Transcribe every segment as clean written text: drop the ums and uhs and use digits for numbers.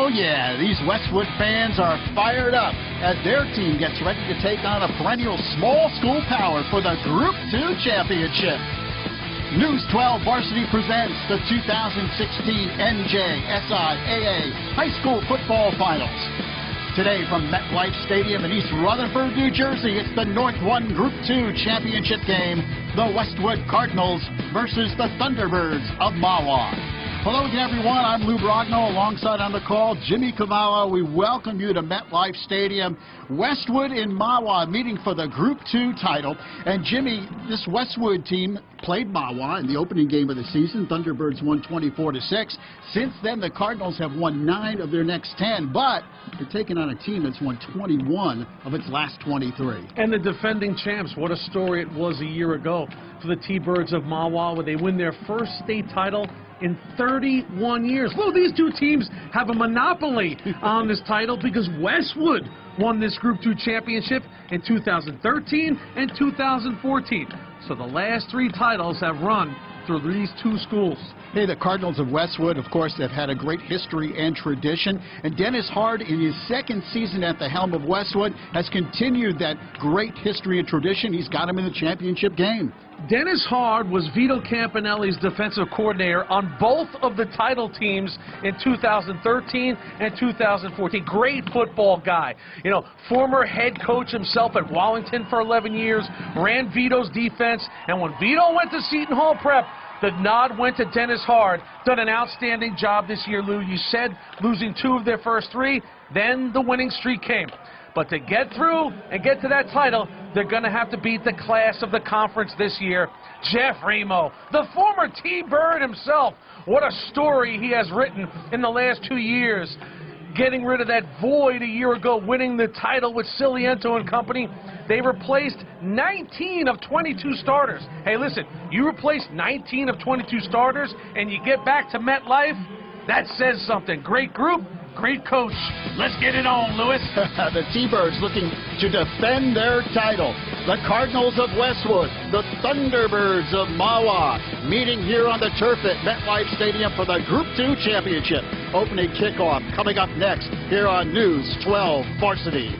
Oh yeah, these Westwood fans are fired up as their team gets ready to take on a perennial small school power for the Group 2 championship. News 12 Varsity presents the 2016 NJSIAA High School Football Finals. Today from MetLife Stadium in East Rutherford, New Jersey, it's the North 1 Group 2 championship game, the Westwood Cardinals versus the Thunderbirds of Mahwah. Hello again, everyone. I'm Lou Brogno, alongside on the call, Jimmy Cavallo. We welcome you to MetLife Stadium. Westwood and Mahwah meeting for the Group 2 title. And Jimmy, this Westwood team played Mahwah in the opening game of the season. Thunderbirds won 24-6. Since then, the Cardinals have won 9 of their next 10, but they're taking on a team that's won 21 of its last 23. And the defending champs, what a story it was a year ago for the T-Birds of Mahwah, where they win their first state title in 31 years. Well, these two teams have a monopoly on this title because Westwood won this Group 2 championship in 2013 and 2014. So the last 3 titles have run through these two schools. Hey, the Cardinals of Westwood, of course, have had a great history and tradition. And Dennis Hard, in his second season at the helm of Westwood, has continued that great history and tradition. He's got him in the championship game. Dennis Hard was Vito Campanelli's defensive coordinator on both of the title teams in 2013 and 2014. Great football guy. You know, former head coach himself at Wallington for 11 years, ran Vito's defense, and when Vito went to Seton Hall Prep, the nod went to Dennis Hard. Done an outstanding job this year, Lou. You said losing 2 of their first 3, then the winning streak came. But to get through and get to that title, they're going to have to beat the class of the conference this year, Jeff Ramo, the former T-Bird himself. What a story he has written in the last 2 years. Getting rid of that void a year ago, winning the title with Ciliento and company. They replaced 19 of 22 starters. Hey, listen, you replace 19 of 22 starters and you get back to MetLife, that says something. Great group. Great coach. Let's get it on, Lewis. The T-Birds looking to defend their title. The Cardinals of Westwood, the Thunderbirds of Mahwah, meeting here on the turf at MetLife Stadium for the Group 2 championship. Opening kickoff coming up next here on News 12 Varsity.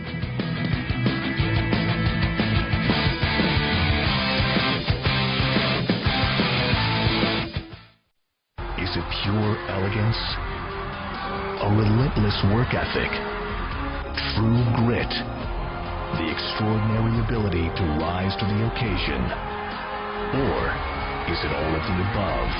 Is it pure elegance? A relentless work ethic, true grit, the extraordinary ability to rise to the occasion, or is it all of the above?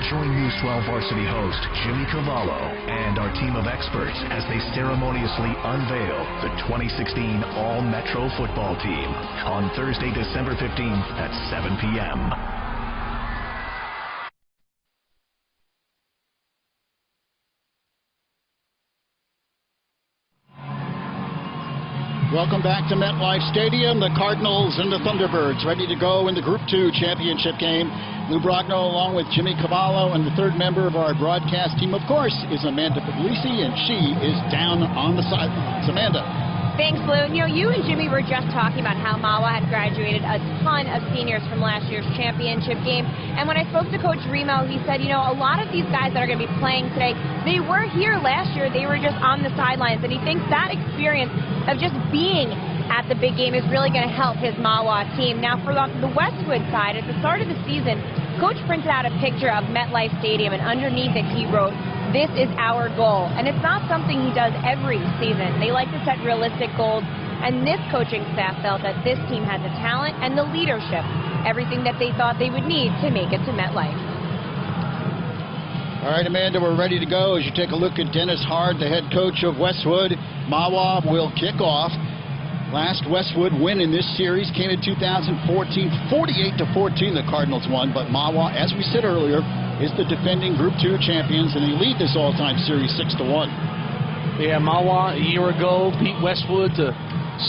Join News 12 Varsity host Jimmy Cavallo and our team of experts as they ceremoniously unveil the 2016 All-Metro football team on Thursday, December 15th at 7 p.m. Welcome back to MetLife Stadium. The Cardinals and the Thunderbirds ready to go in the Group 2 championship game. Lou Brogno along with Jimmy Cavallo, and the third member of our broadcast team, of course, is Amanda Puglisi, and she is down on the sidelines. Amanda. Thanks, Lou. You know, you and Jimmy were just talking about how Mahwah had graduated a ton of seniors from last year's championship game. And when I spoke to Coach Ramo, he said, you know, a lot of these guys that are going to be playing today, they were here last year. They were just on the sidelines. And he thinks that experience of just being at the big game is really going to help his Mahwah team. Now, for the Westwood side, at the start of the season, Coach printed out a picture of MetLife Stadium, and underneath it he wrote, "This is our goal." And it's not something he does every season. They like to set realistic goals, and this coaching staff felt that this team had the talent and the leadership, everything that they thought they would need to make it to MetLife. All right, Amanda, we're ready to go as you take a look at Dennis Hard, the head coach of Westwood. Mahwah will kick off. Last Westwood win in this series came in 2014, 48-14 the Cardinals won, but Mahwah, as we said earlier, is the defending Group 2 champions, and they lead this all-time series 6-1. Yeah, Mahwah a year ago beat Westwood to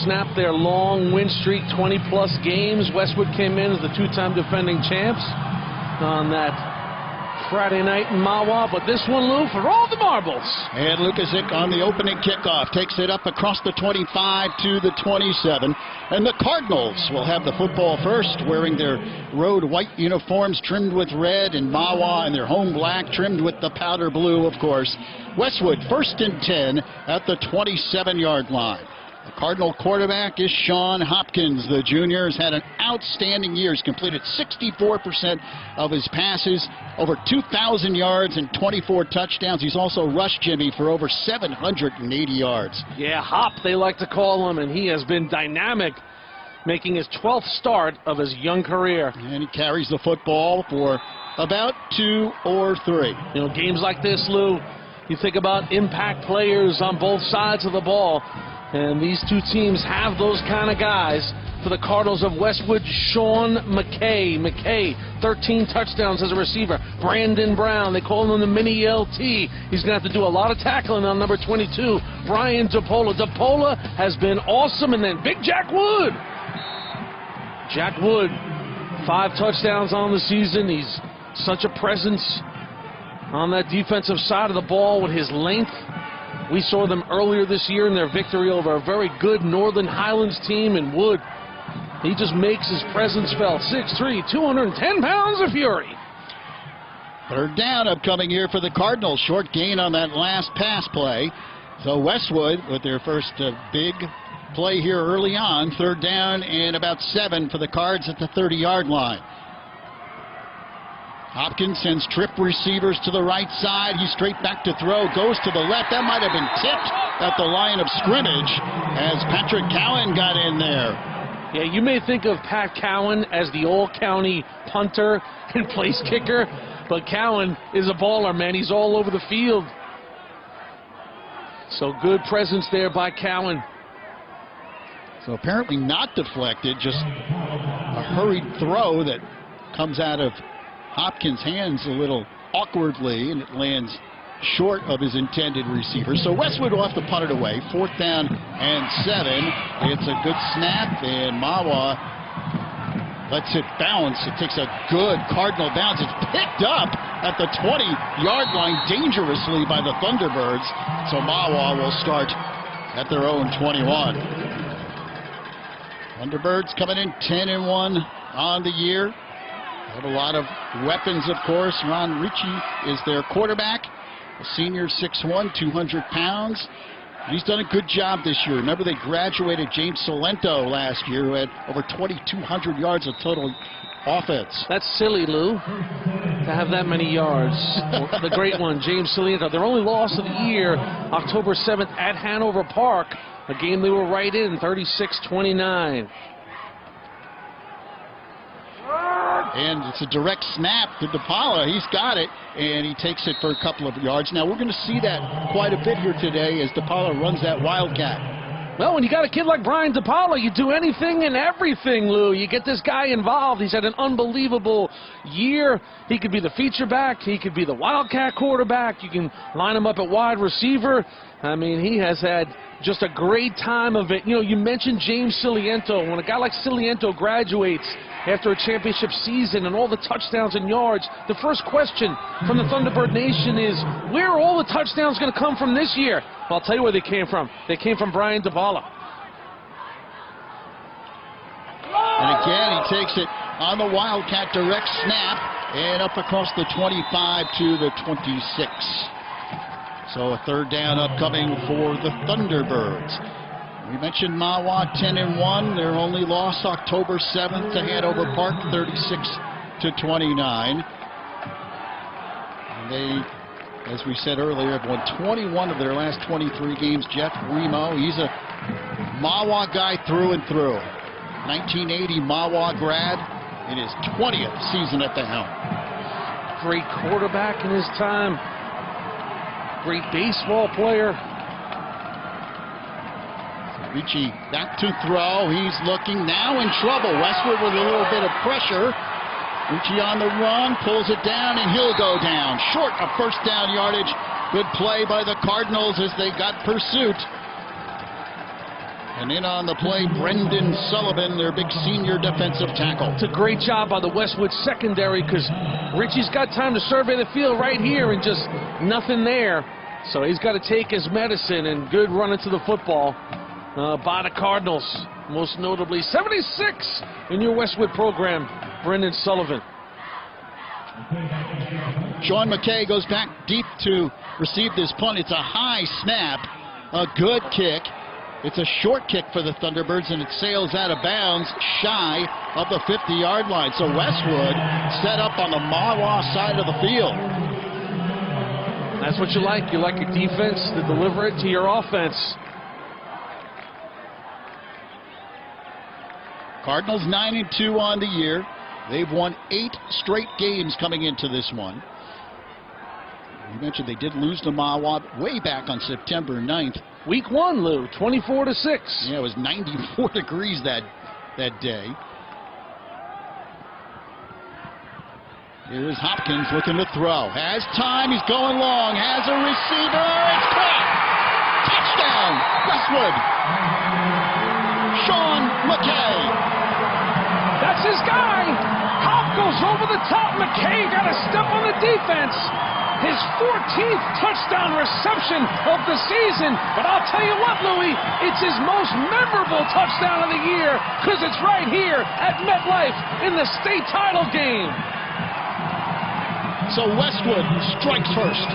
snap their long win streak, 20-plus games. Westwood came in as the 2-time defending champs on that Friday night in Mahwah, but this one, Lou, for all the marbles. And Lukasic on the opening kickoff takes it up across the 25 to the 27. And the Cardinals will have the football first, wearing their road white uniforms trimmed with red, and Mahwah and their home black trimmed with the powder blue, of course. Westwood first and 10 at the 27-yard line. The Cardinal quarterback is Sean Hopkins. The junior has had an outstanding year. He's completed 64% of his passes, over 2,000 yards and 24 touchdowns. He's also rushed, Jimmy, for over 780 yards. Yeah, Hop, they like to call him, and he has been dynamic, making his 12th start of his young career. And he carries the football for about 2 or 3. You know, games like this, Lou, you think about impact players on both sides of the ball. And these two teams have those kind of guys. For the Cardinals of Westwood, Sean McKay. McKay, 13 touchdowns as a receiver. Brandon Brown, they call him the mini LT. He's going to have to do a lot of tackling on number 22, Brian DePola. DePola has been awesome. And then Big Jack Wood. Jack Wood, 5 touchdowns on the season. He's such a presence on that defensive side of the ball with his length. We saw them earlier this year in their victory over a very good Northern Highlands team, and Wood, he just makes his presence felt. 6'3", 210 pounds of fury. Third down upcoming here for the Cardinals. Short gain on that last pass play. So Westwood with their first big play here early on. Third down and about 7 for the Cards at the 30-yard line. Hopkins sends trip receivers to the right side. He's straight back to throw, goes to the left. That might have been tipped at the line of scrimmage as Patrick Cowan got in there. Yeah, you may think of Pat Cowan as the all-county punter and place kicker, but Cowan is a baller, man. He's all over the field. So good presence there by Cowan. So apparently not deflected, just a hurried throw that comes out of Hopkins' hands a little awkwardly, and it lands short of his intended receiver. So Westwood will have to punt it away. 4th down and 7. It's a good snap, and Mahwah lets it bounce. It takes a good Cardinal bounce. It's picked up at the 20-yard line dangerously by the Thunderbirds. So Mahwah will start at their own 21. Thunderbirds coming in 10-1 on the year. Have a lot of weapons, of course. Ron Ritchie is their quarterback. A senior, 6'1", 200 pounds. He's done a good job this year. Remember, they graduated James Salento last year, who had over 2,200 yards of total offense. That's silly, Lou, to have that many yards. The great one, James Salento. Their only loss of the year, October 7th at Hanover Park, a game they were right in, 36-29. And it's a direct snap to DePaula. He's got it, and he takes it for a couple of yards. Now, we're going to see that quite a bit here today as DePaula runs that Wildcat. Well, when you got a kid like Brian DePaula, you do anything and everything, Lou. You get this guy involved. He's had an unbelievable year. He could be the feature back. He could be the Wildcat quarterback. You can line him up at wide receiver. I mean, he has had just a great time of it. You know, you mentioned James Salento. When a guy like Salento graduates after a championship season and all the touchdowns and yards, the first question from the Thunderbird Nation is, where are all the touchdowns going to come from this year? Well, I'll tell you where they came from. They came from Brian DePaula. And again, he takes it on the Wildcat direct snap and up across the 25 to the 26. So a third down upcoming for the Thunderbirds. We mentioned Mahwah 10-1. Their only loss October 7th to Hanover Park, 36-29. And they, as we said earlier, have won 21 of their last 23 games. Jeff Remo, he's a Mahwah guy through and through. 1980 Mahwah grad in his 20th season at the helm. Great quarterback in his time. Great baseball player. Ricci back to throw. He's looking now in trouble. Westwood with a little bit of pressure. Ricci on the run, pulls it down, and he'll go down. Short of first down yardage. Good play by the Cardinals as they got pursuit. And in on the play, Brendan Sullivan, their big senior defensive tackle. It's a great job by the Westwood secondary because Richie's got time to survey the field right here and just nothing there. So he's got to take his medicine, and good run into the football by the Cardinals. Most notably, 76 in your Westwood program, Brendan Sullivan. Sean McKay goes back deep to receive this punt. It's a high snap, a good kick. It's a short kick for the Thunderbirds, and it sails out of bounds shy of the 50-yard line. So Westwood set up on the Mahwah side of the field. That's what you like. You like your defense to deliver it to your offense. Cardinals 9-2 on the year. They've won 8 straight games coming into this one. You mentioned they did lose to Mahwah way back on September 9th. Week 1, Lou, 24-6. Yeah, it was 94 degrees that day. Here's Hopkins looking to throw. Has time, he's going long, has a receiver, it's caught! Touchdown, Westwood! Sean McKay. That's his guy. Hop goes over the top. McKay got a step on the defense. His 14th touchdown reception of the season. But I'll tell you what, Louie, it's his most memorable touchdown of the year because it's right here at MetLife in the state title game. So Westwood strikes first.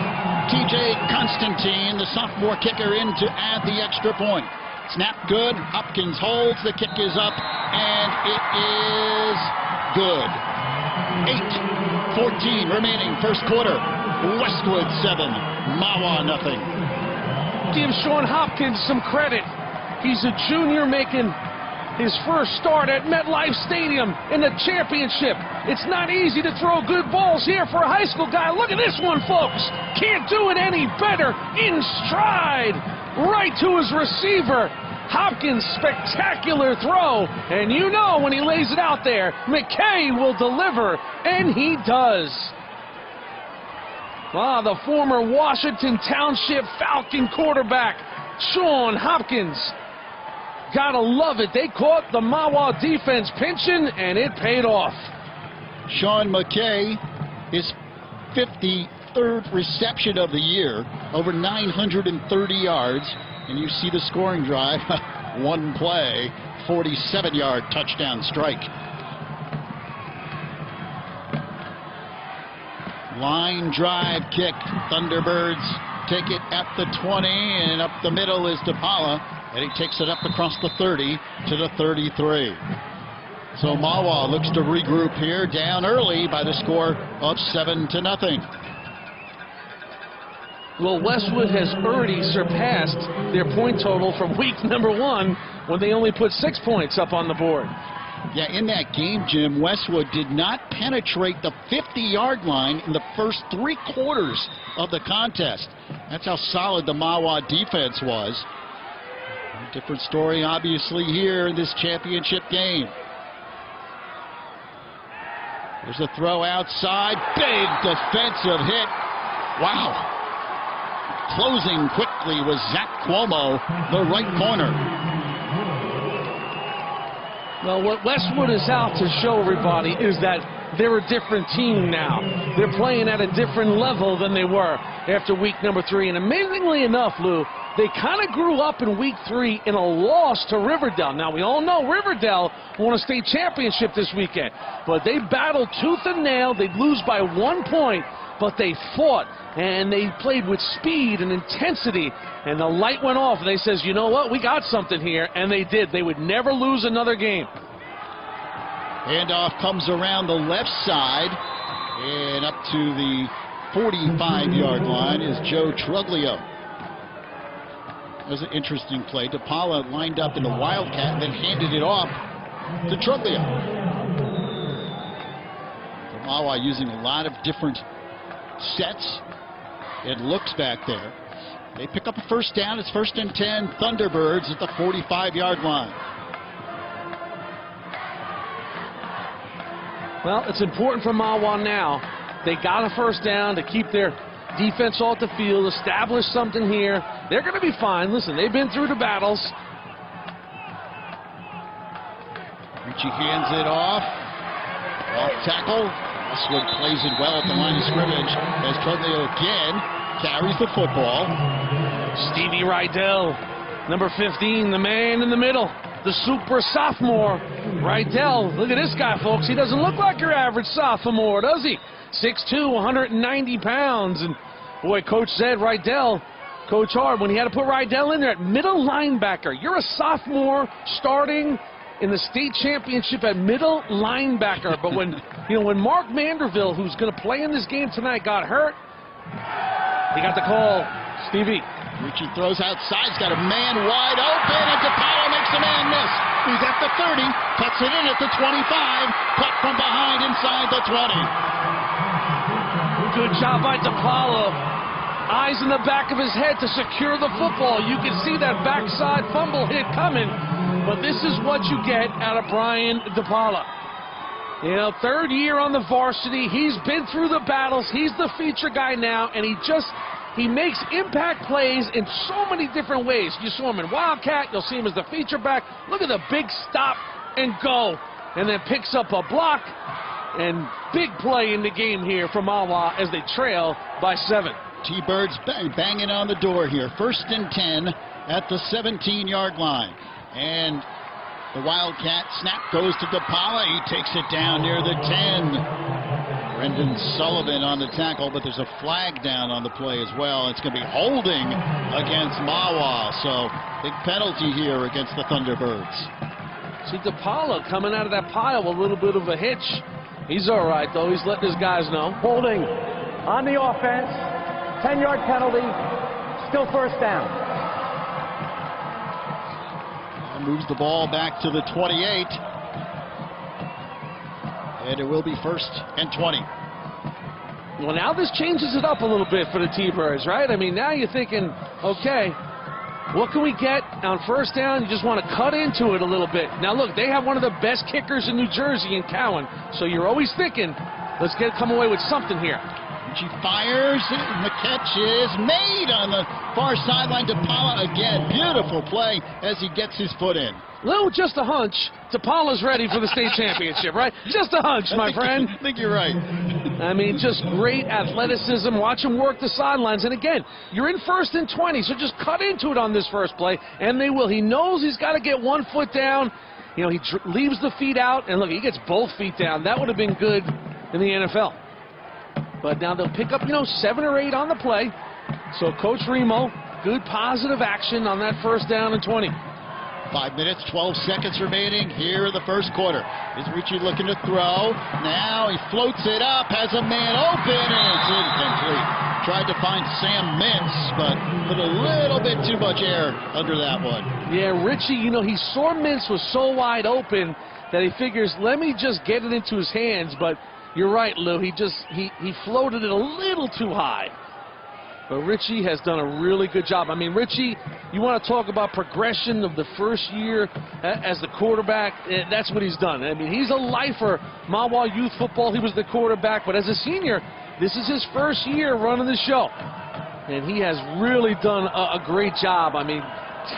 TJ Constantine, the sophomore kicker, in to add the extra point. Snap good. Hopkins holds. The kick is up, and it is good. 8:14 remaining first quarter. Westwood 7, Mahwah nothing. Give Sean Hopkins some credit. He's a junior making his first start at MetLife Stadium in the championship. It's not easy to throw good balls here for a high school guy. Look at this one, folks. Can't do it any better. In stride, right to his receiver. Hopkins' spectacular throw. And you know when he lays it out there, McKay will deliver, and he does. The former Washington Township Falcon quarterback, Sean Hopkins. Gotta love it. They caught the Mahwah defense pinching, and it paid off. Sean McKay, his 53rd reception of the year, over 930 yards. And you see the scoring drive, one play, 47-yard touchdown strike. Line drive kick. Thunderbirds take it at the 20, and up the middle is DePaula, and he takes it up across the 30 to the 33. So Mahwah looks to regroup here, down early by the score of 7-0. Well, Westwood has already surpassed their point total from week number 1 when they only put 6 points up on the board. Yeah, in that game, Jim, Westwood did not penetrate the 50-yard line in the first 3 quarters of the contest. That's how solid the Mahwah defense was. A different story, obviously, here in this championship game. There's a throw outside. Big defensive hit. Wow. Closing quickly was Zach Cuomo, the right corner. Well, what Westwood is out to show everybody is that they're a different team now. They're playing at a different level than they were after week number 3. And amazingly enough, Lou, they kind of grew up in week 3 in a loss to Riverdale. Now, we all know Riverdale won a state championship this weekend. But they battled tooth and nail. They'd lose by 1 point. But they fought, and they played with speed and intensity, and the light went off, and they says, you know what, we got something here, and they did. They would never lose another game. Handoff comes around the left side, and up to the 45-yard line is Joe Truglio. That was an interesting play. DePaula lined up in the Wildcat, then handed it off to Truglio. Mahwah using a lot of different sets and looks back there. They pick up a first down. It's 1st and 10. Thunderbirds at the 45-yard line. Well, it's important for Mahwah now. They got a first down to keep their defense off the field, establish something here. They're going to be fine. Listen, they've been through the battles. Richie hands it off. Off tackle. Westwood plays it well at the line of scrimmage as Trudley again carries the football. Stevie Rydell, number 15, the man in the middle, the super sophomore. Rydell, look at this guy, folks. He doesn't look like your average sophomore, does he? 6'2", 190 pounds. And boy, Coach said Rydell, Coach Hart, when he had to put Rydell in there at middle linebacker. You're a sophomore starting in the state championship at middle linebacker. But when when Mark Manderville, who's going to play in this game tonight, got hurt, he got the call. Stevie. Richie throws outside. He's got a man wide open, and DePaula makes a man miss. He's at the 30, cuts it in at the 25, cut from behind inside the 20. Good job by DePaula. Eyes in the back of his head to secure the football. You can see that backside fumble hit coming, but this is what you get out of Brian DePaula. You know, third year on the varsity. He's been through the battles. He's the feature guy now, and he makes impact plays in so many different ways. You saw him in Wildcat. You'll see him as the feature back. Look at the big stop and go, and then picks up a block, and big play in the game here for Mahwah as they trail by 7. T-Birds banging on the door here. 1st and 10 at the 17-yard line. And the Wildcat snap goes to DePaula. He takes it down near the 10. Brendan Sullivan on the tackle, but there's a flag down on the play as well. It's going to be holding against Mahwah. So big penalty here against the Thunderbirds. See DePaula coming out of that pile, a little bit of a hitch. He's all right, though. He's letting his guys know. Holding on the offense. 10-yard penalty. Still 1st down. Moves the ball back to the 28. And it will be 1st and 20. Well, now this changes it up a little bit for the T-Birds, right? I mean, now you're thinking, okay, what can we get on 1st down? You just want to cut into it a little bit. Now, look, they have one of the best kickers in New Jersey in Cowan, so you're always thinking, let's come away with something here. She fires, and the catch is made on the far sideline. DePaula again. Beautiful play as he gets his foot in. Lou, just a hunch. DePaula's ready for the state championship, right? Just a hunch, my friend. I think you're right. I mean, just great athleticism. Watch him work the sidelines. And again, you're in 1st and 20, so just cut into it on this first play, and they will. He knows he's got to get 1 foot down. You know, he leaves the feet out, and look, he gets both feet down. That would have been good in the NFL. But now they'll pick up, 7 or 8 on the play. So Coach Remo, good positive action on that 1st down and 20. 5 minutes, 12 seconds remaining here in the 1st quarter. Is Richie looking to throw? Now he floats it up, has a man open, and it's incomplete. Tried to find Sam Mintz, but put a little bit too much air under that one. Yeah, Richie, he saw Mintz was so wide open that he figures, let me just get it into his hands, but you're right, Lou. He floated it a little too high. But Richie has done a really good job. I mean, Richie, you want to talk about progression of the 1st year as the quarterback. That's what he's done. I mean, he's a lifer. Mahwah youth football, he was the quarterback. But as a senior, this is his 1st year running the show. And he has really done a great job. I mean,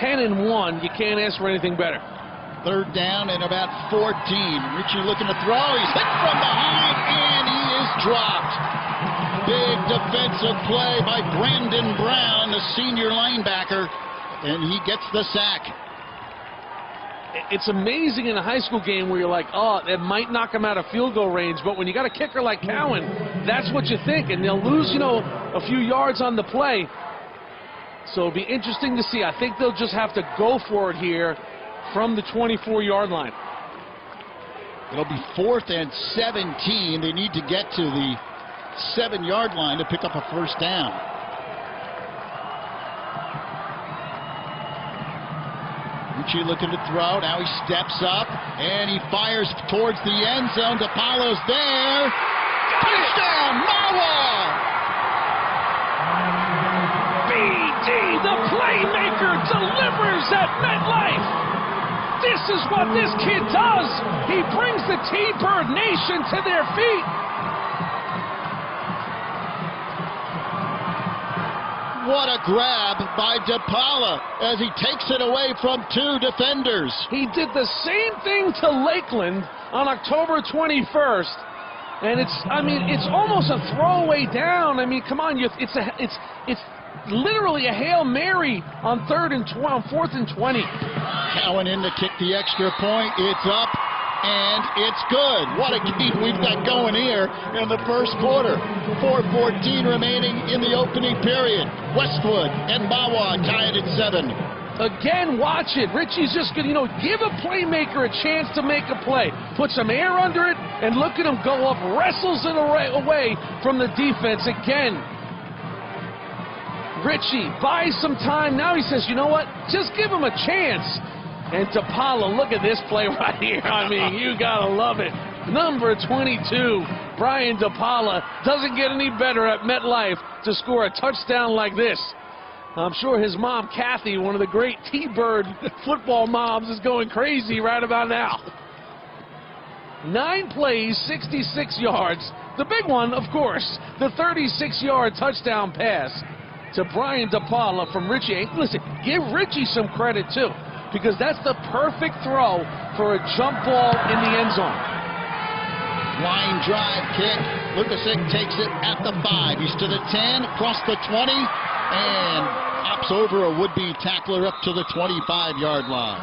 10-1, you can't ask for anything better. 3rd down and about 14. Richie looking to throw. He's hit from behind, and he is dropped. Big defensive play by Brandon Brown, the senior linebacker, and he gets the sack. It's amazing in a high school game where you're like, oh, it might knock him out of field goal range, but when you got a kicker like Cowan, that's what you think, and they'll lose, a few yards on the play. So it'll be interesting to see. I think they'll just have to go for it here from the 24-yard line. It'll be 4th and 17. They need to get to the 7-yard line to pick up a 1st down. Richie looking to throw. Now he steps up, and he fires towards the end zone. DePaulo's there. Touchdown, Mahwah! BD, the playmaker, delivers at MetLife. This is what this kid does. He brings the T-Bird Nation to their feet. What a grab by DePaula as he takes it away from 2 defenders. He did the same thing to Lakeland on October 21st. And it's almost a throwaway down. I mean, come on, it's literally a Hail Mary on 4th and 20. Cowan in to kick the extra point. It's up. And it's good. What a game we've got going here in the first quarter. 4:14 remaining in the opening period. Westwood and Mahwah tied at 7. Again, watch it. Richie's just going to, give a playmaker a chance to make a play. Put some air under it, and look at him go up, wrestles it away from the defense again. Richie buys some time. Now he says, you know what? Just give him a chance. And DePaula, look at this play right here. I mean, you got to love it. Number 22, Brian DePaula, doesn't get any better at MetLife to score a touchdown like this. I'm sure his mom, Kathy, one of the great T-Bird football moms, is going crazy right about now. 9 plays, 66 yards. The big one, of course, the 36-yard touchdown pass to Brian DePaula from Richie. Listen, give Richie some credit, too, because that's the perfect throw for a jump ball in the end zone. Line drive kick. Lukasik takes it at the 5. He's to the 10, across the 20, and hops over a would-be tackler up to the 25-yard line.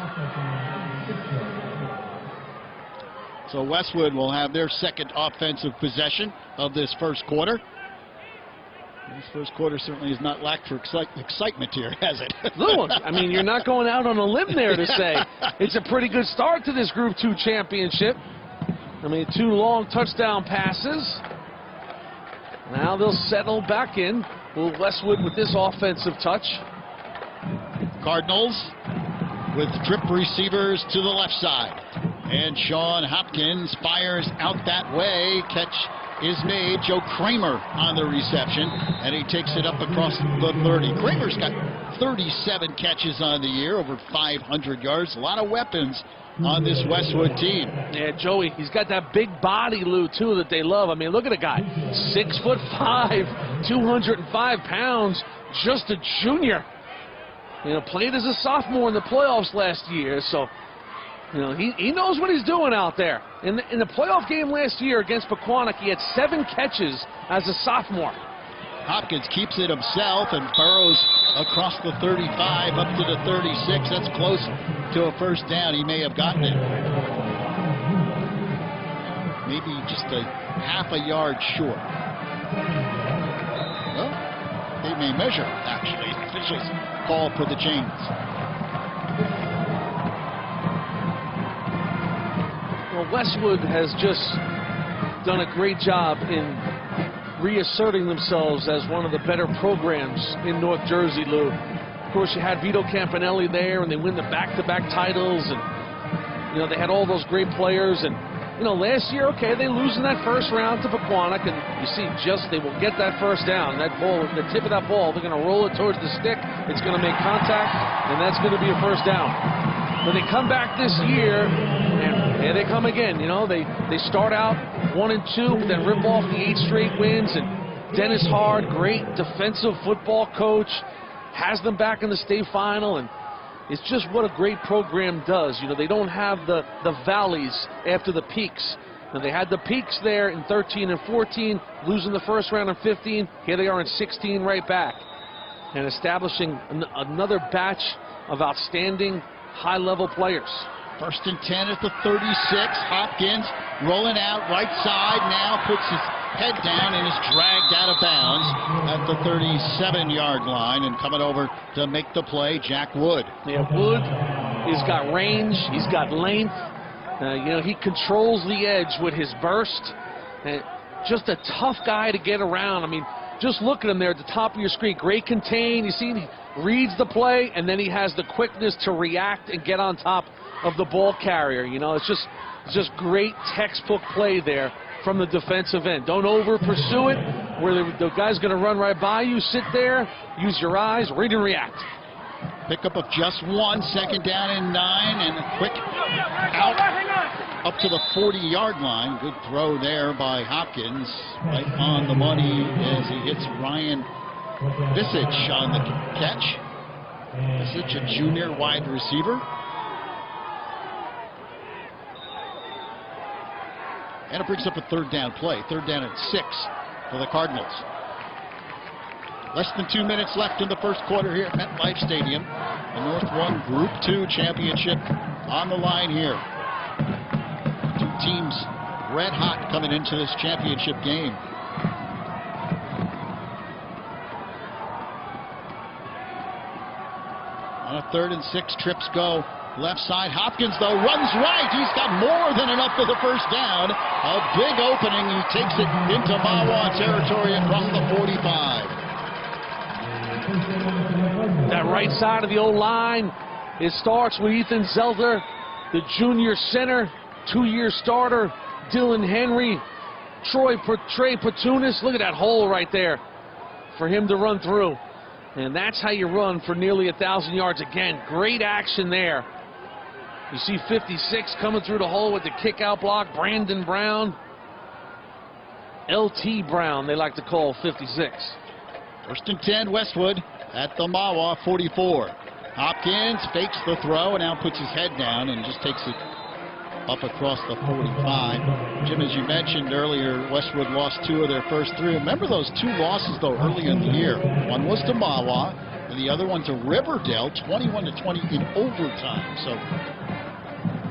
So Westwood will have their second offensive possession of this first quarter. This first quarter certainly has not lacked for excitement here, has it? Look, I mean, you're not going out on a limb there to say it's a pretty good start to this Group 2 championship. I mean, 2 long touchdown passes. Now they'll settle back in. Will Westwood with this offensive touch. Cardinals with trip receivers to the left side. And Sean Hopkins fires out that way. Catch is made. Joe Kramer on the reception, and he takes it up across the 30. Kramer's got 37 catches on the year, over 500 yards. A lot of weapons on this Westwood team. Yeah, Joey, he's got that big body, Lou, too, that they love. I mean, look at the guy. 6'5", 205 pounds, just a junior. You know, played as a sophomore in the playoffs last year, so you know, he knows what he's doing out there. In the playoff game last year against Pequannock, he had 7 catches as a sophomore. Hopkins keeps it himself and burrows across the 35 up to the 36. That's close to a first down. He may have gotten it. Maybe just a half a yard short. Well, they may measure, actually. Officials call for the chains. Well, Westwood has just done a great job in reasserting themselves as one of the better programs in North Jersey, Lou. Of course, you had Vito Campanelli there, and they win the back-to-back titles, and you know, they had all those great players. And you know, last year, okay, they lose in that first round to Pequannock, and you see, just they will get that first down. That ball, the tip of that ball, they're going to roll it towards the stick. It's going to make contact, and that's going to be a first down. But they come back this year, and here they come again. You know, they start out 1-2, then rip off the 8 straight wins. And Dennis Hard, great defensive football coach, has them back in the state final. And it's just what a great program does. You know, they don't have the valleys after the peaks. And they had the peaks there in 13 and 14, losing the first round in 15. Here they are in 16 right back. And establishing another batch of outstanding high-level players. First and 10 at the 36. Hopkins rolling out right side now, puts his head down and is dragged out of bounds at the 37-yard line. And coming over to make the play, Jack Wood. Yeah, Wood, he's got range, he's got length. You know, he controls the edge with his burst. Just a tough guy to get around. I mean, just look at him there at the top of your screen. Great contain. You see, he reads the play, and then he has the quickness to react and get on top of the ball carrier. You know, it's just great textbook play there from the defensive end. Don't over pursue it, where the guy's going to run right by you. Sit there, use your eyes, read and react. Pickup of just 1, second down and 9, and a quick out up to the 40-yard line. Good throw there by Hopkins, right on the money as he hits Ryan Visage on the catch. Visage, a junior wide receiver. And it brings up a third down play. Third down at 6 for the Cardinals. Less than 2 minutes left in the first quarter here at MetLife Stadium. The North 1 Group 2 championship on the line here. Two teams red hot coming into this championship game. On a 3rd and 6, trips go left side. Hopkins, though, runs right. He's got more than enough for the first down. A big opening. He takes it into Mahwah territory across the 45. That right side of the O-line, it starts with Ethan Zelder, the junior center, 2-year starter, Dylan Henry, Trey Patunis. Look at that hole right there for him to run through. And that's how you run for nearly 1,000 yards. Again, great action there. You see 56 coming through the hole with the kick-out block. Brandon Brown. LT Brown, they like to call 56. 1st and 10, Westwood at the Mahwah 44. Hopkins fakes the throw and now puts his head down and just takes it up across the 45. Jim, as you mentioned earlier, Westwood lost 2 of their first 3. Remember those 2 losses, though, early in the year. One was to Mahwah, and the other one to Riverdale, 21-20 in overtime. So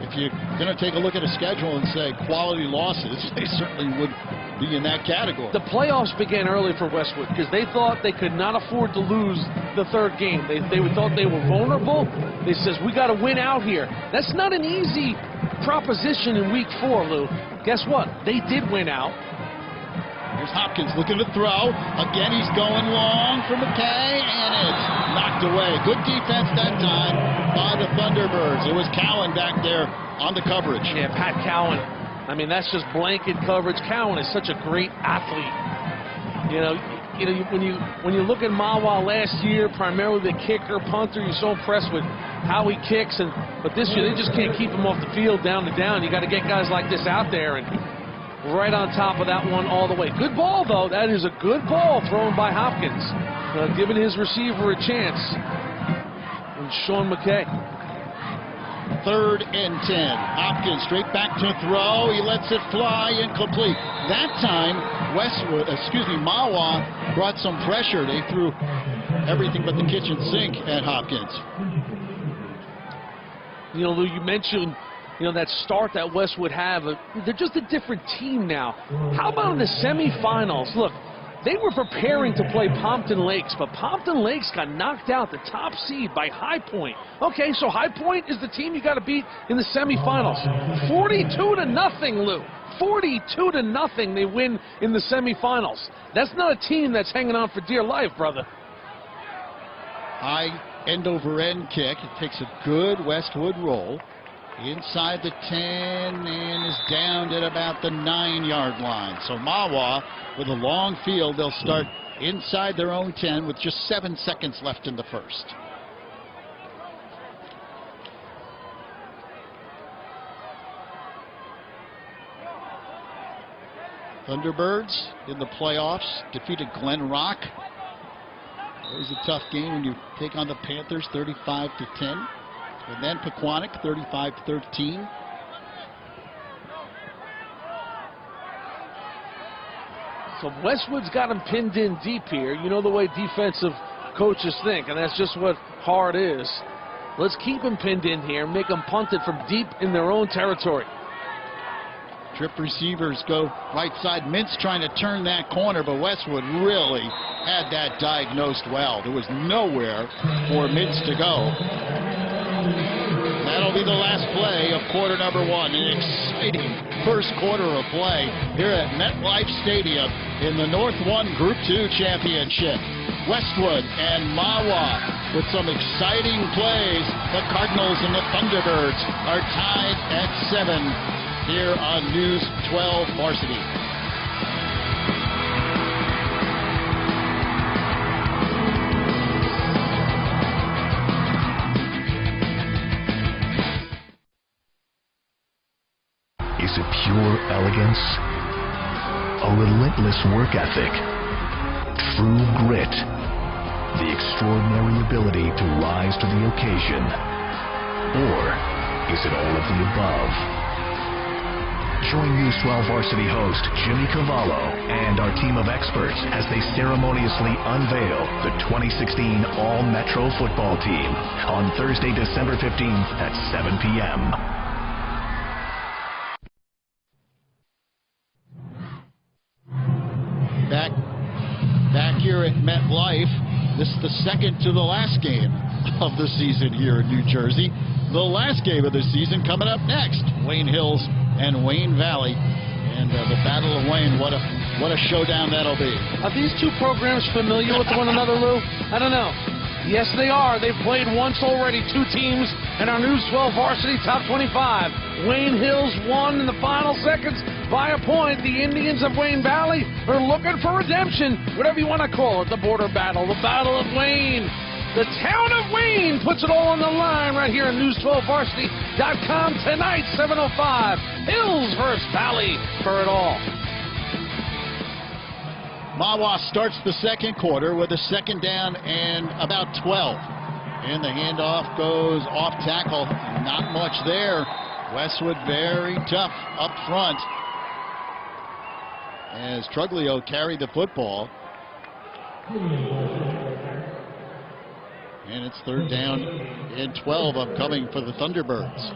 if you're going to take a look at a schedule and say quality losses, they certainly would be in that category. The playoffs began early for Westwood because they thought they could not afford to lose the 3rd game. They thought they were vulnerable. They says, we got to win out here. That's not an easy proposition in week 4, Lou. Guess what? They did win out. Here's Hopkins looking to throw. Again, he's going long for McKay, and it's knocked away. Good defense that time by the Thunderbirds. It was Cowan back there on the coverage. Yeah, Pat Cowan. I mean, that's just blanket coverage. Cowan is such a great athlete. When you look at Mahwah last year, primarily the kicker, punter, you're so impressed with how he kicks, but this year they just can't keep him off the field down to down. You got to get guys like this out there and right on top of that one all the way. Good ball, though. That is a good ball thrown by Hopkins, giving his receiver a chance. And Sean McKay. 3rd and 10. Hopkins straight back to throw. He lets it fly, incomplete. That time, Mahwah brought some pressure. They threw everything but the kitchen sink at Hopkins. You know, Lou, you mentioned, that start that Westwood have. They're just a different team now. How about in the semifinals? Look, they were preparing to play Pompton Lakes, but Pompton Lakes got knocked out, the top seed, by High Point. Okay, so High Point is the team you got to beat in the semifinals. 42-0, Lou. 42-0 they win in the semifinals. That's not a team that's hanging on for dear life, brother. High end-over-end kick. It takes a good Westwood roll inside the 10 and is down at about the 9-yard line. So Mahwah with a long field. They'll start inside their own 10 with just 7 seconds left in the first. Thunderbirds in the playoffs defeated Glen Rock. Always a tough game when you take on the Panthers 35-10. And then Pequannock 35-13. So Westwood's got him pinned in deep here. You know the way defensive coaches think, and that's just what hard is. Let's keep him pinned in here, make them punt it from deep in their own territory. Trip receivers go right side. Mintz trying to turn that corner, but Westwood really had that diagnosed well. There was nowhere for Mintz to go. That'll be the last play of quarter number 1. An exciting first quarter of play here at MetLife Stadium in the North 1 Group 2 Championship. Westwood and Mahwah with some exciting plays. The Cardinals and the Thunderbirds are tied at 7 here on News 12 Varsity. Is it pure elegance? A relentless work ethic? True grit? the extraordinary ability to rise to the occasion? Or is it all of the above? Join News 12 varsity host Jimmy Cavallo and our team of experts as they ceremoniously unveil the 2016 All-Metro football team on Thursday, December 15th at 7 p.m. Back here at MetLife, this is the second to the last game of the season here in New Jersey. The last game of the season coming up next. Wayne Hills and Wayne Valley, and the Battle of Wayne. What a showdown that'll be. Are these two programs familiar with one another, Lou? I don't know. Yes, they are. They've played once already, two teams in our News 12 Varsity Top 25. Wayne Hills won in the final seconds by a point. The Indians of Wayne Valley are looking for redemption, whatever you want to call it, the border battle, the Battle of Wayne. The town of Wayne puts it all on the line right here on News12Varsity.com tonight, 7:05. Hills versus Valley for it all. Mahwah starts the second quarter with a second down and about 12. And the handoff goes off tackle. Not much there. Westwood very tough up front as Truglio carried the football. And it's third down and 12 upcoming for the Thunderbirds.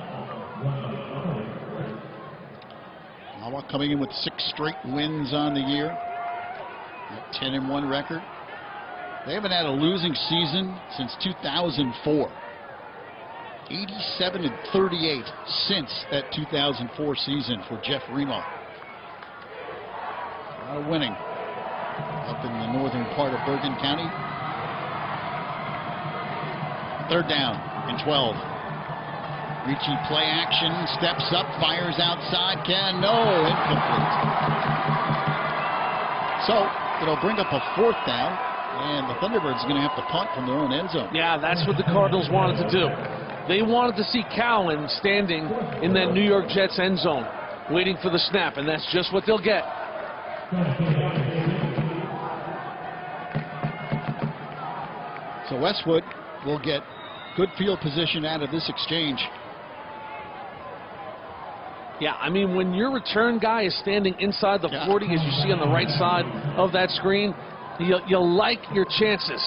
Mahwah coming in with 6 straight wins on the year. A 10-1 record. They haven't had a losing season since 2004. 87-38 since that 2004 season for Jeff Remo. A lot of winning up in the northern part of Bergen County. Third down and 12. Ricci play action, steps up, fires outside, no, incomplete. So it'll bring up a fourth down, and the Thunderbirds are going to have to punt from their own end zone. Yeah, that's what the Cardinals wanted to do. They wanted to see Cowan standing in that New York Jets end zone, waiting for the snap, and that's just what they'll get. So Westwood will get good field position out of this exchange. Yeah, I mean, when your return guy is standing inside the 40, as you see on the right side of that screen, you'll like your chances.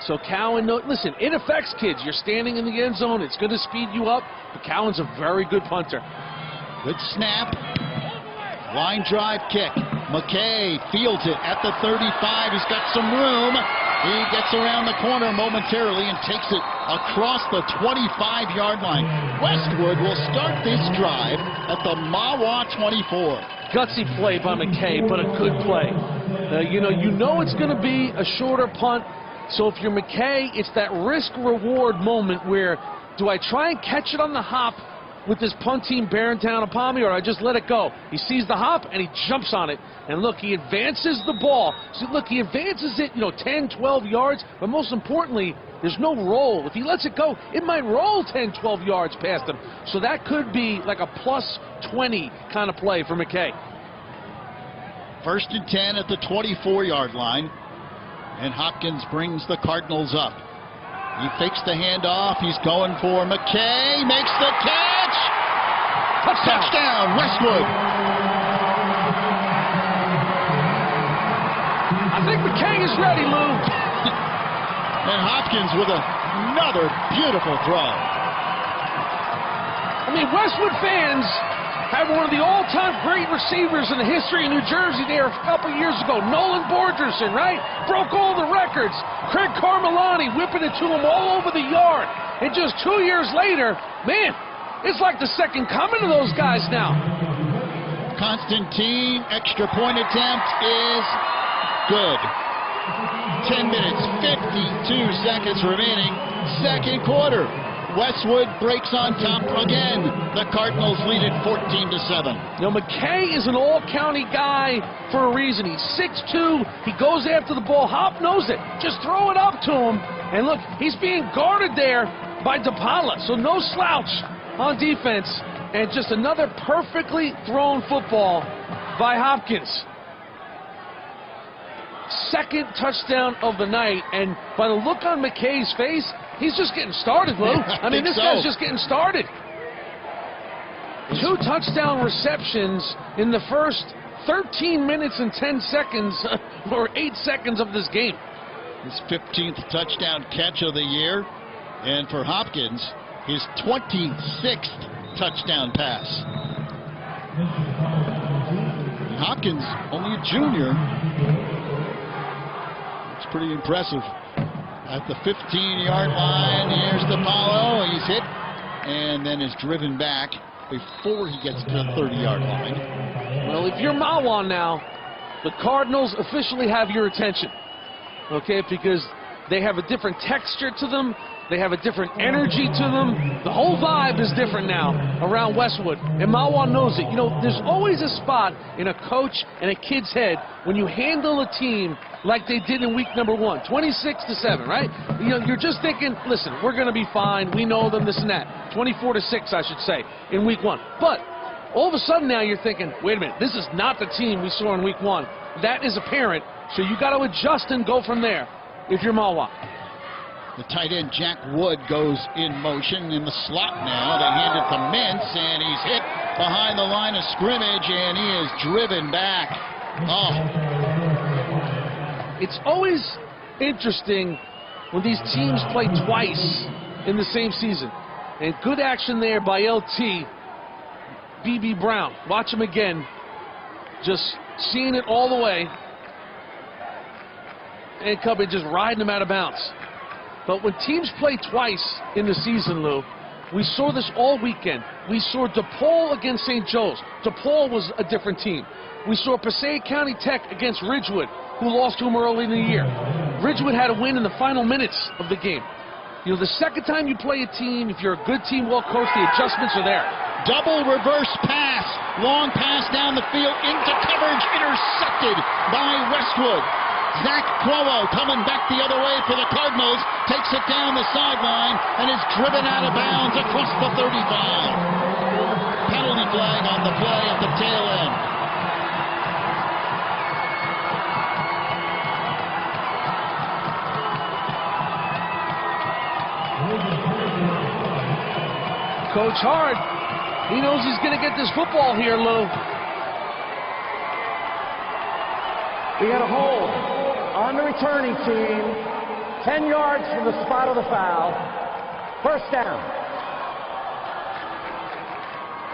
So Cowan, listen, it affects kids. You're standing in the end zone. It's going to speed you up. But Cowan's a very good punter. Good snap. Line drive kick. McKay fields it at the 35. He's got some room. He gets around the corner momentarily and takes it across the 25-yard line. Westwood will start this drive at the Mahwah 24. Gutsy play by McKay, but a good play. You know it's going to be a shorter punt. So if you're McKay, it's that risk-reward moment where, do I try and catch it on the hop with this punt team bearing down upon me, or I just let it go? He sees the hop, and he jumps on it. And look, he advances the ball. So look, he advances it, 10, 12 yards, but most importantly, there's no roll. If he lets it go, it might roll 10, 12 yards past him. So that could be like a plus 20 kind of play for McKay. First and 10 at the 24-yard line. And Hopkins brings the Cardinals up. He fakes the handoff. He's going for McKay. Makes the catch. Touchdown, Westwood. I think McKay is ready, Lou. And Hopkins with another beautiful throw. I mean, Westwood fans have one of the all-time great receivers in the history of New Jersey there a couple years ago. Nolan Borgerson, right? Broke all the records. Craig Carmelani whipping it to him all over the yard. And just 2 years later, man, it's like the second coming of those guys now. Constantine, extra point attempt is good. 10 minutes, 52 seconds remaining. Second quarter. Westwood breaks on top again. The Cardinals lead it 14-7. McKay is an all-county guy for a reason. He's 6'2". He goes after the ball. Hop knows it. Just throw it up to him. And look, he's being guarded there by DePaula. So no slouch on defense. And just another perfectly thrown football by Hopkins. second touchdown of the night, and by the look on McKay's face, he's just getting started, Lou. I mean, this guy's just getting started. 2 touchdown receptions in the first 13 minutes and 10 seconds, or 8 seconds of this game. His 15th touchdown catch of the year, and for Hopkins, his 26th touchdown pass. Hopkins, only a junior. It's pretty impressive. At the 15-yard line, here's DePaulo. He's hit and then is driven back before he gets to the 30-yard line. Well, if you're Mahwah now, the Cardinals officially have your attention, okay, because they have a different texture to them. They have a different energy to them. The whole vibe is different now around Westwood, and Mahwah knows it. You know, there's always a spot in a coach and a kid's head when you handle a team like they did in week number 1, 26-7, right? You know, you're just thinking, listen, we're going to be fine. We know them, this and that. 24-6, I should say, in week 1. But all of a sudden now you're thinking, wait a minute, this is not the team we saw in week 1. That is apparent, so you got to adjust and go from there if you're Mahwah. The tight end, Jack Wood, goes in motion in the slot now. They hand it to Mintz, and he's hit behind the line of scrimmage, and he is driven back. Oh. It's always interesting when these teams play twice in the same season. And good action there by LT. B.B. Brown. Watch him again. Just seeing it all the way. And Cubby just riding him out of bounds. But when teams play twice in the season, Lou, we saw this all weekend. We saw DePaul against St. Joe's. DePaul was a different team. We saw Passaic County Tech against Ridgewood, who lost to them early in the year. Ridgewood had a win in the final minutes of the game. You know, the second time you play a team, if you're a good team, well coached, the adjustments are there. Double reverse pass. Long pass down the field into coverage. Intercepted by Westwood. Zach Cuomo coming back the other way for the Cardinals. Takes it down the sideline and is driven out of bounds across the 35. Penalty flag on the play at the tail end. Coach Hart, he knows he's going to get this football here, Lou. We got a hold on the returning team, 10 yards from the spot of the foul. First down.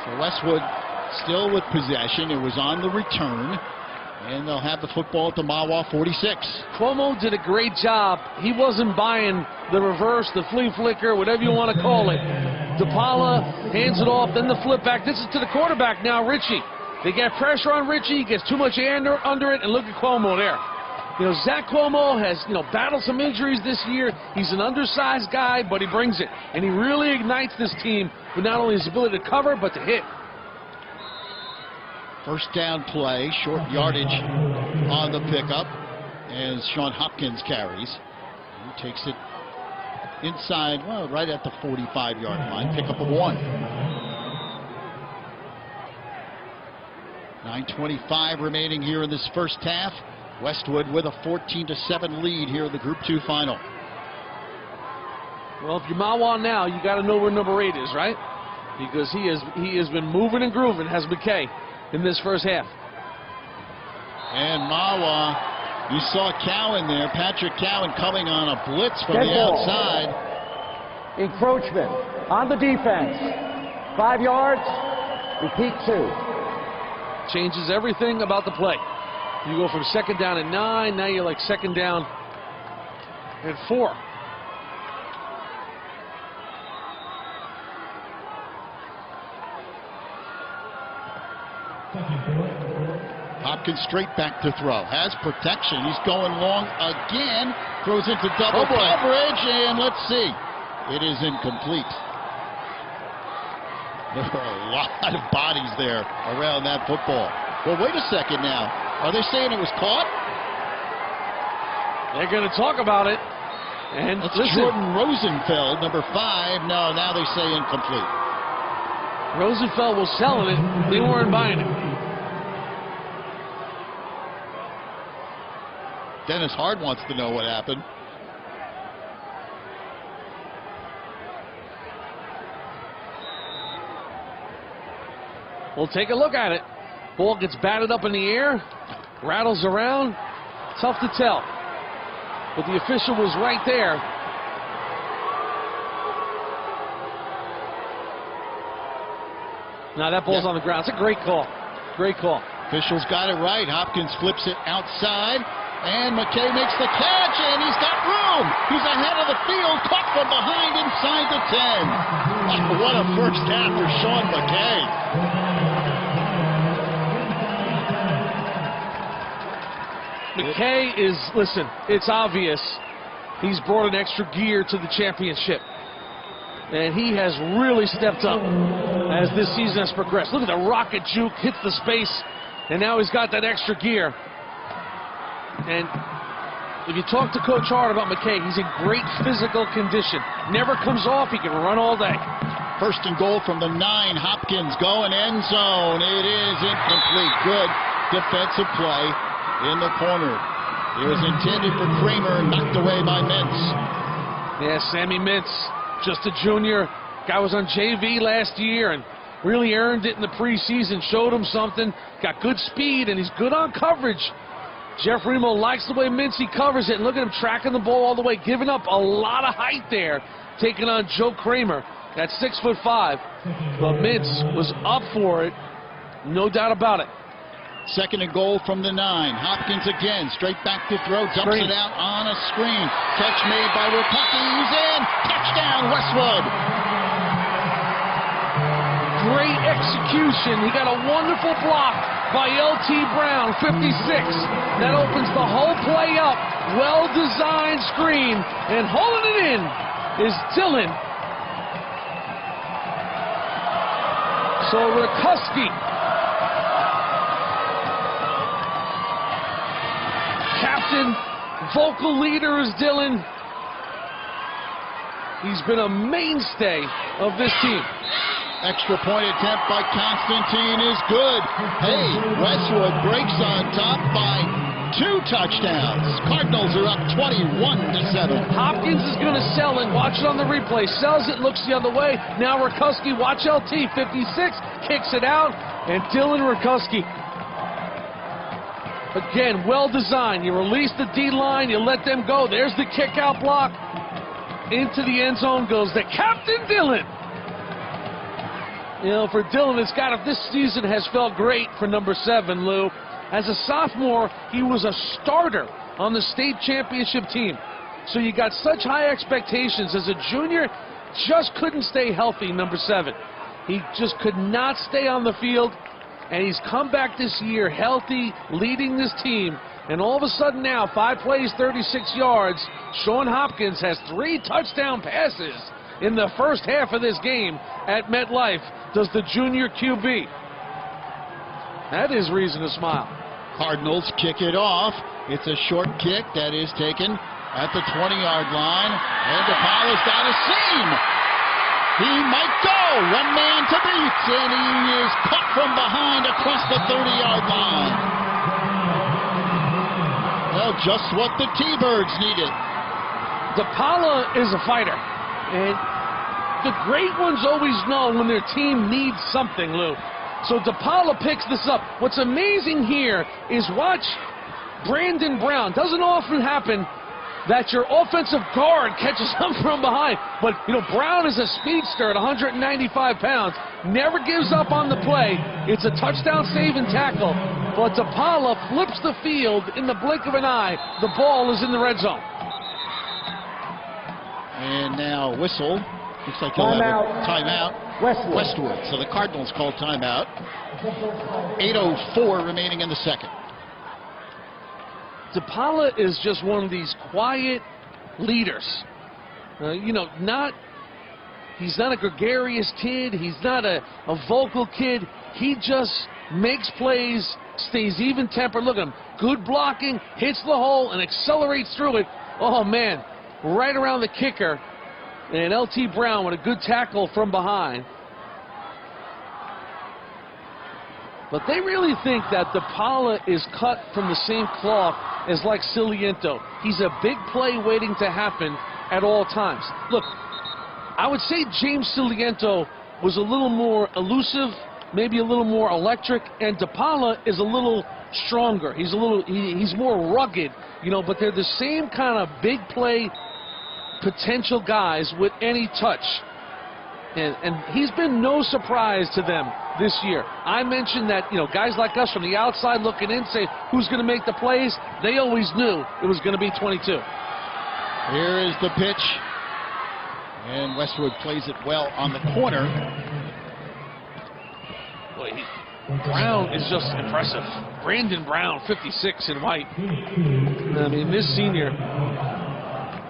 So Westwood still with possession. It was on the return, and they'll have the football at the Mahwah 46. Cuomo did a great job. He wasn't buying the reverse, the flea flicker, whatever you want to call it. DePaula hands it off, then the flip back. This is to the quarterback now, Ritchie. They get pressure on Ritchie, he gets too much air under it, and look at Cuomo there. You know, Zach Cuomo has, battled some injuries this year. He's an undersized guy, but he brings it. And he really ignites this team with not only his ability to cover, but to hit. First down play, short yardage on the pickup as Sean Hopkins carries. He takes it inside, well, right at the 45-yard line, pickup of 1. 9:25 remaining here in this first half. Westwood with a 14-7 lead here in the Group 2 final. Well, if you're Mahwah now, you got to know where number 8 is, right? Because he has been moving and grooving, has McKay, in this first half. And Mahwah, you saw Cowan there, Patrick Cowan coming on a blitz from the outside. Encroachment on the defense. 5 yards, repeat 2. Changes everything about the play. You go from second down at 9, now you're like second down at 4. Hopkins straight back to throw. Has protection. He's going long again. Throws into double coverage, and let's see. It is incomplete. There are a lot of bodies there around that football. Well, wait a second now. Are they saying it was caught? They're going to talk about it. And that's listen, Jordan Rosenfeld, number 5. No, now they say incomplete. Rosenfeld was selling it. They weren't buying it. Dennis Hard wants to know what happened. We'll take a look at it. Ball gets batted up in the air, rattles around. Tough to tell. But the official was right there. Now that ball's on the ground. It's a great call. Great call. Officials got it right. Hopkins flips it outside, and McKay makes the catch, and he's got room. He's ahead of the field, caught from behind inside the 10. What a first half for Sean McKay. McKay is, listen, it's obvious he's brought an extra gear to the championship. And he has really stepped up as this season has progressed. Look at the rocket juke, hits the space, and now he's got that extra gear. And if you talk to Coach Hart about McKay, he's in great physical condition. Never comes off, he can run all day. First and goal from the 9, Hopkins going end zone. It is incomplete. Good defensive play in the corner. It was intended for Kramer, knocked away by Mintz. Yeah, Sammy Mintz, just a junior. Guy was on JV last year and really earned it in the preseason, showed him something, got good speed, and he's good on coverage. Jeff Remo likes the way Mincy covers it, and look at him tracking the ball all the way, giving up a lot of height there, taking on Joe Kramer at 6'5". But Mintz was up for it, no doubt about it. Second and goal from the 9. Hopkins again, straight back to throw, dumps it out on a screen. Catch made by Ripaki, he's in. Touchdown, Westwood. Great execution. He got a wonderful block by L.T. Brown, 56. That opens the whole play up. Well-designed screen. And holding it in is Dillon. So Rikuski. Captain, vocal leader is Dillon. He's been a mainstay of this team. Extra point attempt by Constantine is good. Hey, Westwood breaks on top by 2 touchdowns. Cardinals are up 21-7. Hopkins is going to sell it. Watch it on the replay. Sells it, looks the other way. Now Rikuski, watch LT, 56, kicks it out, and Dillon Rikuski. Again, well designed. You release the D-line, you let them go. There's the kick-out block. Into the end zone goes the Captain Dillon. You know, for Dillon, this season has felt great for number 7, Lou. As a sophomore, he was a starter on the state championship team. So you got such high expectations. As a junior, just couldn't stay healthy, number 7. He just could not stay on the field. And he's come back this year healthy, leading this team. And all of a sudden now, 5 plays, 36 yards. Sean Hopkins has 3 touchdown passes in the first half of this game at MetLife. Does the junior QB. That is reason to smile. Cardinals kick it off. It's a short kick that is taken at the 20-yard line. And DePaula's got a seam. He might go. 1 man to beat. And he is caught from behind across the 30-yard line. Well, just what the T-Birds needed. DePaula is a fighter. And the great ones always know when their team needs something, Lou. So DePaula picks this up. What's amazing here is watch Brandon Brown. Doesn't often happen that your offensive guard catches him from behind. But, you know, Brown is a speedster at 195 pounds. Never gives up on the play. It's a touchdown save and tackle. But DePaula flips the field in the blink of an eye. The ball is in the red zone. And now whistle. Looks like they'll have a timeout. Westwood. So the Cardinals call timeout. 8:04 remaining in the second. DePaula is just one of these quiet leaders. You know, he's not a gregarious kid. He's not a vocal kid. He just makes plays, stays even-tempered. Look at him. Good blocking, hits the hole, and accelerates through it. Oh, man. Right around the kicker. And L.T. Brown with a good tackle from behind. But they really think that DePaula is cut from the same cloth is like Siliento. He's a big play waiting to happen at all times. Look, I would say James Siliento was a little more elusive, maybe a little more electric, and DePaula is a little stronger. He's more rugged, you know, but they're the same kind of big play potential guys with any touch. And he's been no surprise to them this year. I mentioned that, you know, guys like us from the outside looking in say, who's going to make the plays? They always knew it was going to be 22. Here is the pitch. And Westwood plays it well on the corner. Boy, Brown is just impressive. Brandon Brown, 56 in white. I mean, this senior,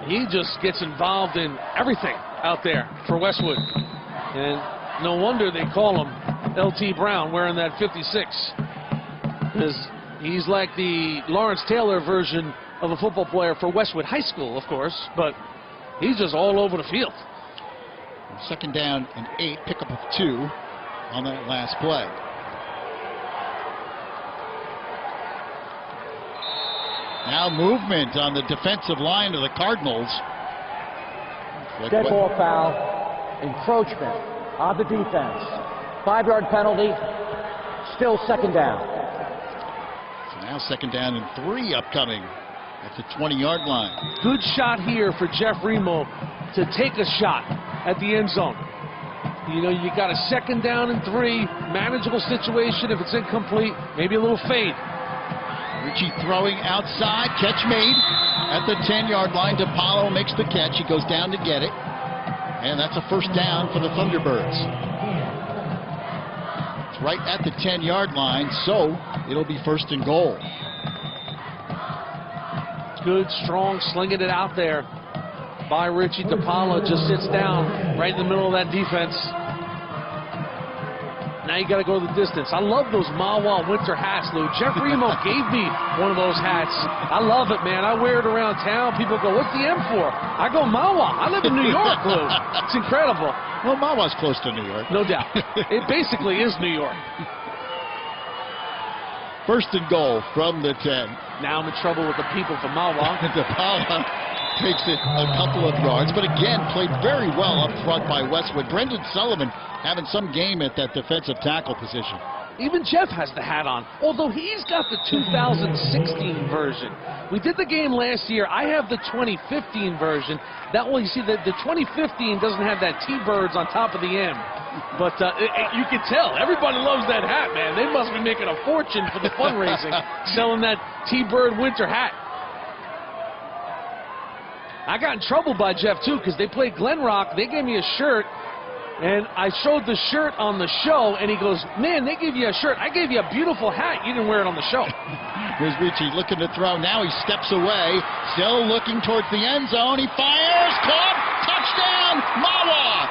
he just gets involved in everything out there for Westwood. And no wonder they call him L.T. Brown, wearing that 56. Because he's like the Lawrence Taylor version of a football player for Westwood High School, of course. But he's just all over the field. Second down and 8, pickup of 2 on that last play. Now movement on the defensive line of the Cardinals. Dead ball foul, encroachment on the defense. 5-yard penalty, still second down. So now second down and 3 upcoming at the 20-yard line. Good shot here for Jeff Remo to take a shot at the end zone. You know, you got a second down and 3, manageable situation. If it's incomplete, maybe a little fade. Ritchie throwing outside, catch made at the 10-yard line. DePaulo makes the catch. He goes down to get it. And that's a first down for the Thunderbirds. It's right at the 10-yard line, so it'll be first and goal. Good, strong, slinging it out there by Richie. DePaulo just sits down right in the middle of that defense. Now you got to go the distance. I love those Mahwah winter hats, Lou. Jeff Remo gave me one of those hats. I love it, man. I wear it around town. People go, what's the M for? I go, Mahwah. I live in New York, Lou. It's incredible. Well, Mahwah's close to New York. No doubt. It basically is New York. First and goal from the 10. Now I'm in trouble with the people from Mahwah. DePaulo takes it a couple of yards, but again, played very well up front by Westwood. Brendan Sullivan having some game at that defensive tackle position. Even Jeff has the hat on, although he's got the 2016 version. We did the game last year. I have the 2015 version. That way, you see, the 2015 doesn't have that T-Birds on top of the M. But you can tell. Everybody loves that hat, man. They must be making a fortune for the fundraising, selling that T-Bird winter hat. I got in trouble by Jeff, too, because they played Glen Rock. They gave me a shirt, and I showed the shirt on the show, and he goes, man, they gave you a shirt. I gave you a beautiful hat. You didn't wear it on the show. Here's Ritchie looking to throw. Now he steps away, still looking towards the end zone. He fires, caught, touchdown, Mahwah.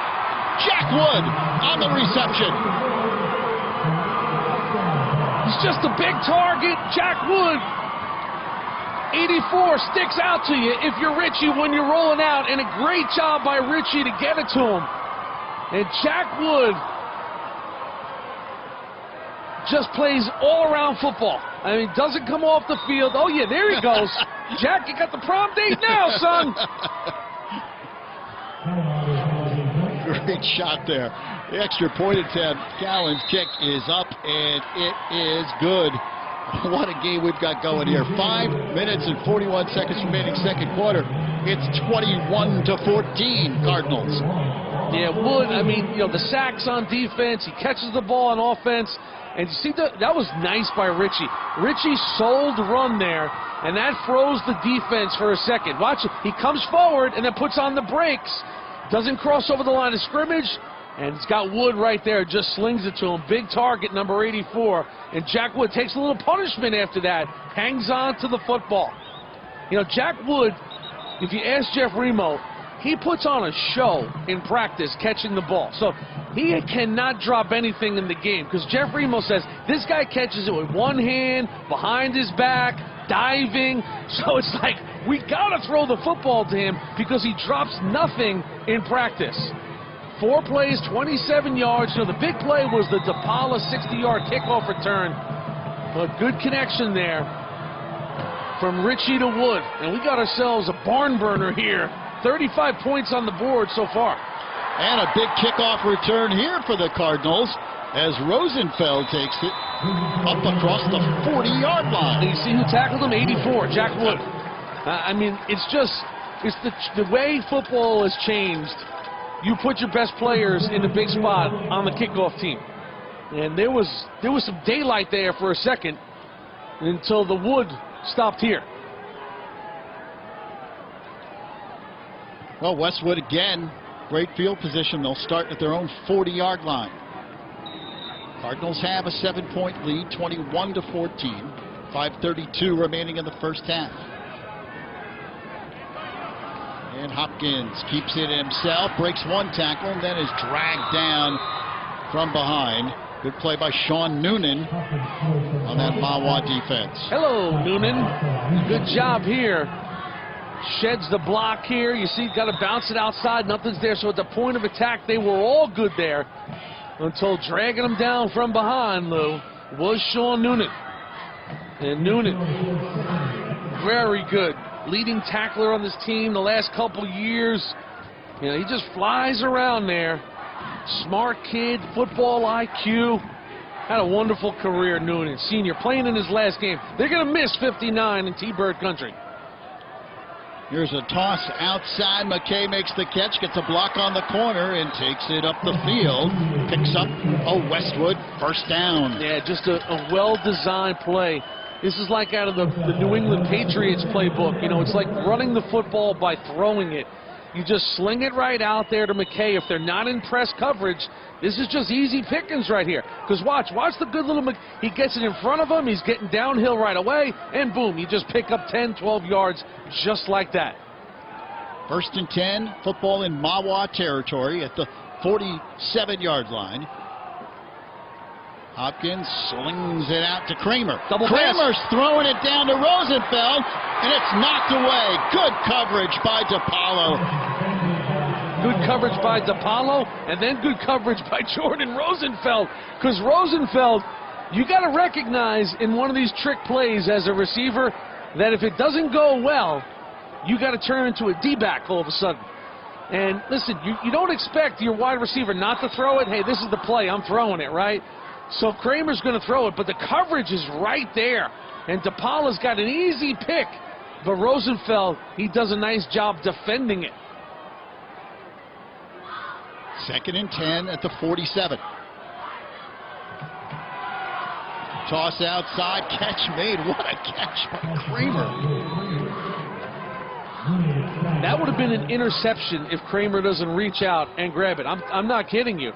Jack Wood on the reception. It's just a big target. Jack Wood. 84 sticks out to you if you're Ritchie when you're rolling out, and a great job by Ritchie to get it to him. And Jack Wood just plays all-around football. I mean, doesn't come off the field. Oh, yeah, there he goes. Jack, you got the prom date now, son. Great shot there. The extra point attempt. Callan's kick is up, and it is good. What a game we've got going here. 5 minutes and 41 seconds remaining second quarter. It's 21-14 Cardinals. Yeah, Wood, I mean, you know, the sacks on defense. He catches the ball on offense. And you see, that was nice by Ritchie. Ritchie sold run there, and that froze the defense for a second. Watch it. He comes forward and then puts on the brakes. Doesn't cross over the line of scrimmage. And it's got Wood right there, just slings it to him. Big target, number 84. And Jack Wood takes a little punishment after that. Hangs on to the football. You know, Jack Wood, if you ask Jeff Remo, he puts on a show in practice catching the ball. So he cannot drop anything in the game because Jeff Remo says this guy catches it with one hand, behind his back, diving. So it's like, we got to throw the football to him because he drops nothing in practice. 4 plays, 27 yards. You know, the big play was the DePaula 60-yard kickoff return. But good connection there. from Richie to Wood. And we got ourselves a barn burner here. 35 points on the board so far. And a big kickoff return here for the Cardinals as Rosenfeld takes it up across the 40-yard line. And you see who tackled him? 84, Jack Wood. I mean, it's the way football has changed. You put your best players in the big spot on the kickoff team. And there was some daylight there for a second until the Wood stopped here. Well, Westwood again, great field position. They'll start at their own 40-yard line. Cardinals have a 7-point lead, 21-14. 5:32 remaining in the first half. And Hopkins keeps it himself, breaks one tackle, and then is dragged down from behind. Good play by Sean Noonan on that Mahwah defense. Hello, Noonan. Good job here. Sheds the block here. You see, got to bounce it outside. Nothing's there. So at the point of attack, they were all good there until dragging them down from behind, Lou, was Sean Noonan. And Noonan, very good. Leading tackler on this team the last couple years. You know, he just flies around there. Smart kid, football IQ. Had a wonderful career, Noonan, senior, playing in his last game. They're going to miss 59 in T-Bird country. Here's a toss outside. McKay makes the catch, gets a block on the corner, and takes it up the field. Picks up a Westwood first down. Yeah, just a well-designed play. This is like out of the New England Patriots playbook. You know, it's like running the football by throwing it. You just sling it right out there to McKay. If they're not in press coverage, this is just easy pickings right here. Because watch the good little he gets it in front of him. He's getting downhill right away, and boom, you just pick up 10, 12 yards just like that. 1st and 10, football in Mahwah territory at the 47-yard line. Hopkins slings it out to Kramer. Kramer's throwing it down to Rosenfeld, and it's knocked away. Good coverage by DePaulo. Good coverage by DePaulo, and then good coverage by Jordan Rosenfeld. Because Rosenfeld, you got to recognize in one of these trick plays as a receiver that if it doesn't go well, you got to turn into a D-back all of a sudden. And listen, you don't expect your wide receiver not to throw it. Hey, this is the play. I'm throwing it, right? So Kramer's going to throw it, but the coverage is right there. And DePaulo's got an easy pick. But Rosenfeld, he does a nice job defending it. 2nd and 10 at the 47. Toss outside, catch made. What a catch by Kramer. That would have been an interception if Kramer doesn't reach out and grab it. I'm not kidding you.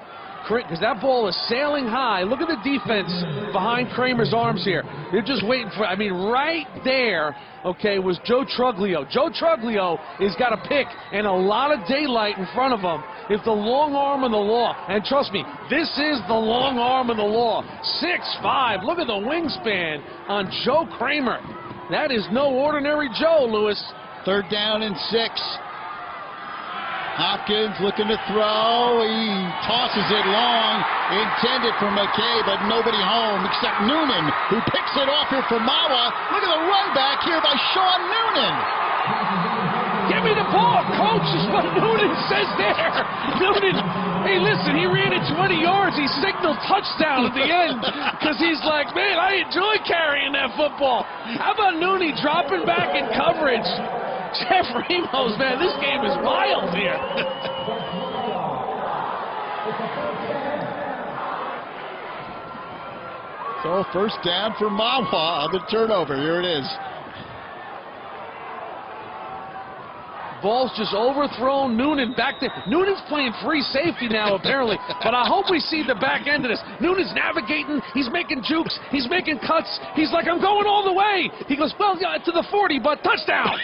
Because that ball is sailing high. Look at the defense behind Kramer's arms here. They're just waiting for, I mean, right there, okay, was Joe Truglio. Joe Truglio has got a pick and a lot of daylight in front of him. If the long arm of the law, and trust me, this is the long arm of the law. 6'5", look at the wingspan on Joe Kramer. That is no ordinary Joe, Lewis. 3rd down and 6. Hopkins looking to throw. He tosses it long, intended for McKay, but nobody home except Noonan, who picks it off here for Mahwah. Look at the run back here by Sean Noonan. Give me the ball, coach, is what Noonan says there. Noonan, hey, listen, he ran it 20 yards. He signaled touchdown at the end because he's like, man, I enjoy carrying that football. How about Noonan dropping back in coverage? Jeff Ramos, man, this game is wild here. So 1st down for Mahwah on the turnover. Here it is. Ball's just overthrown. Noonan back there. Noonan's playing free safety now, apparently. But I hope we see the back end of this. Noonan's navigating. He's making jukes. He's making cuts. He's like, I'm going all the way. He goes, well, yeah, to the 40, but touchdown.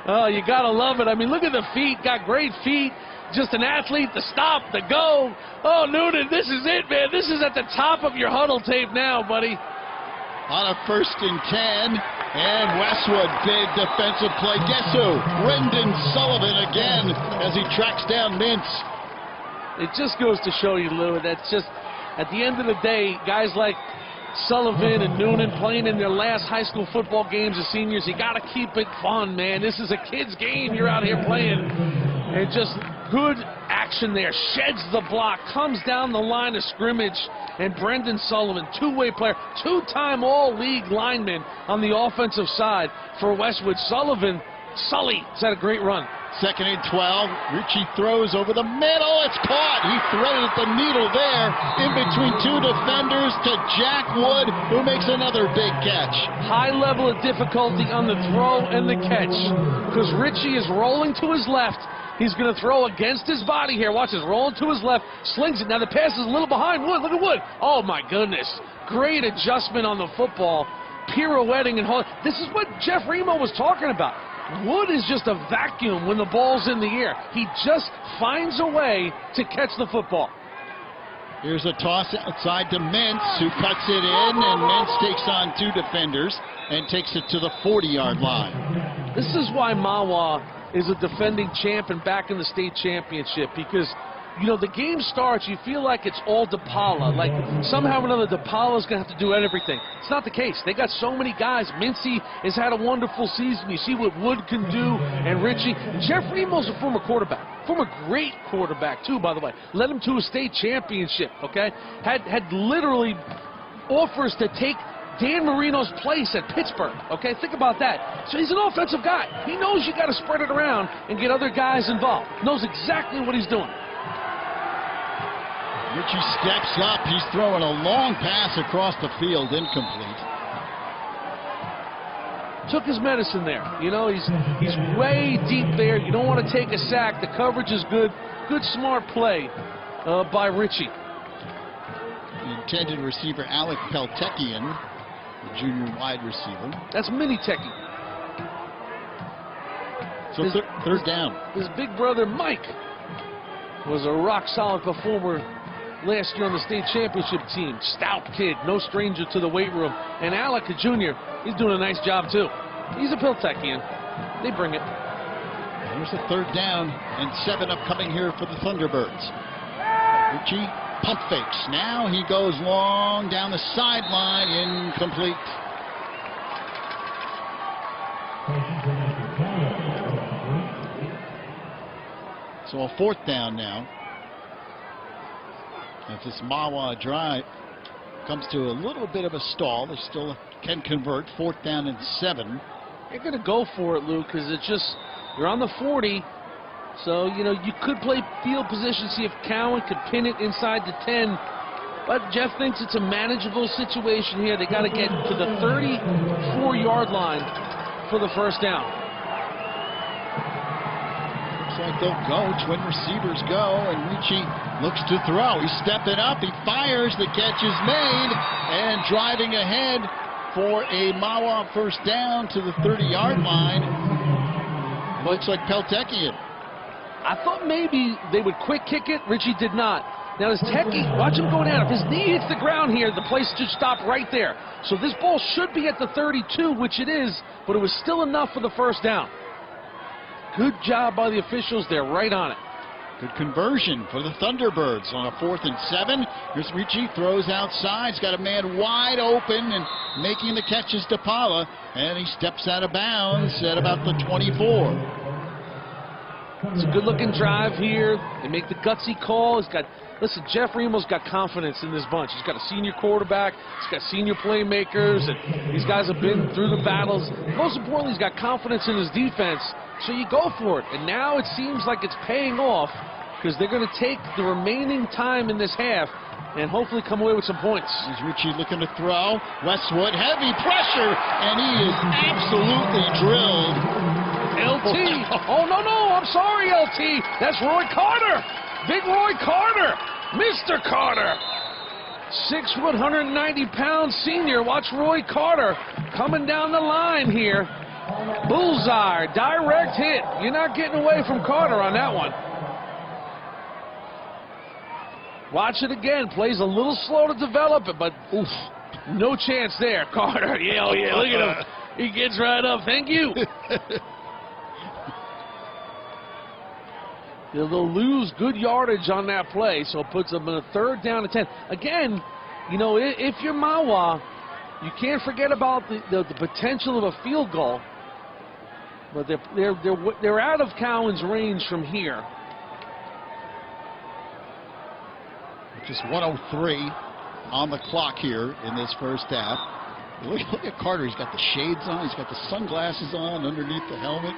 Oh, you gotta love it. I mean, look at the feet. Got great feet. Just an athlete to stop, to go. Oh, Noonan, this is it, man. This is at the top of your huddle tape now, buddy. On a 1st and 10, and Westwood, big defensive play. Guess who? Brendan Sullivan again as he tracks down Mintz. It just goes to show you, Lou, that's just, at the end of the day, guys like Sullivan and Noonan playing in their last high school football games as seniors. You got to keep it fun, man. This is a kid's game you're out here playing. And just good action there. Sheds the block, comes down the line of scrimmage. And Brendan Sullivan, two-way player, two-time all-league lineman on the offensive side for Westwood. Sully has had a great run. 2nd and 12. Ritchie throws over the middle. It's caught. He threaded the needle there in between two defenders to Jack Wood, who makes another big catch. High level of difficulty on the throw and the catch because Ritchie is rolling to his left. He's going to throw against his body here. Watch this. Rolling to his left. Slings it. Now the pass is a little behind Wood. Look at Wood. Oh, my goodness. Great adjustment on the football. Pirouetting and holding. This is what Jeff Remo was talking about. Wood is just a vacuum when the ball's in the air. He just finds a way to catch the football. Here's a toss outside to Mintz, who cuts it in, and Mintz takes on two defenders and takes it to the 40-yard line. This is why Mahwah is a defending champ and back in the state championship, because you know, the game starts, you feel like it's all DePaula. Like, somehow or another, DePaula's going to have to do everything. It's not the case. They got so many guys. Mincy has had a wonderful season. You see what Wood can do, and Ritchie. Jeff Remo's a former quarterback. Former great quarterback, too, by the way. Led him to a state championship, okay? Had literally offers to take Dan Marino's place at Pittsburgh, okay? Think about that. So he's an offensive guy. He knows you got to spread it around and get other guys involved. Knows exactly what he's doing. Ritchie steps up. He's throwing a long pass across the field, incomplete. Took his medicine there. You know, he's way deep there. You don't want to take a sack. The coverage is good. Good, smart play by Ritchie. The intended receiver, Alec Peltekian, the junior wide receiver. That's Mini Techie. So third down. His big brother, Mike, was a rock-solid performer last year on the state championship team. Stout kid, no stranger to the weight room. And Alec, a junior, he's doing a nice job, too. He's a Peltekian. They bring it. Here's the third down, and 7 upcoming here for the Thunderbirds. Ritchie pump fakes. Now he goes long down the sideline, incomplete. So a 4th down now. As this Mahwah drive comes to a little bit of a stall, they still can convert. 4th down and 7. You're going to go for it, Luke, because it's just, you're on the 40. So, you know, you could play field position, see if Cowan could pin it inside the 10. But Jeff thinks it's a manageable situation here. They got to get to the 34-yard line for the first down. Looks like they'll go. Twin receivers go, and Ritchie looks to throw. He's stepping up. He fires. The catch is made, and driving ahead for a Mahwah first down to the 30-yard line. Looks like Peltekian. I thought maybe they would quick kick it. Ritchie did not. Now, this Techie, watch him go down. If his knee hits the ground here, the place should stop right there. So this ball should be at the 32, which it is, but it was still enough for the first down. Good job by the officials. They're right on it. Good conversion for the Thunderbirds on a 4th and 7. Here's Ritchie, throws outside. He's got a man wide open, and making the catch is DePaula, and he steps out of bounds at about the 24. It's a good-looking drive here. They make the gutsy call. Listen, Jeff Remo's got confidence in this bunch. He's got a senior quarterback. He's got senior playmakers, and these guys have been through the battles. Most importantly, he's got confidence in his defense, so you go for it. And now it seems like it's paying off because they're going to take the remaining time in this half and hopefully come away with some points. Here's Ritchie looking to throw. Westwood, heavy pressure, and he is absolutely drilled. LT. Oh, no, I'm sorry, LT. That's Roy Carter. Big Roy Carter. Mr. Carter. 6 foot, 190-pound senior. Watch Roy Carter coming down the line here. Bullseye. Direct hit. You're not getting away from Carter on that one. Watch it again. Plays a little slow to develop it, but oof, no chance there. Carter. Yeah, oh yeah, look at him. He gets right up. Thank you. They'll lose good yardage on that play, so it puts them in a 3rd down and 10. Again, you know, if you're Mahwah, you can't forget about the potential of a field goal. But they're out of Cowan's range from here. Just 1:03 on the clock here in this first half. Look at Carter. He's got the shades on. He's got the sunglasses on underneath the helmet.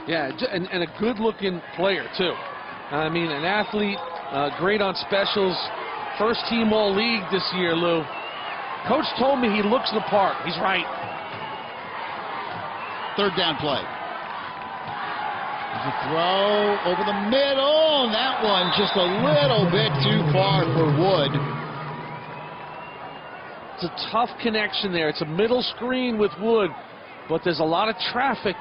Yeah, and a good-looking player, too. I mean, an athlete, great on specials. First team all-league this year, Lou. Coach told me he looks the part. He's right. Third down play. There's a throw over the middle, and that one just a little bit too far for Wood. It's a tough connection there. It's a middle screen with Wood, but there's a lot of traffic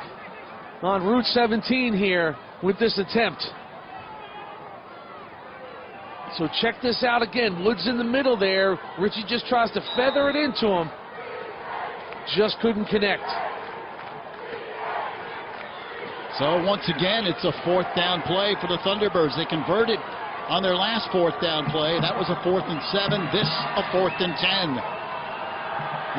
on Route 17 here with this attempt. So check this out again. Wood's in the middle there. Richie just tries to feather it into him. Just couldn't connect. So once again, it's a fourth down play for the Thunderbirds. They converted on their last fourth down play. That was a 4th and 7. This a 4th and 10.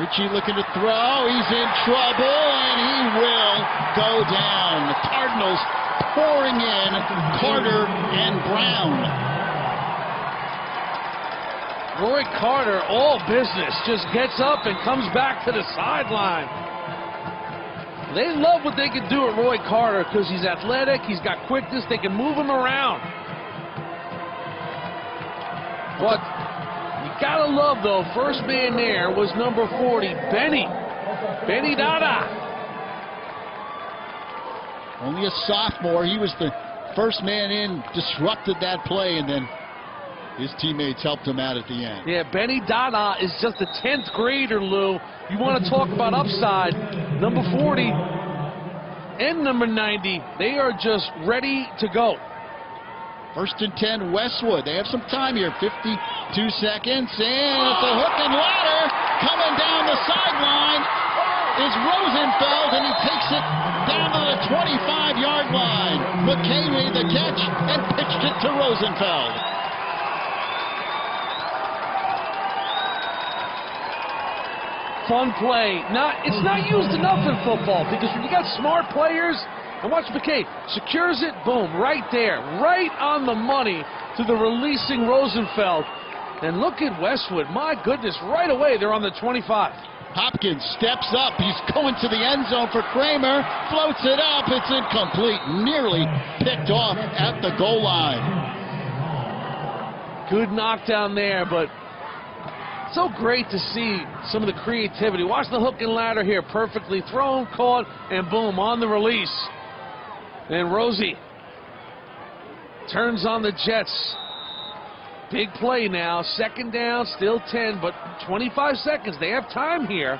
Richie looking to throw. He's in trouble, and he will go down. The Cardinals pouring in Carter and Brown. Roy Carter, all business, just gets up and comes back to the sideline. They love what they can do at Roy Carter because he's athletic, he's got quickness, they can move him around. But you gotta love, though, first man there was number 40, Benny Dada. Only a sophomore. He was the first man in, disrupted that play, and then his teammates helped him out at the end. Yeah, Benny Dada is just a 10th grader, Lou. You want to talk about upside. Number 40 and number 90, they are just ready to go. First and 10, Westwood. They have some time here, 52 seconds, and it's a hook and ladder. Coming down the sideline is Rosenfeld, and he takes it down to the 25-yard line. McKay made the catch and pitched it to Rosenfeld. Fun play. It's not used enough in football because when you got smart players, and watch McKay, secures it, boom, right there, right on the money to the releasing Rosenfeld. And look at Westwood, my goodness, right away they're on the 25. Hopkins steps up, he's going to the end zone for Kramer, floats it up, it's incomplete, nearly picked off at the goal line. Good knockdown there, but so great to see some of the creativity. Watch the hook and ladder here, perfectly thrown, caught, and boom, on the release. And Rosie turns on the Jets. Big play now, second down, still 10, but 25 seconds. They have time here.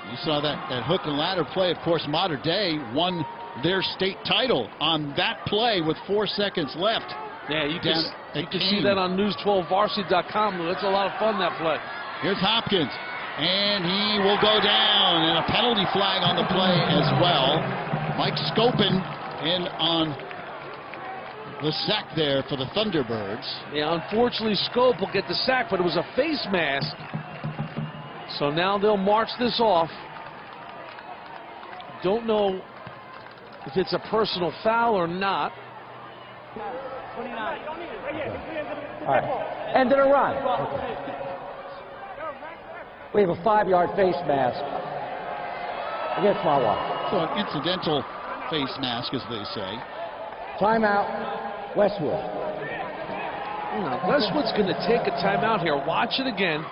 You saw that hook and ladder play. Of course, Mater Dei won their state title on that play with 4 seconds left. Yeah, you can see that on news12varsity.com. That's a lot of fun, that play. Here's Hopkins, and he will go down, and a penalty flag on the play as well. Mike Scopin in on the sack there for the Thunderbirds. Yeah, unfortunately, Scope will get the sack, but it was a face mask. So now they'll march this off. Don't know if it's a personal foul or not. All right. End of the run. Okay. We have a 5-yard face mask against Mahwah. So an incidental face mask, as they say. Timeout, Westwood. Now, Westwood's going to take a timeout here. Watch it again.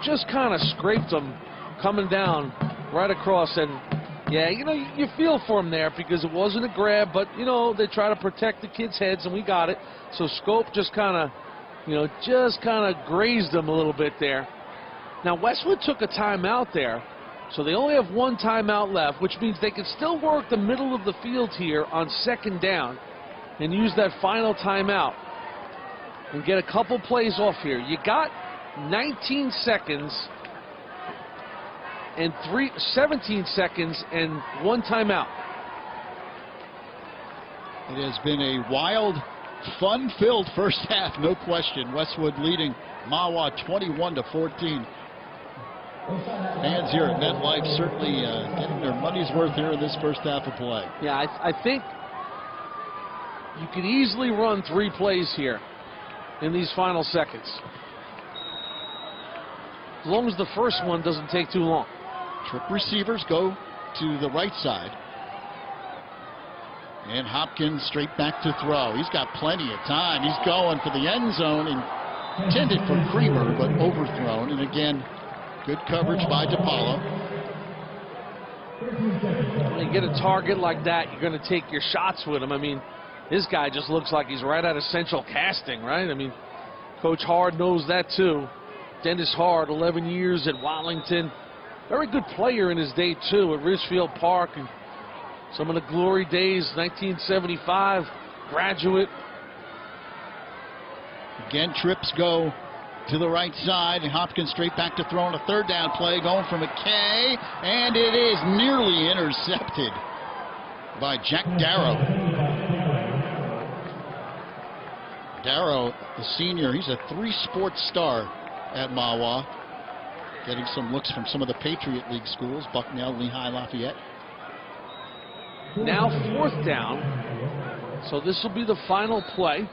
Just kind of scraped them coming down right across, and yeah, you know, you feel for him there because it wasn't a grab, but, you know, they try to protect the kids' heads, and we got it. So Scope just kind of, you know, grazed them a little bit there. Now, Westwood took a timeout there, so they only have one timeout left, which means they can still work the middle of the field here on second down and use that final timeout and get a couple plays off here. You got 19 seconds and 17 seconds and one timeout. It has been a wild Fun-filled first half, no question. Westwood leading Mahwah 21-14. Fans here at MetLife certainly getting their money's worth here in this first half of play. Yeah, I think you could easily run 3 plays here in these final seconds, as long as the first one doesn't take too long. Trip receivers go to the right side. And Hopkins straight back to throw. He's got plenty of time. He's going for the end zone, intended for Creamer, but overthrown. And again, good coverage by DePaulo. When you get a target like that, you're going to take your shots with him. I mean, this guy just looks like he's right out of Central Casting, right? I mean, Coach Hard knows that too. Dennis Hard, 11 years at Wallington. Very good player in his day too at Ridgefield Park. And some of the glory days, 1975, graduate. Again, trips go to the right side, and Hopkins straight back to throw on a third down play, going for McKay, and it is nearly intercepted by Jack Darrow. Darrow, the senior, he's a 3-sport star at Mahwah, getting some looks from some of the Patriot League schools, Bucknell, Lehigh, Lafayette. Now 4th down, so this will be the final play.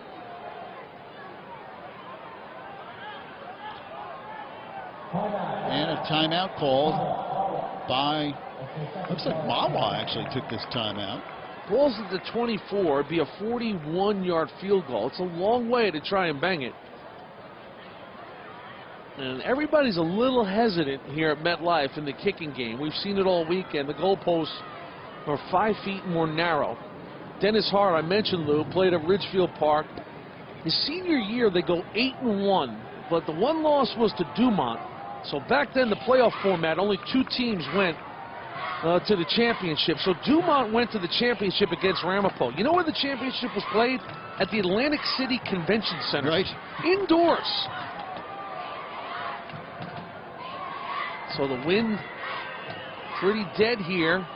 And a timeout called by, looks like Mahwah actually took this timeout. Ball's at the 24, it'd be a 41-yard field goal. It's a long way to try and bang it. And everybody's a little hesitant here at MetLife in the kicking game. We've seen it all weekend. The goalposts are 5 feet more narrow. Dennis Hart, I mentioned, Lou, played at Ridgefield Park. His senior year, they go 8-1, but the one loss was to Dumont. So back then, the playoff format, only 2 teams went to the championship. So Dumont went to the championship against Ramapo. You know where the championship was played? At the Atlantic City Convention Center. Right. Indoors. So the wind pretty dead here.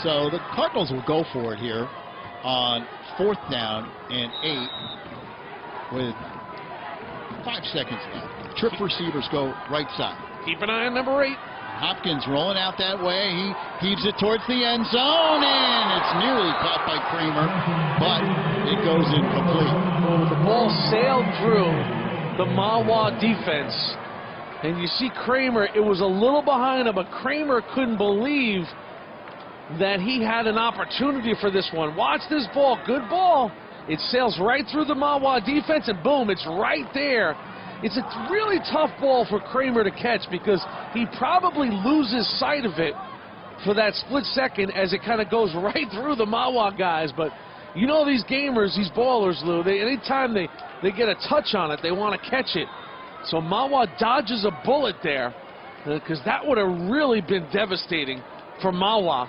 So the Cardinals will go for it here on 4th down and 8 with 5 seconds left. Trip receivers go right side. Keep an eye on number 8. Hopkins rolling out that way. He heaves it towards the end zone, and it's nearly caught by Creamer, but it goes incomplete. The ball sailed through the Mahwah defense, and you see Creamer, it was a little behind him, but Creamer couldn't believe that he had an opportunity for this one. Watch this ball, good ball. It sails right through the Mahwah defense, and boom, it's right there. It's a really tough ball for Creamer to catch because he probably loses sight of it for that split second as it kind of goes right through the Mahwah guys. But you know these gamers, these ballers, Lou, anytime they get a touch on it, they want to catch it. So Mahwah dodges a bullet there because that would have really been devastating for Mahwah.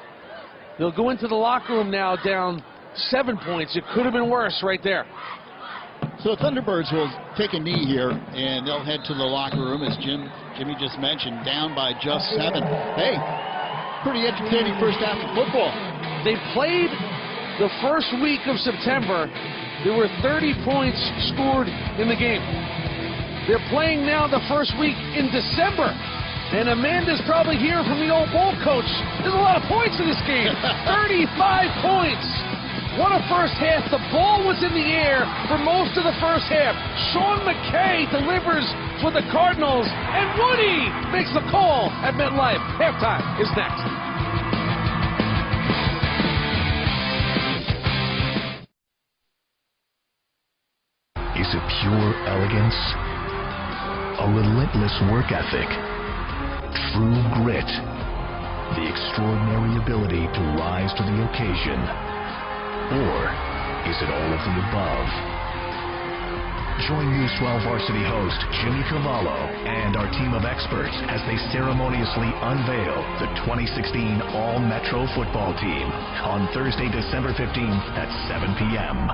They'll go into the locker room now down 7 points. It could have been worse right there. So Thunderbirds will take a knee here, and they'll head to the locker room, as Jimmy just mentioned, down by just 7. Hey, pretty entertaining first half of football. They played the first week of September. There were 30 points scored in the game. They're playing now the first week in December. And Amanda's probably hearing from the old ball coach. There's a lot of points in this game. 35 points. What a first half. The ball was in the air for most of the first half. Sean McKay delivers for the Cardinals. And Woody makes the call at MetLife. Halftime is next. Is it pure elegance? A relentless work ethic? True grit? The extraordinary ability to rise to the occasion? Or is it all of the above? Join News 12 varsity host Jimmy Cavallo and our team of experts as they ceremoniously unveil the 2016 All-Metro football team on Thursday, December 15th at 7 p.m.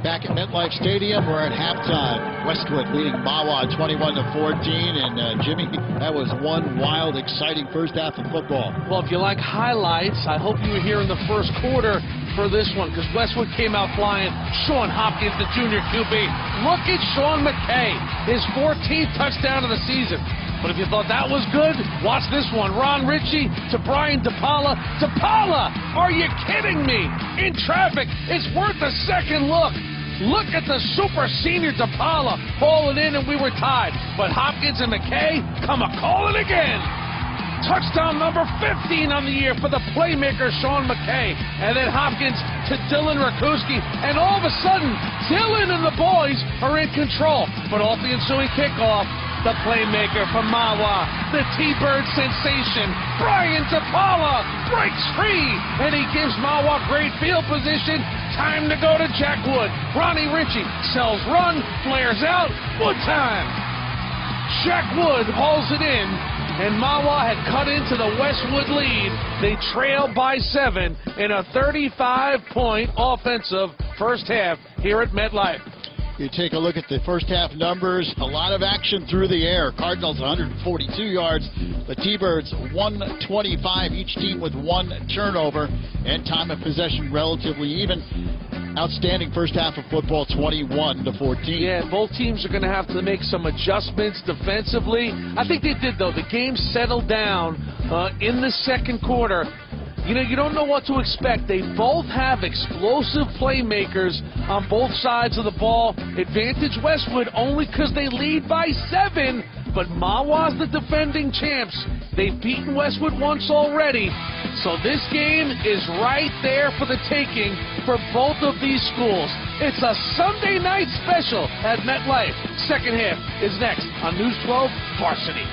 back at MetLife Stadium. We're at halftime. Westwood leading Mahwah 21-14. And Jimmy, that was one wild, exciting first half of football. Well, if you like highlights, I hope you were here in the first quarter for this one, because Westwood came out flying. Sean Hopkins, the junior QB. Look at Sean McKay, his 14th touchdown of the season. But if you thought that was good, watch this one. Ron Ritchie to Brian DePaula. DePaula, are you kidding me? In traffic, it's worth a second look. Look at the super senior DePaula hauling in, and we were tied. But Hopkins and McKay come a-calling again. Touchdown number 15 on the year for the playmaker, Sean McKay. And then Hopkins to Dylan Rakuski. And all of a sudden, Dylan and the boys are in control. But off the ensuing kickoff, the playmaker from Mahwah, the T-Bird sensation, Brian DePaula breaks free, and he gives Mahwah great field position. Time to go to Jack Wood. Ronnie Ritchie sells run, flares out, Wood time. Jack Wood hauls it in, and Mahwah had cut into the Westwood lead. They trail by 7 in a 35-point offensive first half here at MetLife. You take a look at the first half numbers, a lot of action through the air. Cardinals 142 yards, the T-Birds 125, each team with 1 turnover, and time of possession relatively even. Outstanding first half of football, 21-14. Yeah, both teams are going to have to make some adjustments defensively. I think they did, though. The game settled down in the second quarter. You know, you don't know what to expect. They both have explosive playmakers on both sides of the ball. Advantage Westwood only because they lead by 7. But Mahwah's the defending champs. They've beaten Westwood once already. So this game is right there for the taking for both of these schools. It's a Sunday night special at MetLife. Second half is next on News 12 Varsity.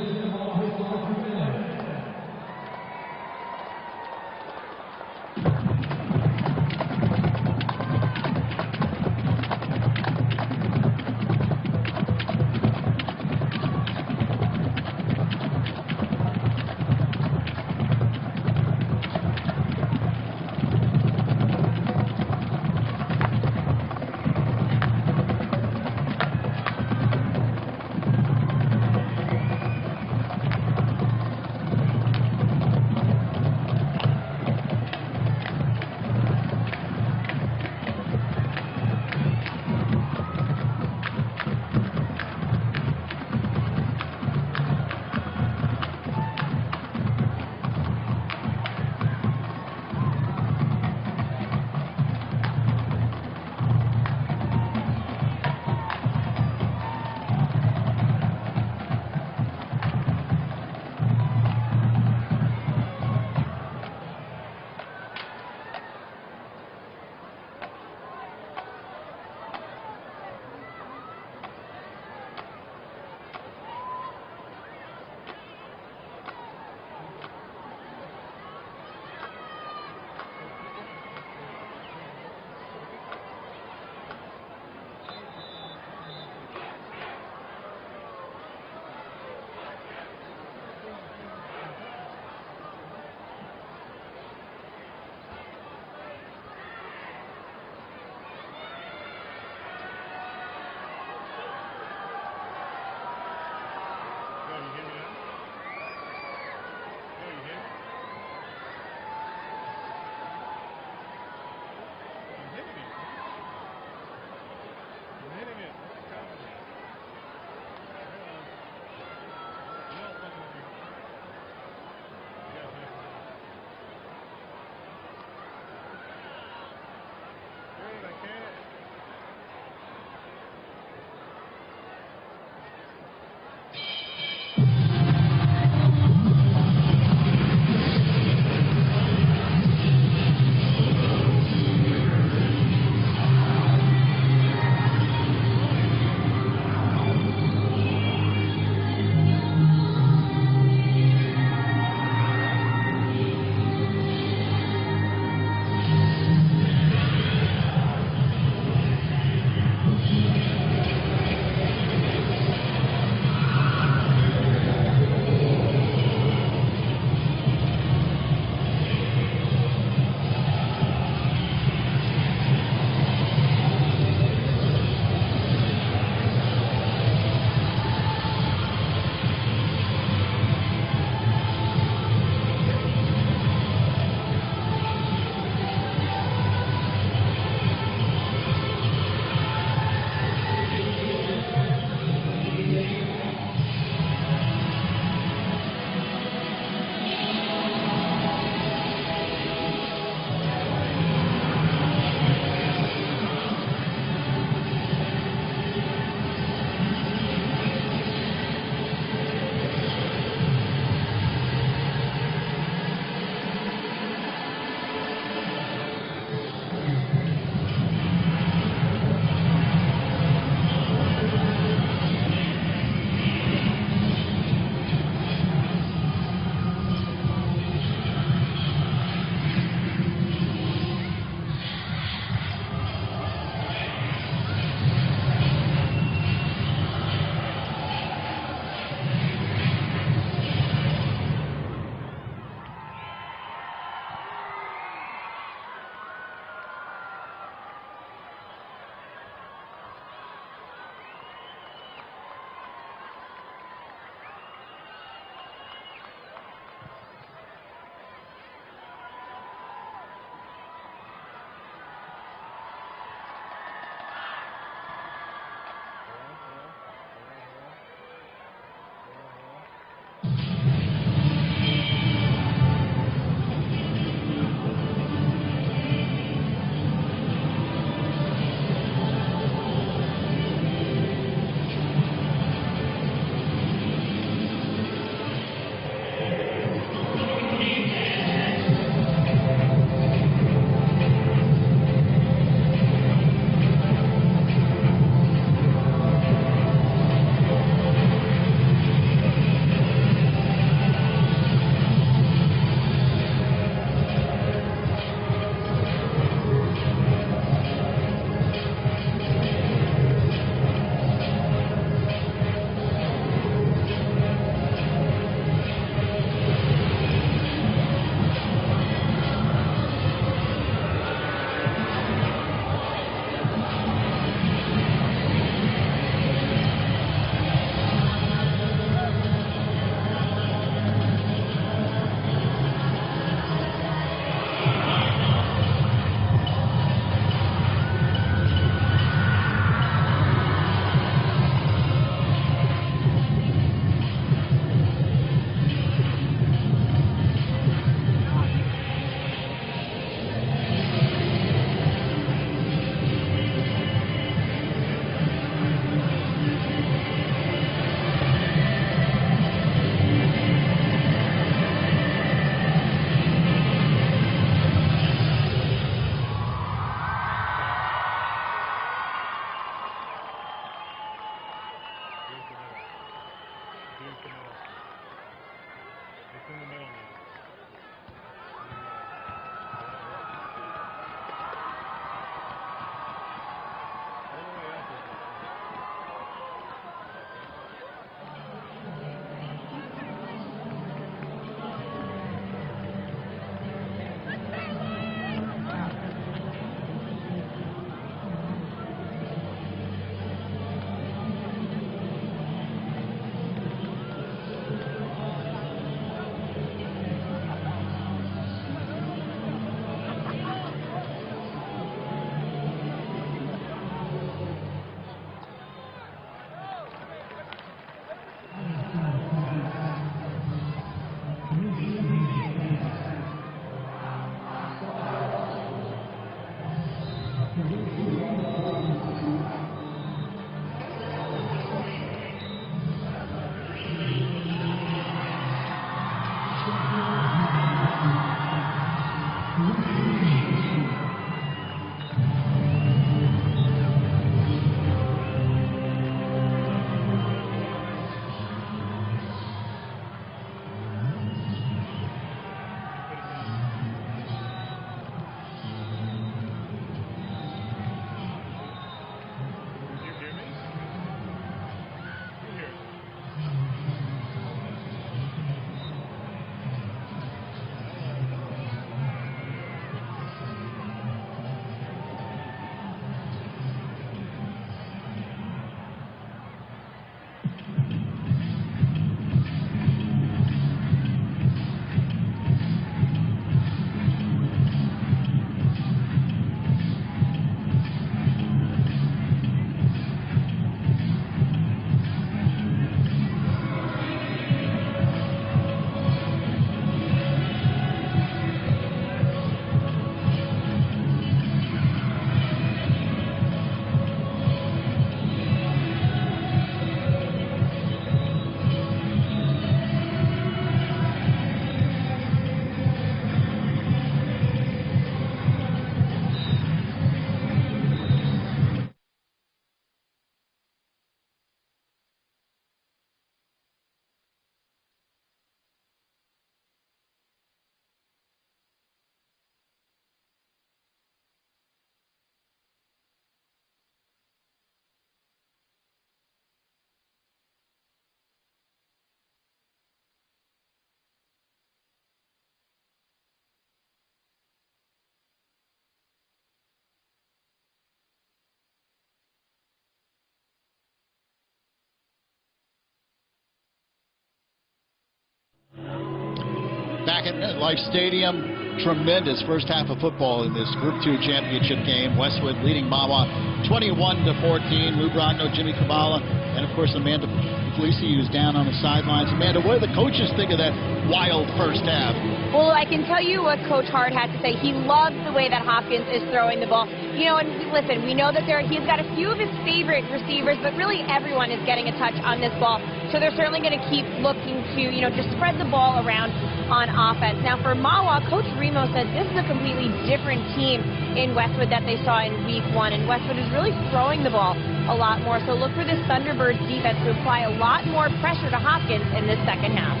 Back at MetLife Stadium, tremendous first half of football in this Group 2 championship game. Westwood leading Mahwah 21-14. Lou Brogno, Jimmy Kabbalah, and of course Amanda Felici, who's down on the sidelines. Amanda, what do the coaches think of that wild first half? Well, I can tell you what Coach Hart had to say. He loves the way that Hopkins is throwing the ball. You know, and listen, we know that he's got a few of his favorite receivers, but really everyone is getting a touch on this ball. So they're certainly going to keep looking to, you know, just spread the ball around on offense. Now for Mahwah, Coach Remo said this is a completely different team in Westwood that they saw in Week 1, and Westwood is really throwing the ball a lot more. So look for this Thunderbirds defense to apply a lot more pressure to Hopkins in this second half.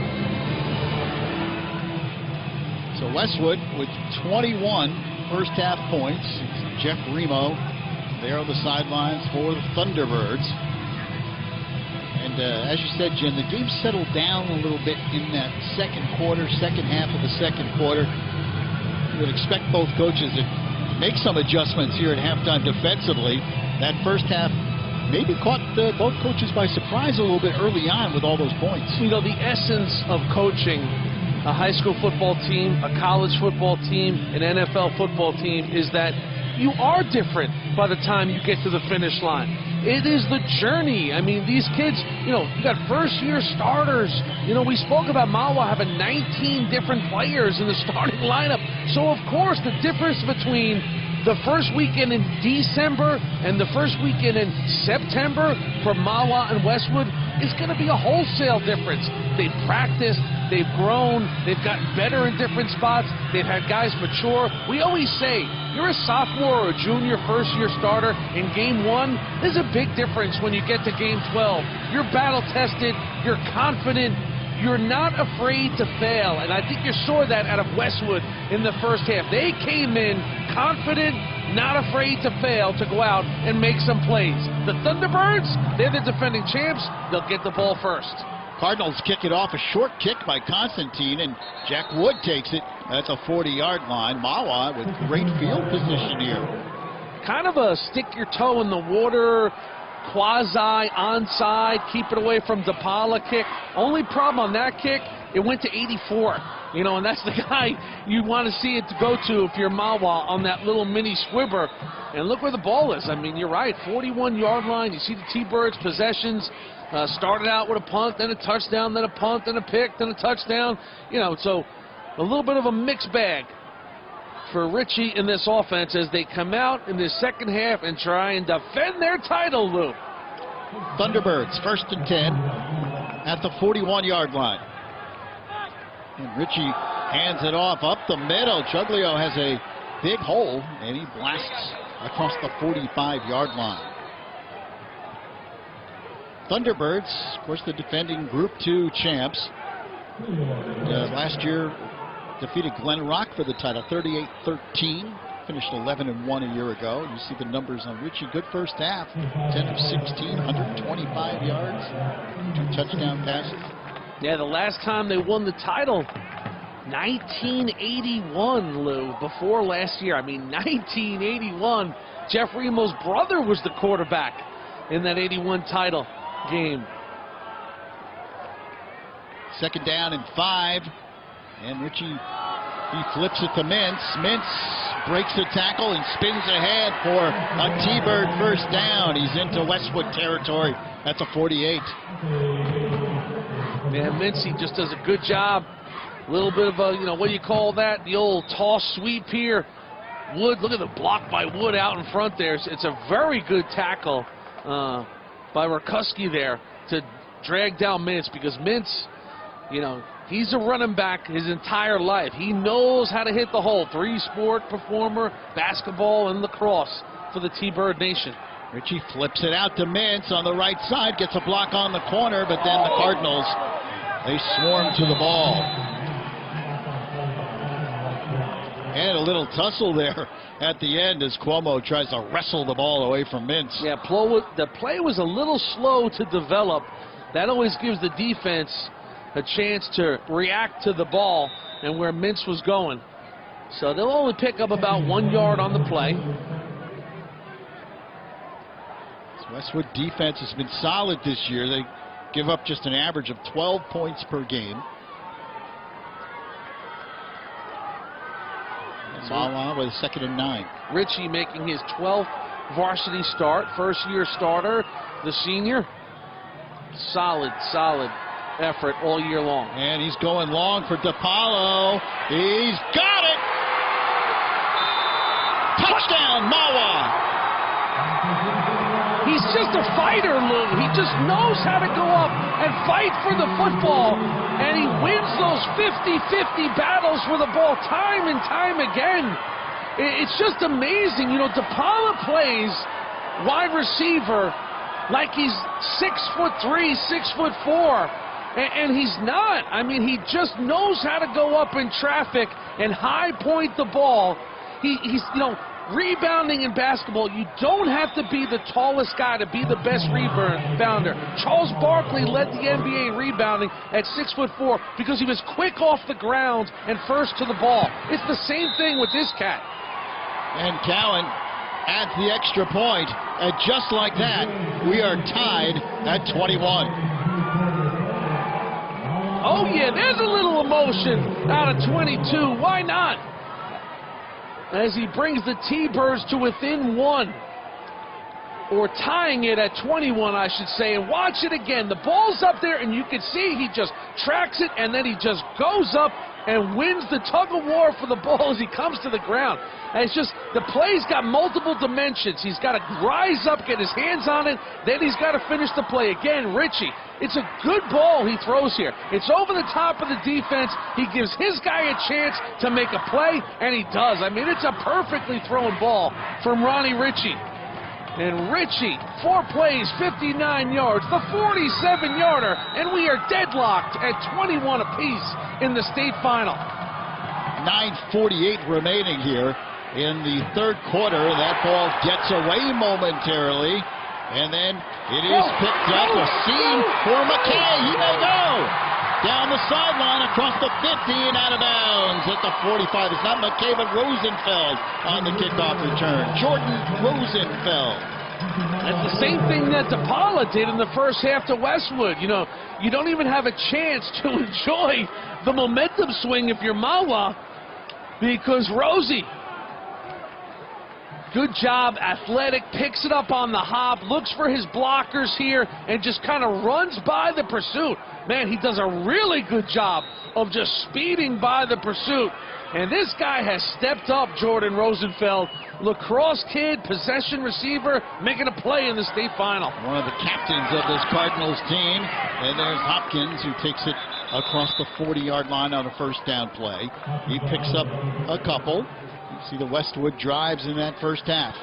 So Westwood with 21 first half points. Jeff Remo there on the sidelines for the Thunderbirds. And as you said, Jim, the game settled down a little bit in that second half of the second quarter. You would expect both coaches to make some adjustments here at halftime defensively. That first half maybe caught both coaches by surprise a little bit early on with all those points. You know, the essence of coaching a high school football team, a college football team, an NFL football team is that you are different by the time you get to the finish line. It is the journey. I mean, these kids, you know, you got first-year starters. You know, we spoke about Mahwah having 19 different players in the starting lineup. So, of course, the difference between the first weekend in December and the first weekend in September for Mahwah and Westwood is going to be a wholesale difference. They've practiced, they've grown, they've gotten better in different spots, they've had guys mature. We always say, you're a sophomore or a junior first-year starter in Game 1, there's a big difference when you get to Game 12. You're battle-tested, you're confident, you're not afraid to fail. And I think you saw that out of Westwood in the first half. They came in confident, not afraid to fail, to go out and make some plays. The Thunderbirds, they're the defending champs. They'll get the ball first. Cardinals kick it off, a short kick by Constantine, and Jack Wood takes it. That's a 40-yard line. Mahwah with great field position here. Kind of a stick your toe in the water, quasi onside, keep it away from DePaula kick. Only problem on that kick, it went to 84. You know, and that's the guy you want to see it to go to if you're Mahwah on that little mini squibber. And look where the ball is. I mean, you're right, 41-yard line. You see the T-Birds' possessions. Started out with a punt, then a touchdown, then a punt, then a pick, then a touchdown. You know, so a little bit of a mixed bag for Richie in this offense as they come out in the second half and try and defend their title, Lou. Thunderbirds, 1st and 10 at the 41-yard line. And Richie hands it off up the middle. Chuglio has a big hole, and he blasts across the 45-yard line. Thunderbirds, of course, the defending Group 2 champs. Last year defeated Glen Rock for the title, 38-13. Finished 11-1 a year ago. You see the numbers on Richie. Good first half, 10 of 16, 125 yards, 2 touchdown passes. Yeah, the last time they won the title, 1981, Lou, before last year. I mean, 1981. Jeff Remo's brother was the quarterback in that 81 title game. 2nd down and 5. And Richie, he flips it to Mintz. Mintz breaks the tackle and spins ahead for a T-Bird first down. He's into Westwood territory. That's a 48. Man, Mintz, he just does a good job. A little bit of a, you know, what do you call that? The old toss sweep here. Wood, look at the block by Wood out in front there. It's a very good tackle by Rakuski there to drag down Mintz, because Mintz, you know, he's a running back his entire life. He knows how to hit the hole. 3-sport performer, basketball and lacrosse for the T-Bird Nation. Richie flips it out to Mintz on the right side, gets a block on the corner, but then the Cardinals, they swarm to the ball. And a little tussle there at the end as Cuomo tries to wrestle the ball away from Mintz. Yeah, the play was a little slow to develop. That always gives the defense a chance to react to the ball and where Mintz was going. So they'll only pick up about 1 yard on the play. This Westwood defense has been solid this year. They give up just an average of 12 points per game. Mahwah with 2nd and 9. Richie making his 12th varsity start, first-year starter, the senior. Solid effort all year long. And he's going long for DePaulo. He's got it! Touchdown, Mahwah! He's just a fighter, Lou. He just knows how to go up and fight for the football. And he wins those 50-50 battles for the ball time and time again. It's just amazing. You know, DePaula plays wide receiver like he's 6'3", 6'4", and he's not. I mean, he just knows how to go up in traffic and high point the ball. He's, you know, rebounding in basketball, you don't have to be the tallest guy to be the best rebounder. Charles Barkley led the NBA rebounding at 6'4" because he was quick off the ground and first to the ball. It's the same thing with this cat. And Cowan adds the extra point, and just like that, we are tied at 21. Oh yeah, there's a little emotion out of 22. Why not? As he brings the T-Birds to within 1, or tying it at 21, I should say. And watch it again. The ball's up there, and you can see he just tracks it, and then he just goes up and wins the tug-of-war for the ball as he comes to the ground. And it's just, the play's got multiple dimensions. He's got to rise up, get his hands on it, then he's got to finish the play. Again, Richie, it's a good ball he throws here. It's over the top of the defense. He gives his guy a chance to make a play, and he does. I mean, it's a perfectly thrown ball from Ronnie Richie. And Richie, 4 plays, 59 yards, the 47-yarder, and we are deadlocked at 21 apiece in the state final. 9:48 remaining here in the third quarter. That ball gets away momentarily, and then it is picked up. A seam for McKay. He may go down the sideline across the 50 and out of bounds at the 45. It's not McKay, but Rosenfeld on the kickoff return. Jordan Rosenfeld. That's the same thing that DePaula did in the first half to Westwood. You know, you don't even have a chance to enjoy the momentum swing if you're Mahwah, because Rosie, good job, athletic, picks it up on the hop, looks for his blockers here, and just kind of runs by the pursuit. Man, he does a really good job of just speeding by the pursuit. And this guy has stepped up, Jordan Rosenfeld, lacrosse kid, possession receiver, making a play in the state final. One of the captains of this Cardinals team. And there's Hopkins, who takes it across the 40-yard line on a first down play. He picks up a couple. You see the Westwood drives in that first half.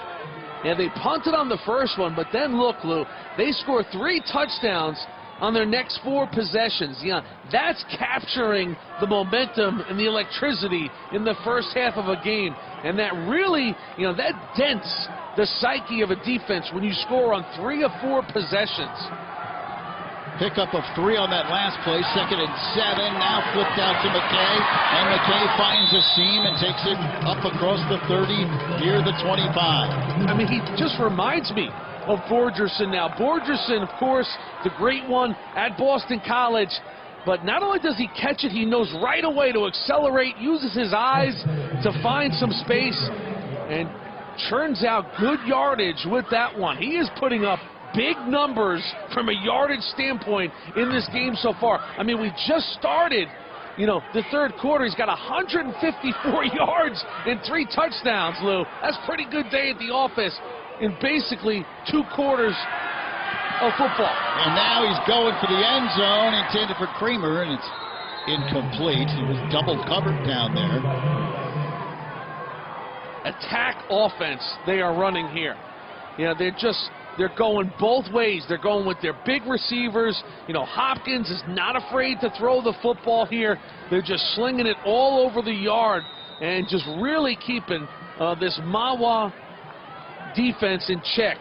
Yeah, they punted on the first one, but then look, Lou, they score 3 touchdowns on their next 4 possessions. Yeah, that's capturing the momentum and the electricity in the first half of a game. And that really, that dents the psyche of a defense when you score on 3 or 4 possessions. Pickup of 3 on that last play, 2nd and 7, now flipped out to McKay, and McKay finds a seam and takes it up across the 30, near the 25. I mean, he just reminds me of Borgerson now. Borgerson, of course, the great one at Boston College, but not only does he catch it, he knows right away to accelerate, uses his eyes to find some space, and churns out good yardage with that one. He is putting up big numbers from a yardage standpoint in this game so far. I mean, we just started, the third quarter. He's got 154 yards and 3 touchdowns, Lou. That's a pretty good day at the office in basically 2 quarters of football. And now he's going for the end zone, intended for Kramer, and it's incomplete. He was double covered down there. Attack offense they are running here. They're going both ways. They're going with their big receivers. Hopkins is not afraid to throw the football here. They're just slinging it all over the yard and just really keeping this Mahwah defense in check.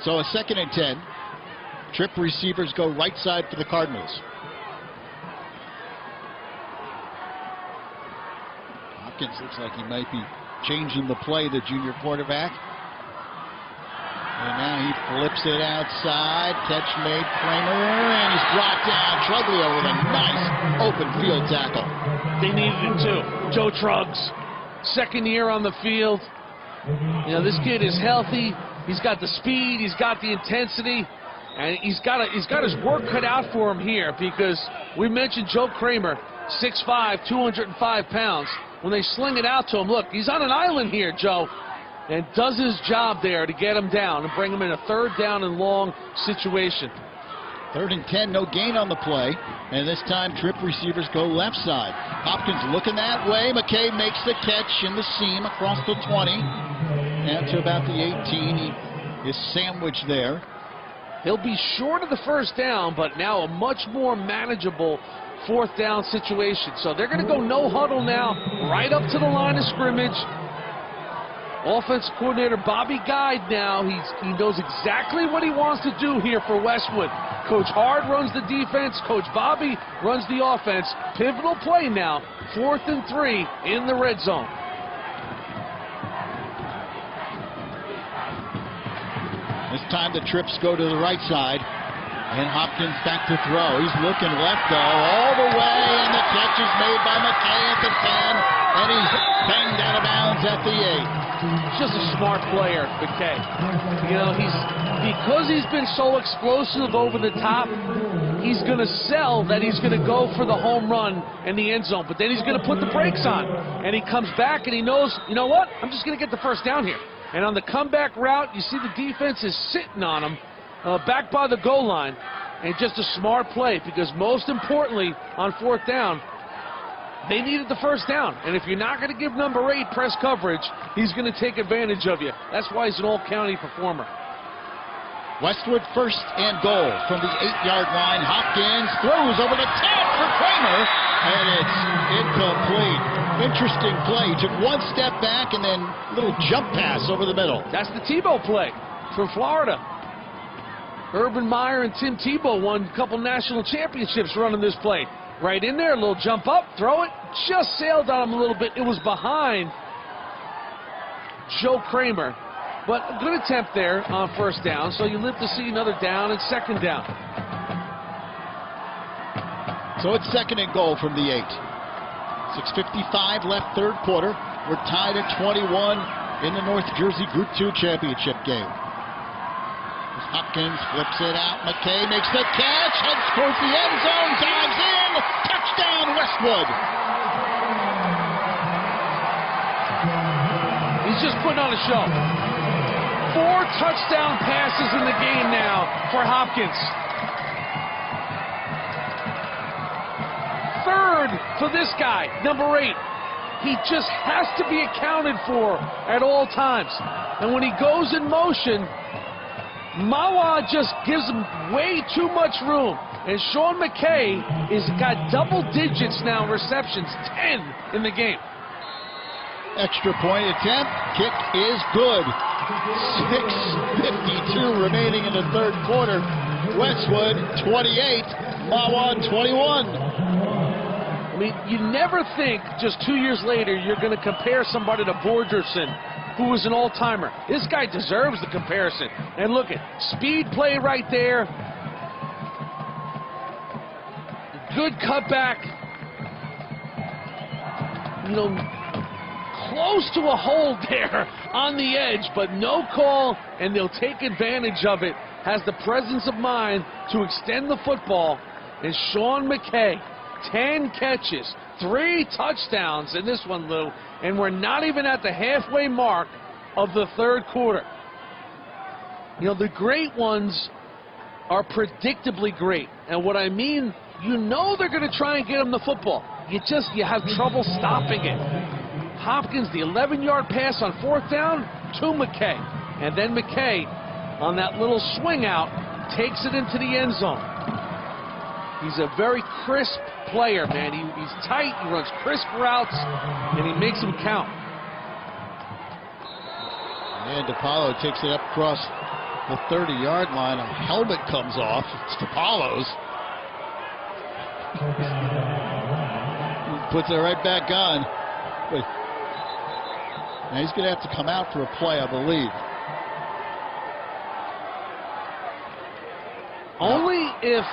So a 2nd and 10. Trip receivers go right side for the Cardinals. Hopkins looks like he might be changing the play, the junior quarterback. And now he flips it outside. Catch made, Kramer, and he's brought down. Truglio with a nice open field tackle. They needed it too. Joe Truggs, 2nd year on the field. This kid is healthy. He's got the speed. He's got the intensity. And he's got his work cut out for him here, because we mentioned Joe Kramer, 6'5", 205 pounds. When they sling it out to him, look, he's on an island here, Joe, and does his job there to get him down and bring him in a 3rd down and long situation. 3rd and 10, no gain on the play, and this time Trip receivers go left side. Hopkins looking that way. McKay makes the catch in the seam across the 20, and to about the 18. He is sandwiched there. He'll be short of the 1st down, but now a much more manageable 4th down situation. So they're going to go no huddle now, right up to the line of scrimmage. Offensive coordinator Bobby Guide now, he knows exactly what he wants to do here for Westwood. Coach Hard runs the defense, Coach Bobby runs the offense. Pivotal play now, 4th and 3 in the red zone. This time the trips go to the right side, and Hopkins back to throw. He's looking left, though, all the way, and the catch is made by McKay at the 10, and he's banged out of bounds at the 8. Just a smart player, McKay. Because he's been so explosive over the top, he's going to sell that he's going to go for the home run in the end zone, but then he's going to put the brakes on, and he comes back and he knows, you know what, I'm just going to get the 1st down here. And on the comeback route, you see the defense is sitting on him back by the goal line, and just a smart play, because most importantly on 4th down, they needed the first down. And if you're not going to give number 8 press coverage, he's going to take advantage of you. That's why he's an all-county performer. Westwood first and goal from the 8-yard line. Hopkins throws over the top for Kramer, and it's incomplete. Interesting play. He took one step back and then a little jump pass over the middle. That's the Tebow play from Florida. Urban Meyer and Tim Tebow won a couple national championships running this play. Right in there, a little jump up, throw it, just sailed on him a little bit. It was behind Joe Kramer. But a good attempt there on first down, so you live to see another down and second down. So it's second and goal from the 8. 6:55 left, third quarter. We're tied at 21 in the North Jersey Group 2 championship game. Hopkins flips it out. McKay makes the catch, heads towards the end zone, dives in. Touchdown, Westwood. He's just putting on a show. 4 touchdown passes in the game now for Hopkins. Third for this guy, number 8. He just has to be accounted for at all times. And when he goes in motion, Mahwah just gives him way too much room. And Sean McKay has got double digits now receptions, 10 in the game. Extra point attempt, kick is good. 6:52 remaining in the third quarter. Westwood 28, Mahwah 21. I mean, you never think just 2 years later you're going to compare somebody to Borgerson, who was an all-timer. This guy deserves the comparison. And look at speed play right there. Good cutback. You know, close to a hold there on the edge, but no call, and they'll take advantage of it. Has the presence of mind to extend the football. And Sean McKay, 10 catches, 3 touchdowns in this one, Lou, and we're not even at the halfway mark of the third quarter. You know, the great ones are predictably great, and what I mean, you know they're going to try and get him the football. You have trouble stopping it. Hopkins, the 11-yard pass on fourth down to McKay. And then McKay, on that little swing out, takes it into the end zone. He's a very crisp player, man. He's tight, he runs crisp routes, and he makes them count. And DiPaolo takes it up across the 30-yard line. A helmet comes off. It's DiPaolo's. He puts it right back on. But now he's going to have to come out for a play, I believe. Only if,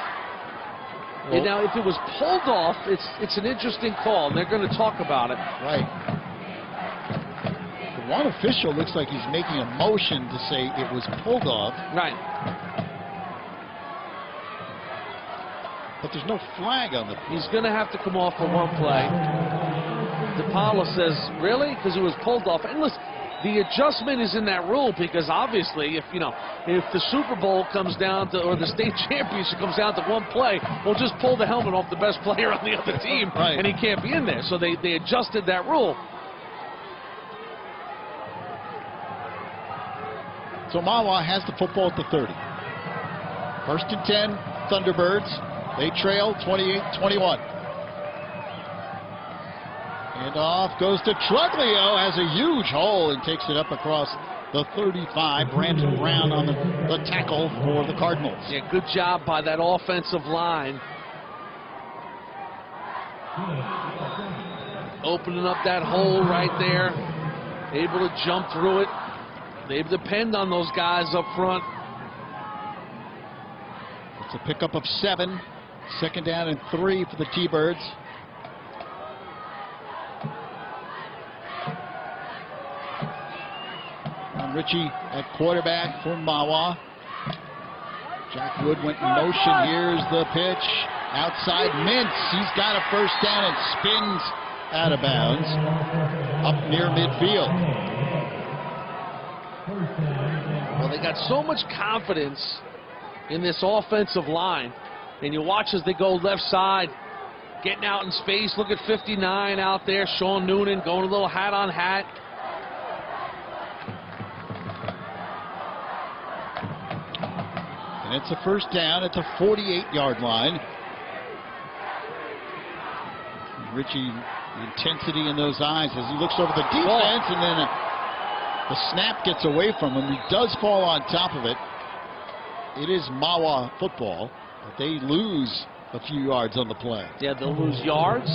now if it was pulled off, it's an interesting call, and they're going to talk about it. Right. The one official looks like he's making a motion to say it was pulled off. Right. But there's no flag on the play. He's going to have to come off for one play. DiPaolo says, really? Because it was pulled off. And listen, the adjustment is in that rule because obviously if the Super Bowl comes down to, or the state championship comes down to one play, we'll just pull the helmet off the best player on the other team, right, and he can't be in there. So they adjusted that rule. So Mahwah has the football at the 30. First and 10, Thunderbirds. They trail 28-21. And off goes to Truglio, has a huge hole and takes it up across the 35. Brandon Brown on the tackle for the Cardinals. Yeah, good job by that offensive line. Opening up that hole right there. Able to jump through it. They depend on those guys up front. It's a pickup of 7. Second down and 3 for the T-Birds. Ritchie at quarterback for Mahwah. Jack Wood went in motion. Here's the pitch. Outside Mintz. He's got a first down and spins out of bounds up near midfield. Well, they got so much confidence in this offensive line. And you watch as they go left side. getting out in space. Look at 59 out there. Sean Noonan going a little hat on hat. And it's a first down at the 48-yard line. Richie, the intensity in those eyes as he looks over the defense, and then the snap gets away from him. He does fall on top of it. It is Mahwah football, but they lose a few yards on the play. Yeah, they'll lose yards,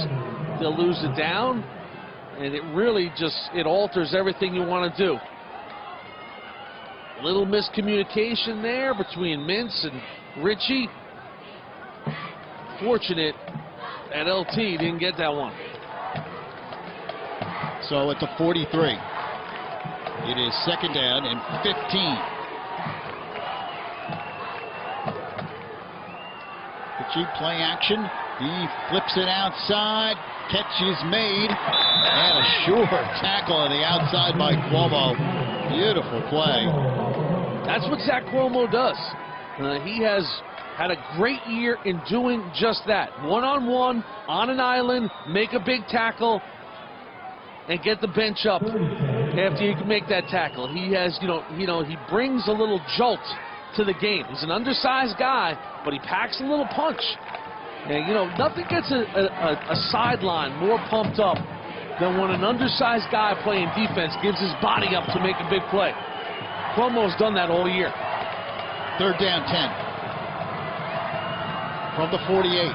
they'll lose it down, and it really just, it alters everything you want to do. A little miscommunication there between Mintz and Richie. Fortunate that LT didn't get that one. So at the 43, it is second down and 15. Richie play action. He flips it outside. Catch is made. And a sure tackle on the outside by Cuomo. Beautiful play. That's what Zach Cuomo does. He has had a great year in doing just that. One-on-one, on an island, make a big tackle, and get the bench up after you can make that tackle. He has, he brings a little jolt to the game. He's an undersized guy, but he packs a little punch. And, nothing gets a sideline more pumped up than when an undersized guy playing defense gives his body up to make a big play. Cuomo's done that all year. Third down 10 from the 48.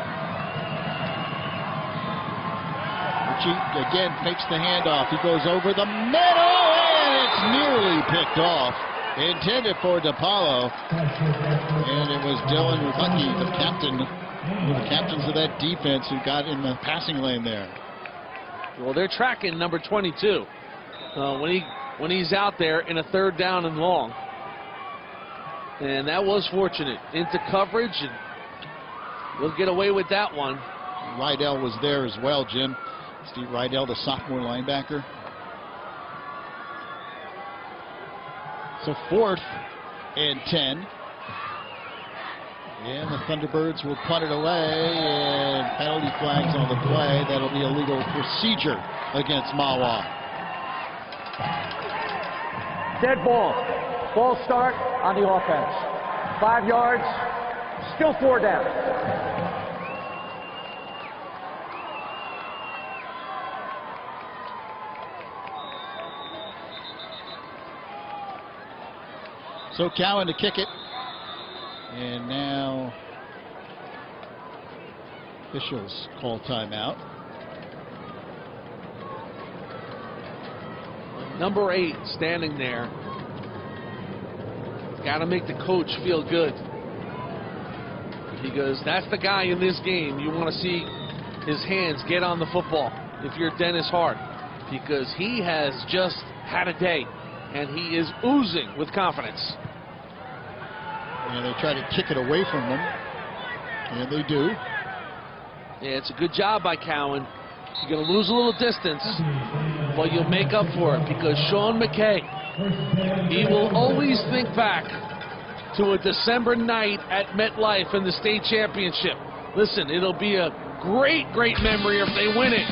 Richie again fakes the handoff. He goes over the middle, and it's nearly picked off. Intended for DePaulo, and it was Dylan Rucki, the captain, one of the captains of that defense, who got in the passing lane there. Well, they're tracking number 22 when he's out there in a third down and long, and that was fortunate into coverage, and we'll get away with that one. Rydell was there as well, Jim. Steve Rydell, the sophomore linebacker. So fourth and 10. And the Thunderbirds will punt it away, and penalty flags on the play. That'll be a legal procedure against Mahwah. Dead ball. Ball start on the offense. 5 yards. Still 4 down. So Cowan to kick it. And now officials call timeout. Number 8 standing there. Got to make the coach feel good, because that's the guy in this game you want to see his hands get on the football if you're Dennis Hart, because he has just had a day and he is oozing with confidence. And they try to kick it away from them, and they do. Yeah, it's a good job by Cowan. You're going to lose a little distance, but you'll make up for it, because Sean McKay, he will always think back to a December night at MetLife in the state championship. Listen, it'll be a great, great memory if they win it.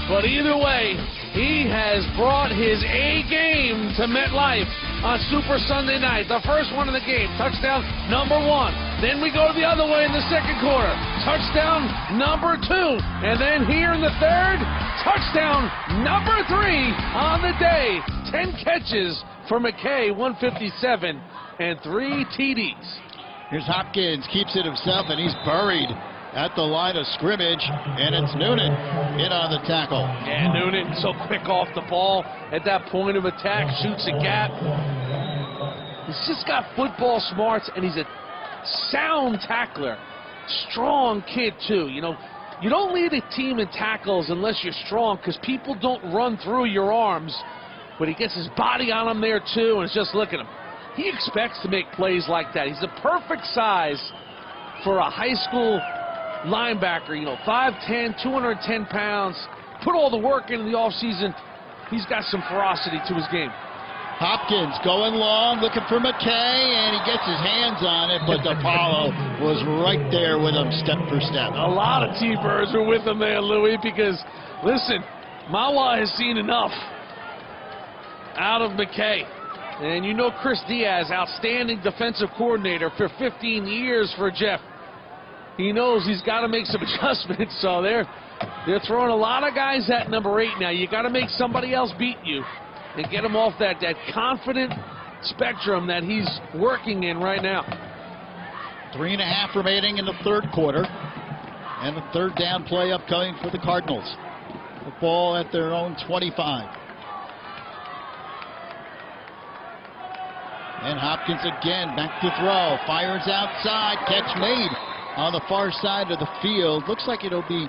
But either way, he has brought his A game to MetLife on Super Sunday night. The first one of the game, touchdown number 1. Then we go the other way in the second quarter. Touchdown number 2. And then here in the third, touchdown number 3 on the day. 10 catches for McKay, 157, and 3 TDs. Here's Hopkins, keeps it himself, and he's buried at the line of scrimmage, and it's Noonan in on the tackle. Yeah, Noonan so quick off the ball at that point of attack, shoots a gap. He's just got football smarts, and he's a sound tackler. Strong kid, too. You don't lead a team in tackles unless you're strong, because people don't run through your arms. But he gets his body on him there, too, and it's just, look at him. He expects to make plays like that. He's the perfect size for a high school linebacker, 5'10", 210 pounds. Put all the work in the offseason. He's got some ferocity to his game. Hopkins going long, looking for McKay, and he gets his hands on it, but DiPaolo was right there with him step for step. A lot of T-Birds were with him there, Louis, because, listen, Mahwah has seen enough out of McKay. And you know Chris Diaz, outstanding defensive coordinator for 15 years for Jeff. He knows he's got to make some adjustments, so they're throwing a lot of guys at number 8 now. You got to make somebody else beat you and get him off that confident spectrum that he's working in right now. 3.5 remaining in the third quarter, and the third down play upcoming for the Cardinals. The ball at their own 25. And Hopkins again, back to throw, fires outside, catch made on the far side of the field. Looks like it'll be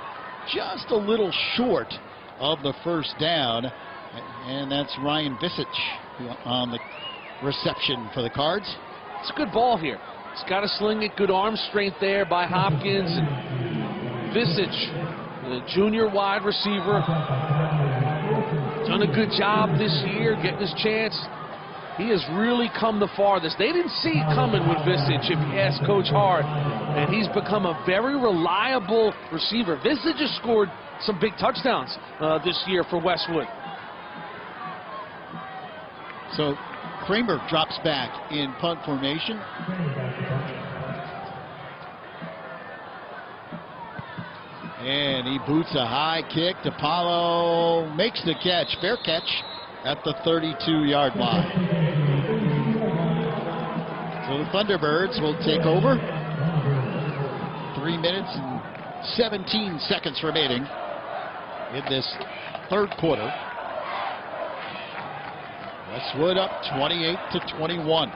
just a little short of the first down. And that's Ryan Visich on the reception for the Cards. It's a good ball here. He's got to sling it. Good arm strength there by Hopkins. And Visich, the junior wide receiver, done a good job this year getting his chance. He has really come the farthest. They didn't see it coming with Visich, if you ask Coach Hart. And he's become a very reliable receiver. Visich has scored some big touchdowns this year for Westwood. So Kramer drops back in punt formation. And he boots a high kick. DiPaolo makes the catch. Fair catch at the 32-yard line. So the Thunderbirds will take over. 3 minutes and 17 seconds remaining in this third quarter. Westwood up 28-21.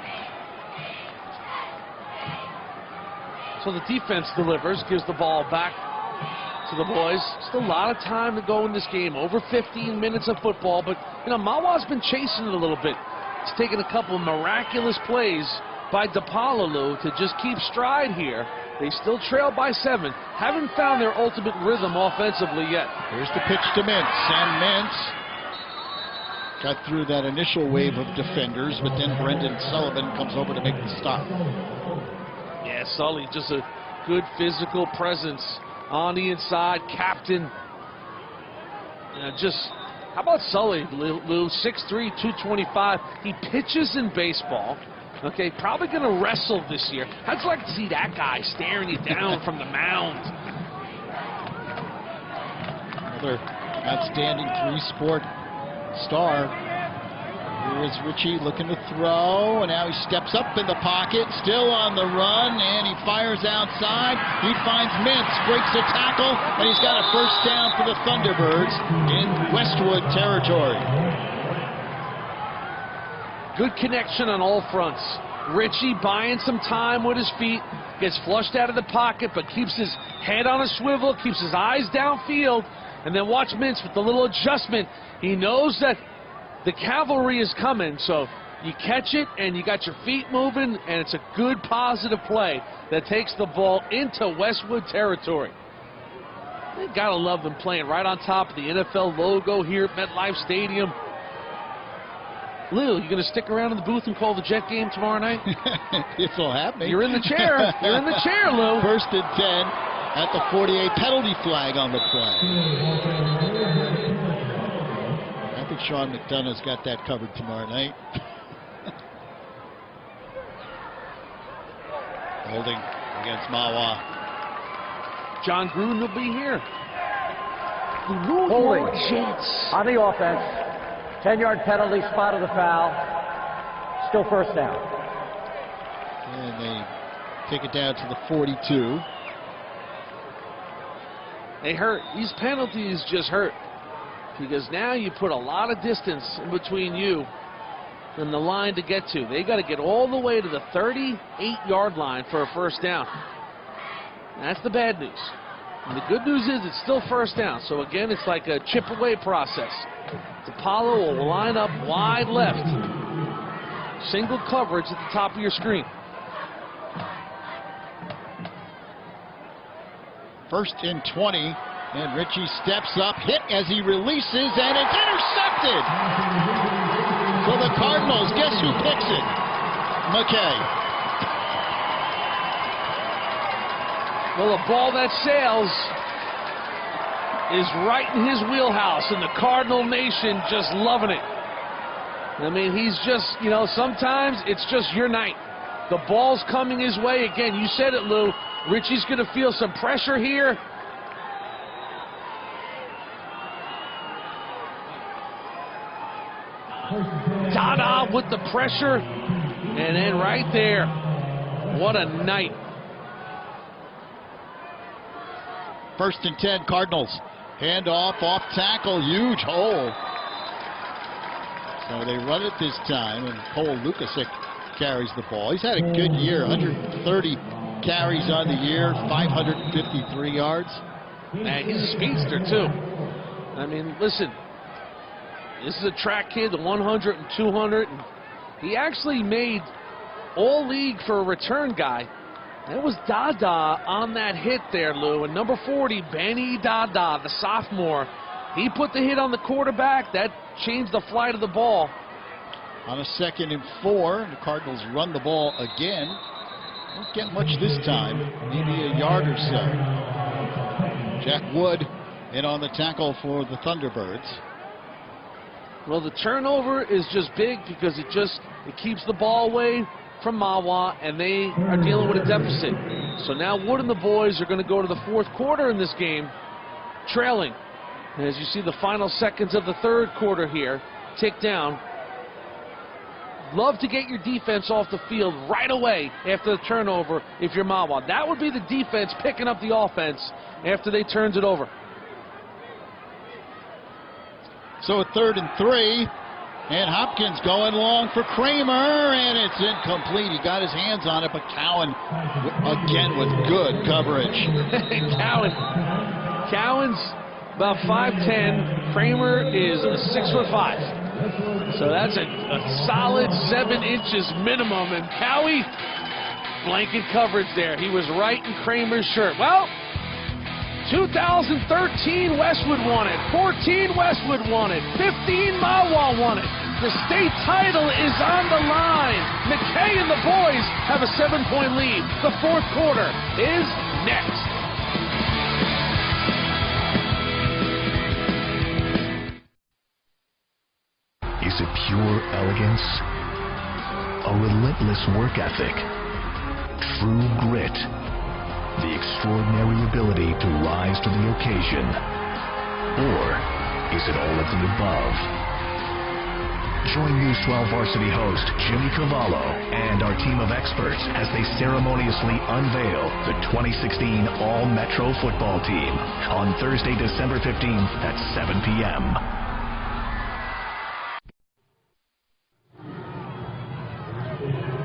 So the defense delivers, gives the ball back to the boys. Still a lot of time to go in this game. Over 15 minutes of football, but you know, Mahwah's been chasing it a little bit. It's taken a couple of miraculous plays by DiPaolo to just keep stride here. They still trail by 7. Haven't found their ultimate rhythm offensively yet. Here's the pitch to Mintz, and Mintz got through that initial wave of defenders, but then Brendan Sullivan comes over to make the stop. Yeah, Sully, just a good physical presence on the inside. Captain. How about Sully, Lou? 6'3", 225. He pitches in baseball. Okay, probably going to wrestle this year. I'd like to see that guy staring you down from the mound. Another outstanding three-sport star. Here is Richie looking to throw, and now he steps up in the pocket, still on the run, and he fires outside. He finds Mintz, breaks a tackle, and he's got a first down for the Thunderbirds in Westwood territory. Good connection on all fronts. Richie buying some time with his feet, gets flushed out of the pocket, but keeps his head on a swivel, keeps his eyes downfield, and then watch Mintz with the little adjustment. He knows that the cavalry is coming, so you catch it and you got your feet moving, and it's a good positive play that takes the ball into Westwood territory. You gotta love them playing right on top of the NFL logo here at MetLife Stadium. Lou, you gonna stick around in the booth and call the Jet game tomorrow night? If it'll happen. You're in the chair. You're in the chair, Lou. 1st and 10 at the 48. Penalty flag on the play. I think Sean McDonough's got that covered tomorrow night. Holding against Mahwah. John Gruden will be here. Holding on the offense. 10-yard penalty, spot of the foul. Still first down. And they take it down to the 42. They hurt. These penalties just hurt, because now you put a lot of distance in between you and the line to get to. They got to get all the way to the 38-yard line for a first down. That's the bad news. And the good news is it's still first down. So again, it's like a chip away process. DiPaolo will line up wide left. Single coverage at the top of your screen. 1st and 20, and Richie steps up, hit as he releases, and it's intercepted. for the Cardinals. Guess who picks it? McKay. Well, a ball that sails is right in his wheelhouse, and the Cardinal Nation just loving it. I mean, he's just, you know, sometimes it's just your night. The ball's coming his way. Again, you said it, Lou. Richie's going to feel some pressure here. Dada with the pressure. And then right there, what a night. 1st and 10, Cardinals. Handoff, off tackle, huge hole. So they run it this time, and Cole Lukasik carries the ball. He's had a good year, 130 carries on the year, 553 yards. Man, he's a speedster, too. I mean, listen, this is a track kid, the 100 and 200. And he actually made all-league for a return guy. That was Dada on that hit there, Lou. And number 40, Benny Dada, the sophomore, he put the hit on the quarterback. That changed the flight of the ball. On a 2nd and 4, the Cardinals run the ball again. Don't get much this time, maybe a yard or so. Jack Wood in on the tackle for the Thunderbirds. Well, the turnover is just big because it keeps the ball away from Mahwah, and they are dealing with a deficit. So now Wood and the boys are going to go to the 4th quarter in this game, trailing. And as you see the final seconds of the 3rd quarter here, tick down. Love to get your defense off the field right away after the turnover if you're Mahwah. That would be the defense picking up the offense after they turns it over. So a 3rd and 3, and Hopkins going long for Kramer, and it's incomplete. He got his hands on it, but Cowan again with good coverage. Cowan's about 5'10". Kramer is 6'5". So that's a solid 7 inches minimum, and Cowie, blanket coverage there. He was right in Kramer's shirt. Well, 2013 Westwood won it, 14 Westwood won it, 15 Mahwah won it. The state title is on the line. McKay and the boys have a 7-point lead. The 4th quarter is next. Is it pure elegance? A relentless work ethic? True grit? The extraordinary ability to rise to the occasion? Or is it all of the above? Join News 12 varsity host Jimmy Cavallo and our team of experts as they ceremoniously unveil the 2016 All-Metro football team on Thursday, December 15th at 7 p.m.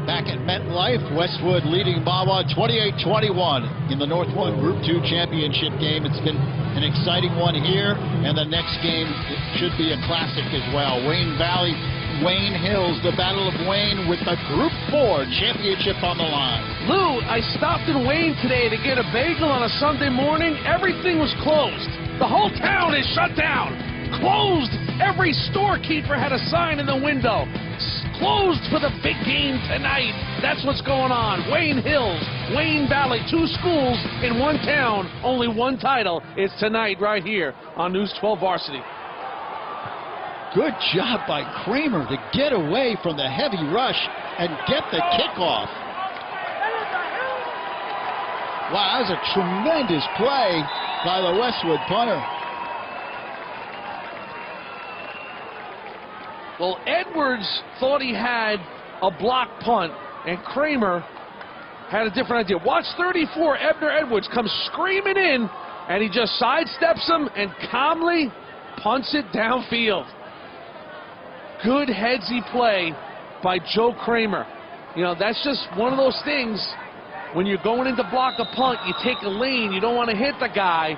Back at MetLife, Westwood leading Mahwah 28-21 in the North 1 Group 2 championship game. It's been an exciting one here, and the next game should be a classic as well. Wayne Valley, Wayne Hills, the Battle of Wayne with the Group 4 championship on the line. Lou, I stopped in Wayne today to get a bagel on a Sunday morning. Everything was closed. The whole town is shut down. Closed. Every storekeeper had a sign in the window. Closed for the big game tonight. That's what's going on. Wayne Hills, Wayne Valley, 2 schools in 1 town, only 1 title. It's tonight right here on News 12 Varsity. Good job by Kramer to get away from the heavy rush and get the kickoff. Wow, that was a tremendous play by the Westwood punter. Well, Edwards thought he had a block punt, and Kramer had a different idea. Watch 34, Ebner Edwards comes screaming in, and he just sidesteps him and calmly punts it downfield. Good headsy play by Joe Kramer. You know, that's just one of those things. When you're going in to block a punt, you take a lane. You don't want to hit the guy.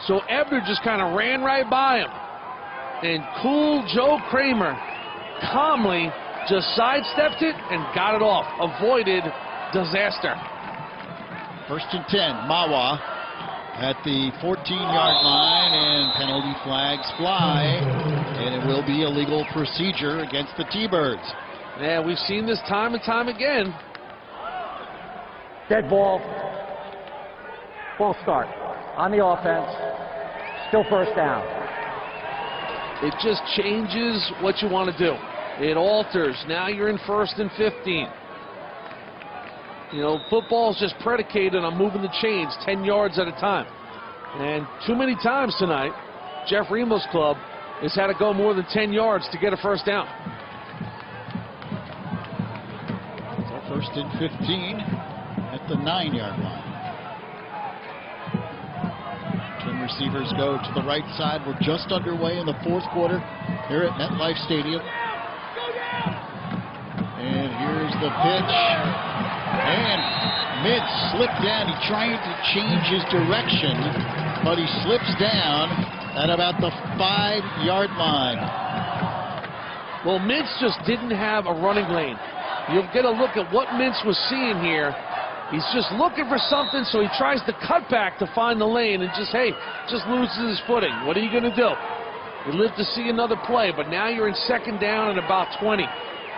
So Ebner just kind of ran right by him. And cool Joe Kramer calmly just sidestepped it and got it off. Avoided disaster. 1st and 10, Mahwah. at the 14-yard line, and penalty flags fly, and it will be a legal procedure against the T-Birds. Yeah, we've seen this time and time again. Dead ball. False start on the offense. Still first down. It just changes what you want to do. It alters. Now you're in 1st and 15. You know, football's just predicated on moving the chains 10 yards at a time. And too many times tonight, Jeff Remo's club has had to go more than 10 yards to get a first down. So 1st and 15 at the 9-yard line. Twin receivers go to the right side. We're just underway in the 4th quarter here at MetLife Stadium. And here's the pitch. And mid slipped down. He tried to change his direction, but he slips down at about the 5-yard line. Well, Mintz just didn't have a running lane. You'll get a look at what Mintz was seeing here. He's just looking for something, so he tries to cut back to find the lane and just loses his footing. What are you going to do? You live to see another play, but now you're in 2nd down and about 20.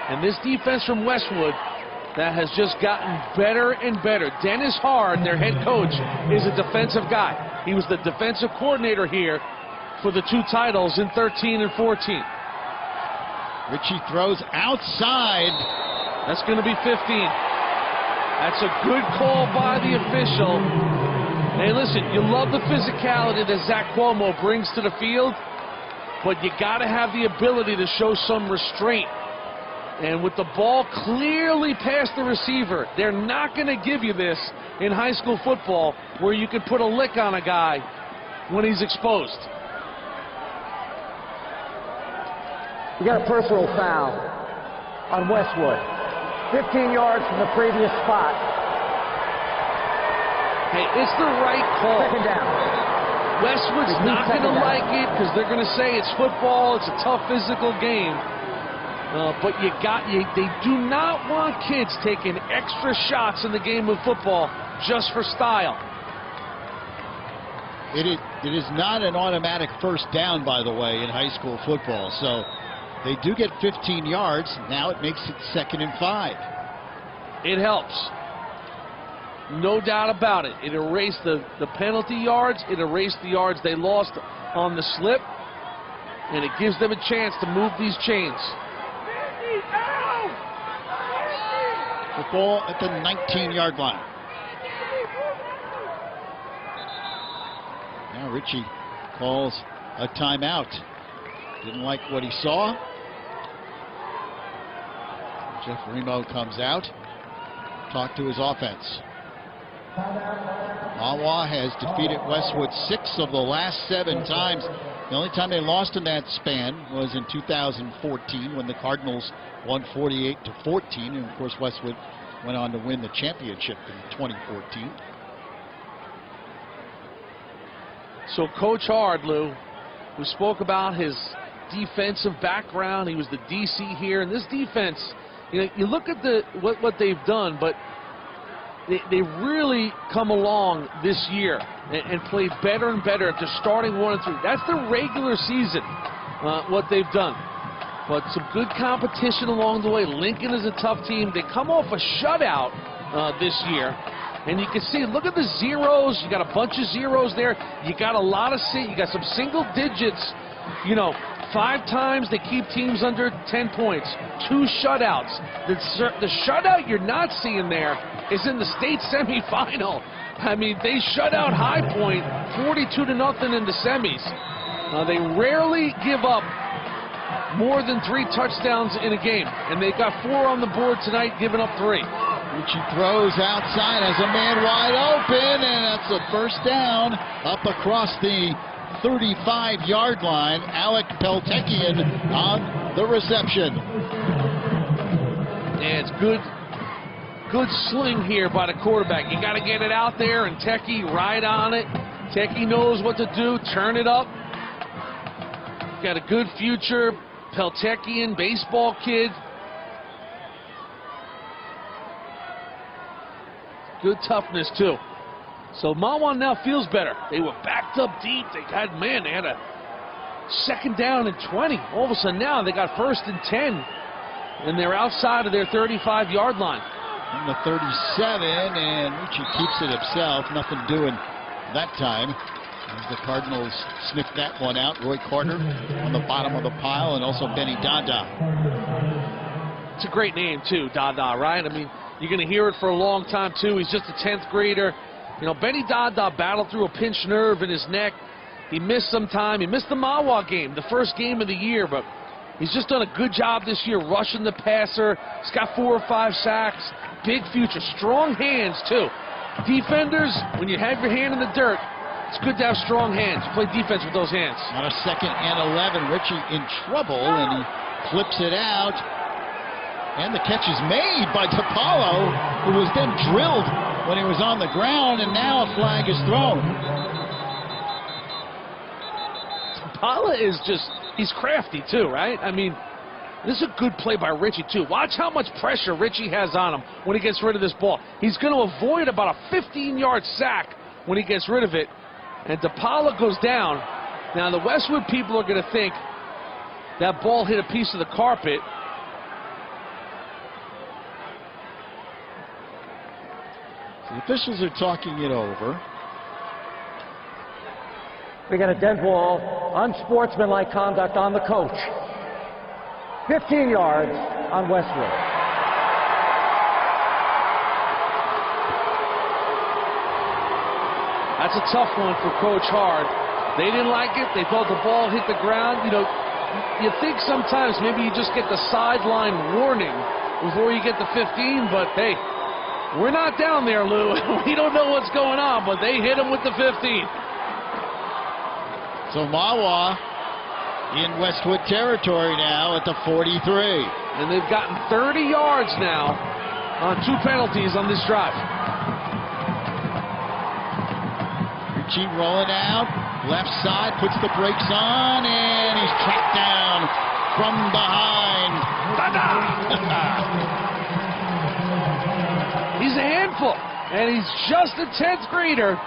And this defense from Westwood that has just gotten better and better. Dennis Hard, their head coach, is a defensive guy. He was the defensive coordinator here for the 2 titles in 13 and 14. Ritchie throws outside. That's going to be 15. That's a good call by the official. Hey, listen, you love the physicality that Zach Cuomo brings to the field, but you got to have the ability to show some restraint. And with the ball clearly past the receiver, they're not going to give you this in high school football where you can put a lick on a guy when he's exposed. We got a personal foul on Westwood. 15 yards from the previous spot. Hey, it's the right call. 2nd down. Westwood's not going to like it because they're going to say it's football, it's a tough physical game. But they do not want kids taking extra shots in the game of football just for style. It is not an automatic first down, by the way, in high school football. So they do get 15 yards. Now it makes it 2nd and 5. It helps. No doubt about it. It erased the penalty yards. It erased the yards they lost on the slip. And it gives them a chance to move these chains. The ball at the 19-yard line. Now Ritchie calls a timeout. Didn't like what he saw. Jeff Remo comes out. Talk to his offense. Mahwah has defeated Westwood 6 of the last 7 times. The only time they lost in that span was in 2014 when the Cardinals won 48-14, and of course Westwood went on to win the championship in 2014. So Coach Hard, Lou, we spoke about his defensive background. He was the DC here, and this defense, you know, you look at what they've done, but they really come along this year and play better and better after starting 1 and 3. That's the regular season, what they've done. But some good competition along the way. Lincoln is a tough team. They come off a shutout this year. And you can see, look at the zeros. You got a bunch of zeros there. You got a lot of, you got some single digits. You know, 5 times they keep teams under 10 points. 2 shutouts. The shutout you're not seeing there is in the state semifinal. I mean, they shut out High Point 42-0 in the semis. They rarely give up more than 3 touchdowns in a game, and they got 4 on the board tonight, giving up 3. Ritchie throws outside, has a man wide open, and that's a first down up across the 35-yard line. Alec Peltekian on the reception. Yeah, it's good sling here by the quarterback. You got to get it out there, and Techie right on it. Techie knows what to do. Turn it up. Got a good future. Peltekian, baseball kid. Good toughness, too. So Mahwah now feels better. They were backed up deep. They had a second down and 20. All of a sudden now they got first and 10. And they're outside of their 35-yard line. On the 37, and Ritchie keeps it himself. Nothing doing that time. As the Cardinals sniff that one out. Roy Carter on the bottom of the pile, and also Benny Dada. It's a great name, too, Dada, right? I mean, you're going to hear it for a long time, too. He's just a 10th grader. You know, Benny Dada battled through a pinched nerve in his neck. He missed some time. He missed the Mahwah game, the first game of the year, but he's just done a good job this year rushing the passer. He's got 4 or 5 sacks. Big future. Strong hands, too. Defenders, when you have your hand in the dirt, it's good to have strong hands. You play defense with those hands. On a 2nd and 11, Ritchie in trouble, and he flips it out. And the catch is made by Tapalo, who was then drilled when he was on the ground, and now a flag is thrown. Tapalo is just, he's crafty too, right? I mean, this is a good play by Ritchie too. Watch how much pressure Ritchie has on him when he gets rid of this ball. He's going to avoid about a 15-yard sack when he gets rid of it. And Tapalo goes down. Now the Westwood people are going to think that ball hit a piece of the carpet. The officials are talking it over. We got a dead ball, unsportsmanlike conduct on the coach. 15 yards on Westwood. That's a tough one for Coach Hard. They didn't like it. They thought the ball hit the ground. You know, you think sometimes maybe you just get the sideline warning before you get the 15, but hey, we're not down there, Lou. We don't know what's going on, but they hit him with the 15. So Mahwah in Westwood territory now at the 43. And they've gotten 30 yards now on 2 penalties on this drive. Ritchie rolling out, left side, puts the brakes on, and he's tracked down from behind. He's a handful, and he's just a 10th grader.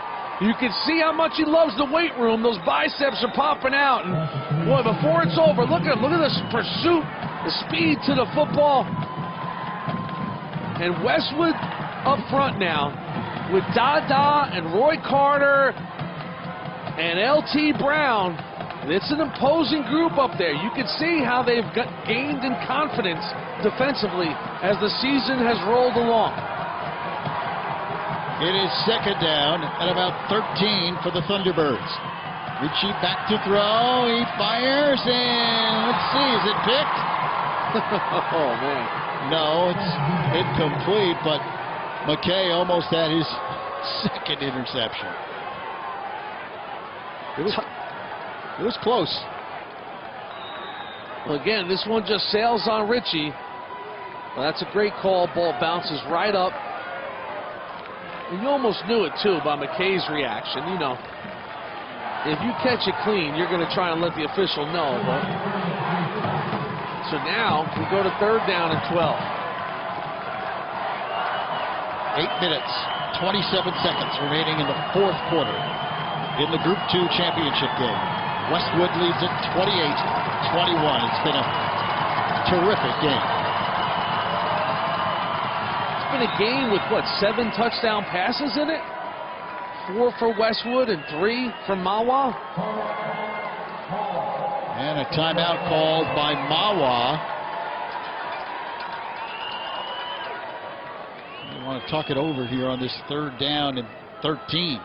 You can see how much he loves the weight room. Those biceps are popping out. And boy, before it's over, look at this pursuit, the speed to the football. And Westwood up front now with Dada and Roy Carter and L.T. Brown. It's an imposing group up there. You can see how they've gained in confidence defensively as the season has rolled along. It is 2nd down at about 13 for the Thunderbirds. Ritchie back to throw. He fires, and let's see, is it picked? Oh, man. No, it's incomplete, but McKay almost had his 2nd interception. It was close. Well, again, this one just sails on Ritchie. Well, that's a great call. Ball bounces right up. And you almost knew it, too, by McKay's reaction. You know, if you catch it clean, you're going to try and let the official know. But so now we go to 3rd down and 12. 8 minutes, 27 seconds remaining in the 4th quarter in the Group 2 championship game. Westwood leads it 28-21. It's been a terrific game. It's been a game with, what, 7 touchdown passes in it? 4 for Westwood and 3 for Mahwah. And a timeout called by Mahwah. We want to talk it over here on this 3rd down and 13.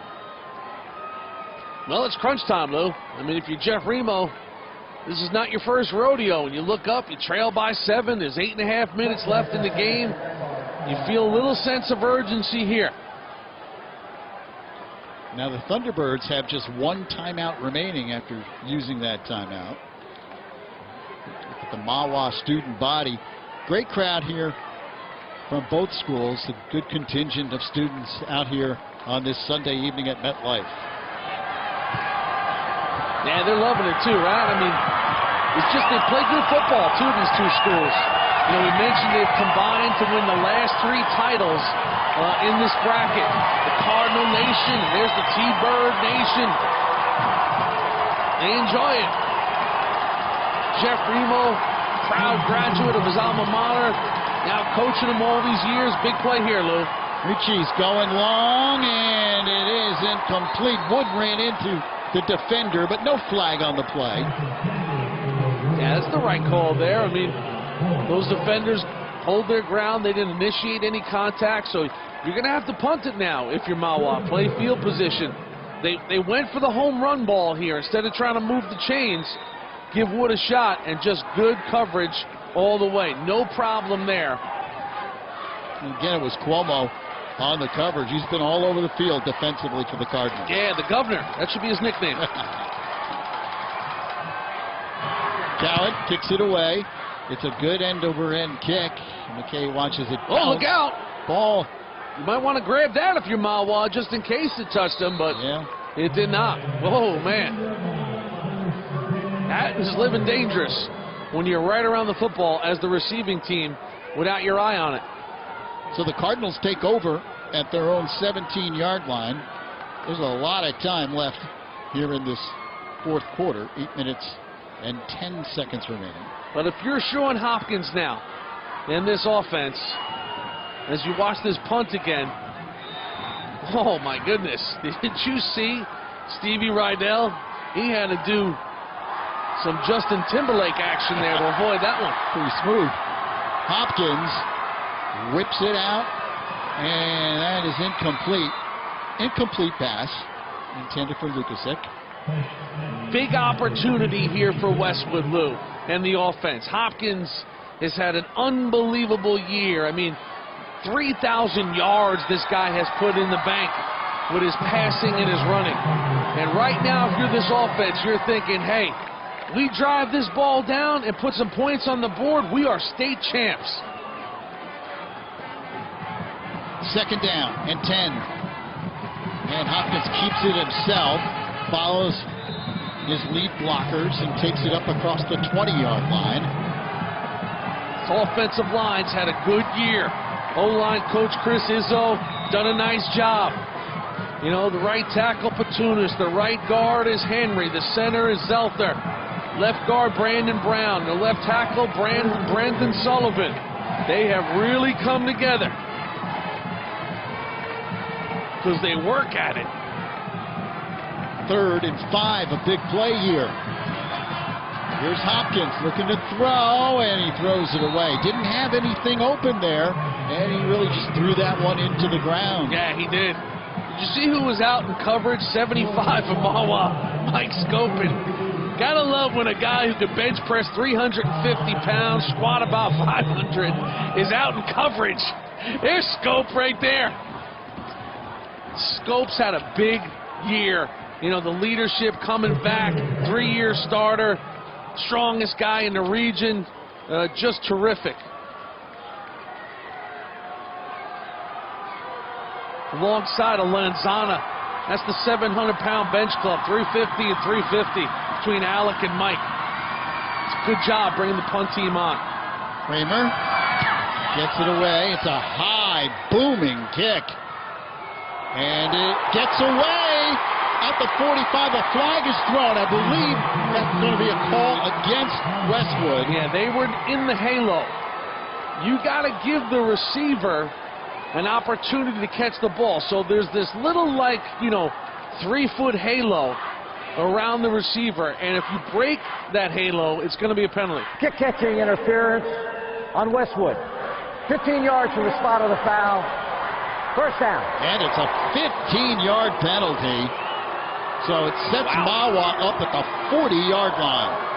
Well, it's crunch time, Lou. I mean, if you're Jeff Remo, this is not your first rodeo. When you look up, you trail by 7. There's 8.5 minutes left in the game. You feel a little sense of urgency here. Now the Thunderbirds have just 1 timeout remaining after using that timeout. Look at the Mahwah student body. Great crowd here from both schools. A good contingent of students out here on this Sunday evening at MetLife. Yeah, they're loving it too, right? I mean, it's just they play good football too, these 2 schools. You know, we mentioned they've combined to win the last 3 titles in this bracket. The Cardinal Nation, and there's the T-Bird Nation. They enjoy it. Jeff Remo, proud graduate of his alma mater, now coaching them all these years. Big play here, Lou. Ritchie's going long, and it is incomplete. Wood ran into the defender, but no flag on the play. Yeah, that's the right call there. I mean, those defenders hold their ground. They didn't initiate any contact, so you're going to have to punt it now if you're Mahwah. Play field position. They went for the home run ball here. Instead of trying to move the chains, give Wood a shot, and just good coverage all the way. No problem there. Again, it was Cuomo on the coverage. He's been all over the field defensively for the Cardinals. Yeah, the governor. That should be his nickname. Cowett kicks it away. It's a good end-over-end kick. McKay watches it bounce. Oh, look out. Ball. You might want to grab that if you're Mahwah, just in case it touched him, but yeah, it did not. Whoa, man. That is living dangerous when you're right around the football as the receiving team without your eye on it. So the Cardinals take over at their own 17-yard line. There's a lot of time left here in this fourth quarter. 8 minutes and 10 seconds remaining. But if you're Sean Hopkins now in this offense, as you watch this punt again, oh my goodness, did you see Stevie Rydell? He had to do some Justin Timberlake action there to avoid that one. Pretty smooth. Hopkins whips it out, and that is incomplete. Incomplete pass intended for Lukasik. Big opportunity here for Westwood, Lou, and the offense. Hopkins has had an unbelievable year. I mean, 3,000 yards this guy has put in the bank with his passing and his running. And right now, if you're this offense, you're thinking, hey, we drive this ball down and put some points on the board, we are state champs. Second down and 10. And Hopkins keeps it himself, follows his lead blockers, and takes it up across the 20-yard line. This offensive line's had a good year. O-line coach Chris Izzo done a nice job. You know, the right tackle Patunas, the right guard is Henry, the center is Zelter, left guard Brandon Brown, the left tackle Brandon Sullivan. They have really come together because they work at it. 3rd and 5, a big play here. Here's Hopkins looking to throw, and he throws it away. Didn't have anything open there, and he really just threw that one into the ground. Yeah, he did. Did you see who was out in coverage? 75 for Mahwah, Mike Scopin. Gotta love when a guy who could bench press 350 pounds, squat about 500, is out in coverage. There's Scope right there. Scope's had a big year. You know, the leadership coming back, 3-year starter, strongest guy in the region, just terrific. Alongside of Lanzana, that's the 700-pound bench club, 350 and 350 between Alec and Mike. It's a good job bringing the punt team on. Kramer gets it away. It's a high, booming kick. And it gets away at the 45. A flag is thrown. I believe that's going to be a call against Westwood. Yeah, they were in the halo. You got to give the receiver an opportunity to catch the ball. So there's this little, like, you know, 3-foot halo around the receiver. And if you break that halo, it's going to be a penalty. Kick catching interference on Westwood. 15 yards from the spot of the foul. First down. And it's a 15-yard penalty. So it sets Mahwah up at the 40-yard line.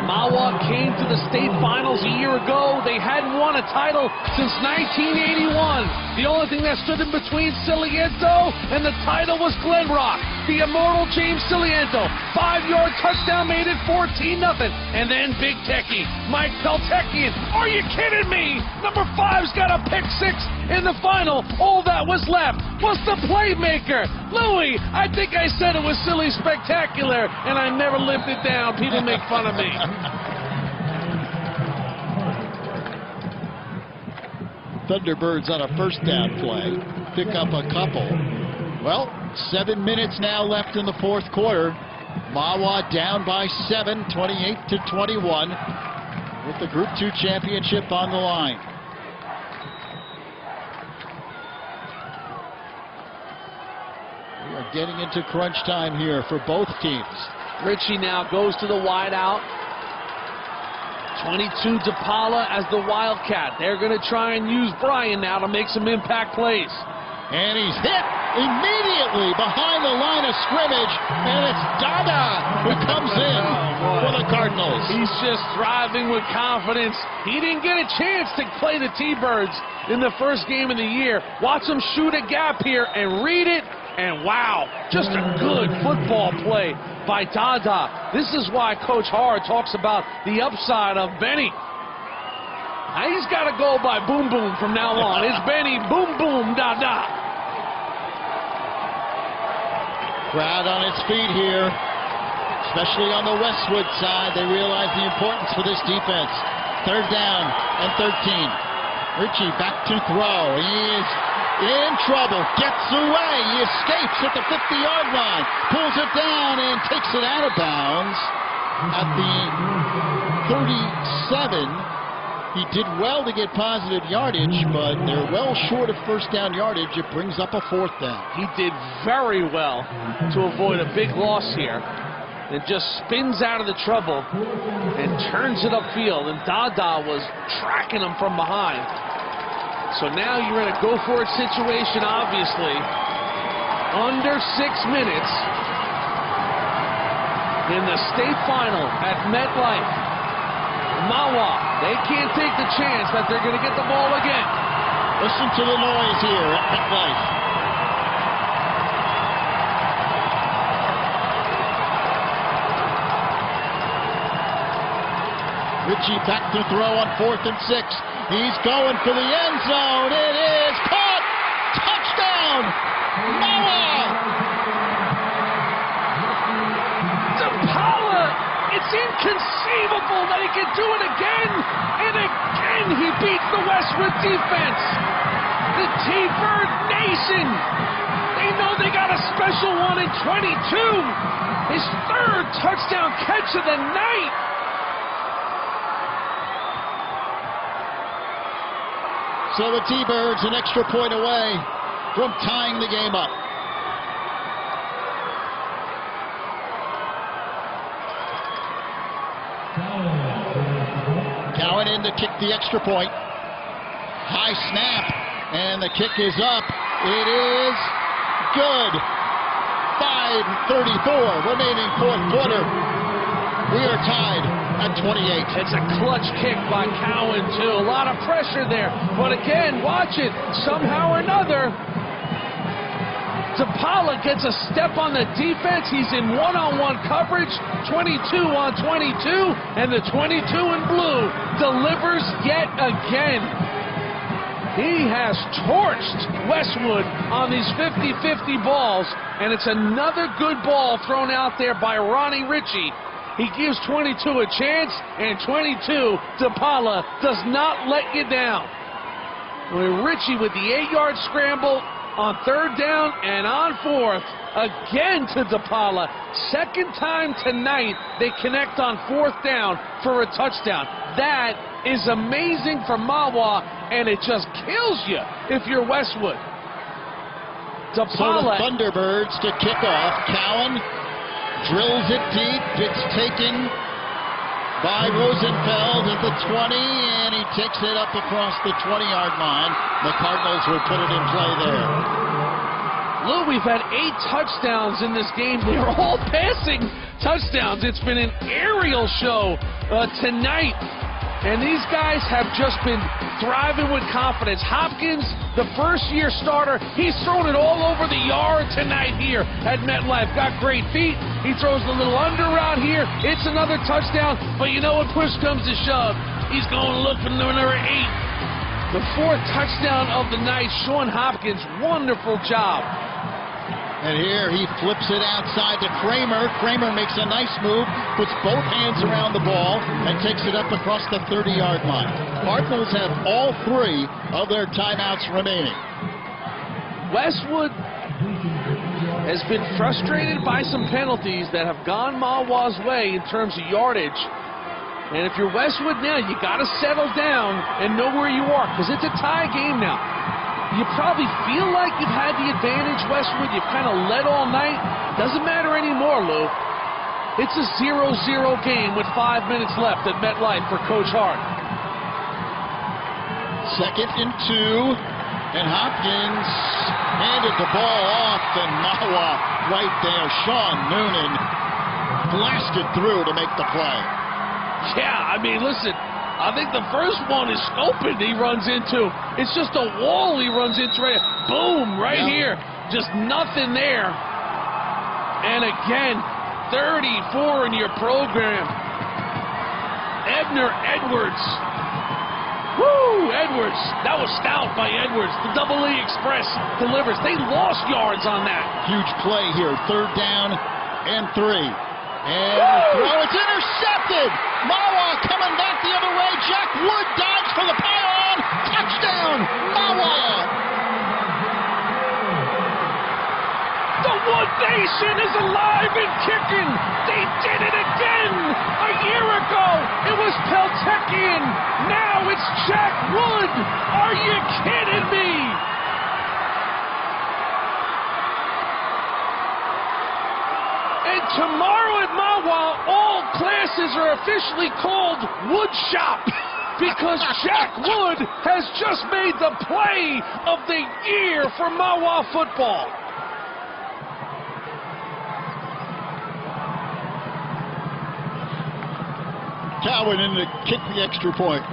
Mahwah came to the state finals a year ago. They hadn't won a title since 1981. The only thing that stood in between Ciliento and the title was Glen Rock. The immortal James Ciliento. 5-yard touchdown made it 14-0. And then Big Techie, Mike Peltekian. Are you kidding me? Number 5's got a pick 6 in the final. All that was left was the playmaker. Louie, I think I said it was silly spectacular, and I never lived it down. People make fun of me. Thunderbirds on a first down play, pick up a couple. Well, 7 minutes now left in the fourth quarter. Mahwah down by 7, 28-21, with the Group 2 championship on the line. We are getting into crunch time here for both teams. Ritchie now goes to the wide out. 22 DePaula as the Wildcat. They're going to try and use Brian now to make some impact plays. And he's hit immediately behind the line of scrimmage, and it's Dada who comes in for the Cardinals. He's just thriving with confidence. He didn't get a chance to play the T-Birds in the first game of the year. Watch him shoot a gap here and read it, and wow, just a good football play by Dada. This is why Coach Hard talks about the upside of Benny. Now he's got to go by Boom Boom from now on. It's Benny Boom Boom Dada. Crowd on its feet here, especially on the Westwood side. They realize the importance for this defense. Third down and 13. Ritchie back to throw. He is in trouble. Gets away. He escapes at the 50-yard line. Pulls it down and takes it out of bounds at the 37. He did well to get positive yardage, but they're well short of first down yardage. It brings up a fourth down. He did very well to avoid a big loss here. It just spins out of the trouble and turns it upfield, and Dada was tracking him from behind. So now you're in a go-for-it situation, obviously. Under 6 minutes in the state final at MetLife. Mahwah, they can't take the chance that they're going to get the ball again. Listen to the noise here at MetLife. Ritchie back to throw on 4th and 6. He's going for the end zone. It is caught. Touchdown, Mahwah. DePaula. It's inconceivable that he can do it again, and again he beats the Westwood defense. The T-Bird Nation, they know they got a special one in 22. His third touchdown catch of the night. So the T-Birds an extra point away from tying the game up. Cowan in to kick the extra point. High snap, and the kick is up. It is good. 5:34 remaining fourth quarter. We are tied at 28. It's a clutch kick by Cowan, too. A lot of pressure there. But again, watch it. Somehow or another, DePaula gets a step on the defense. He's in one-on-one coverage, 22 on 22, and the 22 in blue delivers yet again. He has torched Westwood on these 50-50 balls, and it's another good ball thrown out there by Ronnie Ritchie. He gives 22 a chance, and 22, DePaula does not let you down. Ritchie with the 8-yard scramble on third down and on fourth, again to DePaula. Second time tonight they connect on fourth down for a touchdown. That is amazing for Mahwah, and it just kills you if you're Westwood. DePaula. So the Thunderbirds to kick off. Cowan drills it deep. It's taken by Rosenfeld at the 20, and he takes it up across the 20-yard line. The Cardinals will put it in play there. Lou, we've had 8 touchdowns in this game. They're all passing touchdowns. It's been an aerial show tonight. And these guys have just been thriving with confidence. Hopkins, the first-year starter, he's thrown it all over the yard tonight here at MetLife. Got great feet. He throws the little under route here. It's another touchdown. But you know what? Push comes to shove. He's going to look for number 8. The 4th touchdown of the night. Sean Hopkins, wonderful job. And here he flips it outside to Kramer. Kramer makes a nice move, puts both hands around the ball, and takes it up across the 30-yard line. Cardinals have all 3 of their timeouts remaining. Westwood has been frustrated by some penalties that have gone Mahwah's way in terms of yardage. And if you're Westwood now, you got to settle down and know where you are, because it's a tie game now. You probably feel like you've had the advantage, Westwood. You've kind of led all night. Doesn't matter anymore, Lou. It's a 0-0 game with 5 minutes left at MetLife for Coach Hart. 2nd and 2, and Hopkins handed the ball off, and Mahwah right there. Sean Noonan blasted through to make the play. Yeah, I mean, listen. I think the first one is open he runs into. It's just a wall he runs into right here. Boom, right here. Just nothing there. And again, 34 in your program. Ebner Edwards. Woo, Edwards. That was stout by Edwards. The Double E Express delivers. They lost yards on that. Huge play here. 3rd down and 3. And the throw, it's intercepted. Mahwah coming back the other way. Jack Wood dives for the pylon. Touchdown, Mahwah. The Wood Nation is alive and kicking. They did it again. A year ago, it was Peltekian. Now it's Jack Wood. Are you kidding me? And tomorrow at Mahwah, all classes are officially called Wood Shop because Jack Wood has just made the play of the year for Mahwah football. Cowan in to kick the extra point.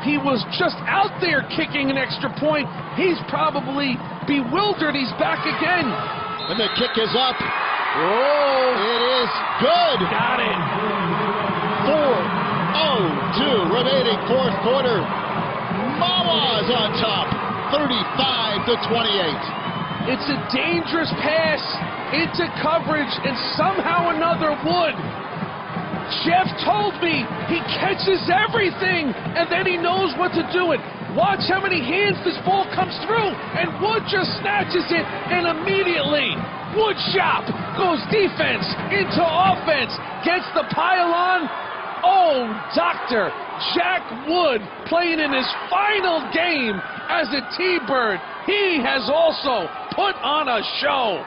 He was just out there kicking an extra point. He's probably bewildered. He's back again. And the kick is up. Oh, it is good. Got it. 4:02 remaining 4th quarter. Mahwah is on top, 35-28. It's a dangerous pass into coverage, and somehow or another Wood. Jeff told me he catches everything, and then he knows what to do it. Watch how many hands this ball comes through, and Wood just snatches it, and immediately Wood Shop goes defense into offense, gets the pylon. Oh, Dr. Jack Wood playing in his final game as a T-Bird. He has also put on a show.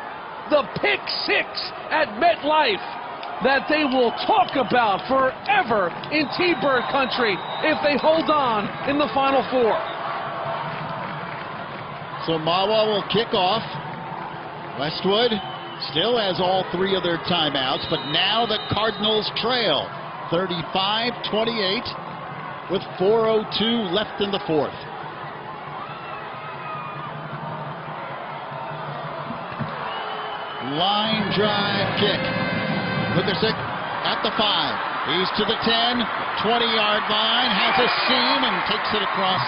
The pick 6 at MetLife that they will talk about forever in T-Bird country if they hold on in the Final 4. So Mahwah will kick off. Westwood still has all 3 of their timeouts, but now the Cardinals trail 35-28 with 4:02 left in the 4th. Line drive kick. Lukasic at the 5. He's to the 10, 20-yard line, has a seam and takes it across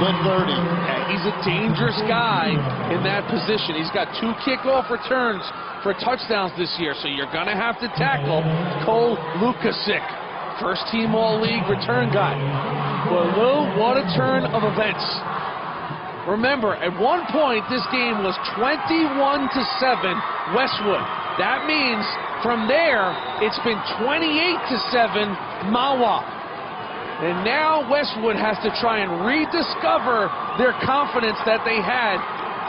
the 30. Yeah, he's a dangerous guy in that position. He's got 2 kickoff returns for touchdowns this year, so you're going to have to tackle Cole Lukasic, first-team All-League return guy. Well, Lou, what a turn of events. Remember, at one point, this game was 21-7 Westwood. That means from there, it's been 28-7 Mahwah. And now Westwood has to try and rediscover their confidence that they had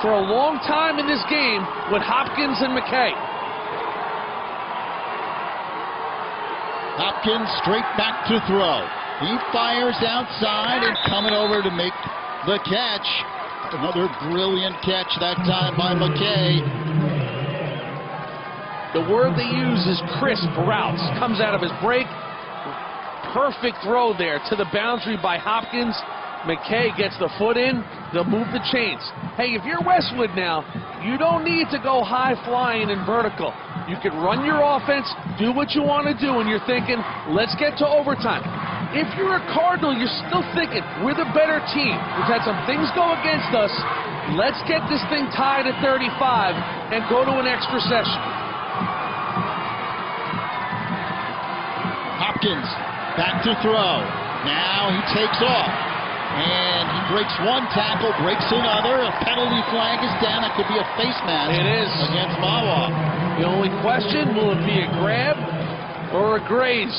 for a long time in this game with Hopkins and McKay. Hopkins straight back to throw. He fires outside and coming over to make the catch. Another brilliant catch that time by McKay. The word they use is crisp routes. Comes out of his break. Perfect throw there to the boundary by Hopkins. McKay gets the foot in. They'll move the chains. Hey, if you're Westwood now, you don't need to go high flying and vertical. You can run your offense, do what you want to do, and you're thinking, let's get to overtime. if you're a Cardinal, you're still thinking, we're the better team. We've had some things go against us. Let's get this thing tied at 35 and go to an extra session. Hopkins back to throw. Now he takes off. And he breaks one tackle, breaks another. A penalty flag is down. That could be a face mask. It is. Against Mahwah. The only question, will it be a grab or a graze?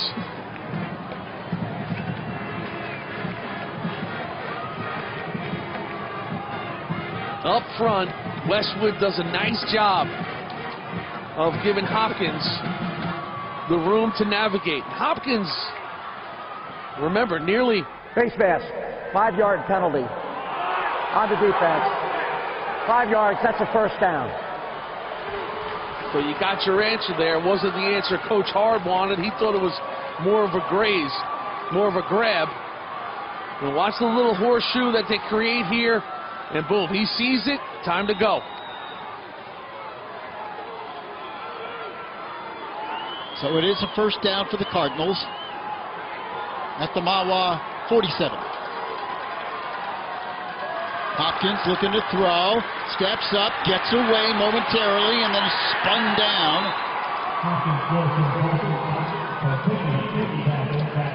Up front, Westwood does a nice job of giving Hopkins the room to navigate. Hopkins, remember, nearly... Face mask. 5-yard penalty on the defense. 5 yards, that's a first down. So you got your answer there. It wasn't the answer Coach Hard wanted. He thought it was more of a graze, more of a grab. And watch the little horseshoe that they create here. And boom, he sees it. Time to go. So it is a first down for the Cardinals at the Mahwah 47. Hopkins looking to throw, steps up, gets away momentarily, and then is spun down.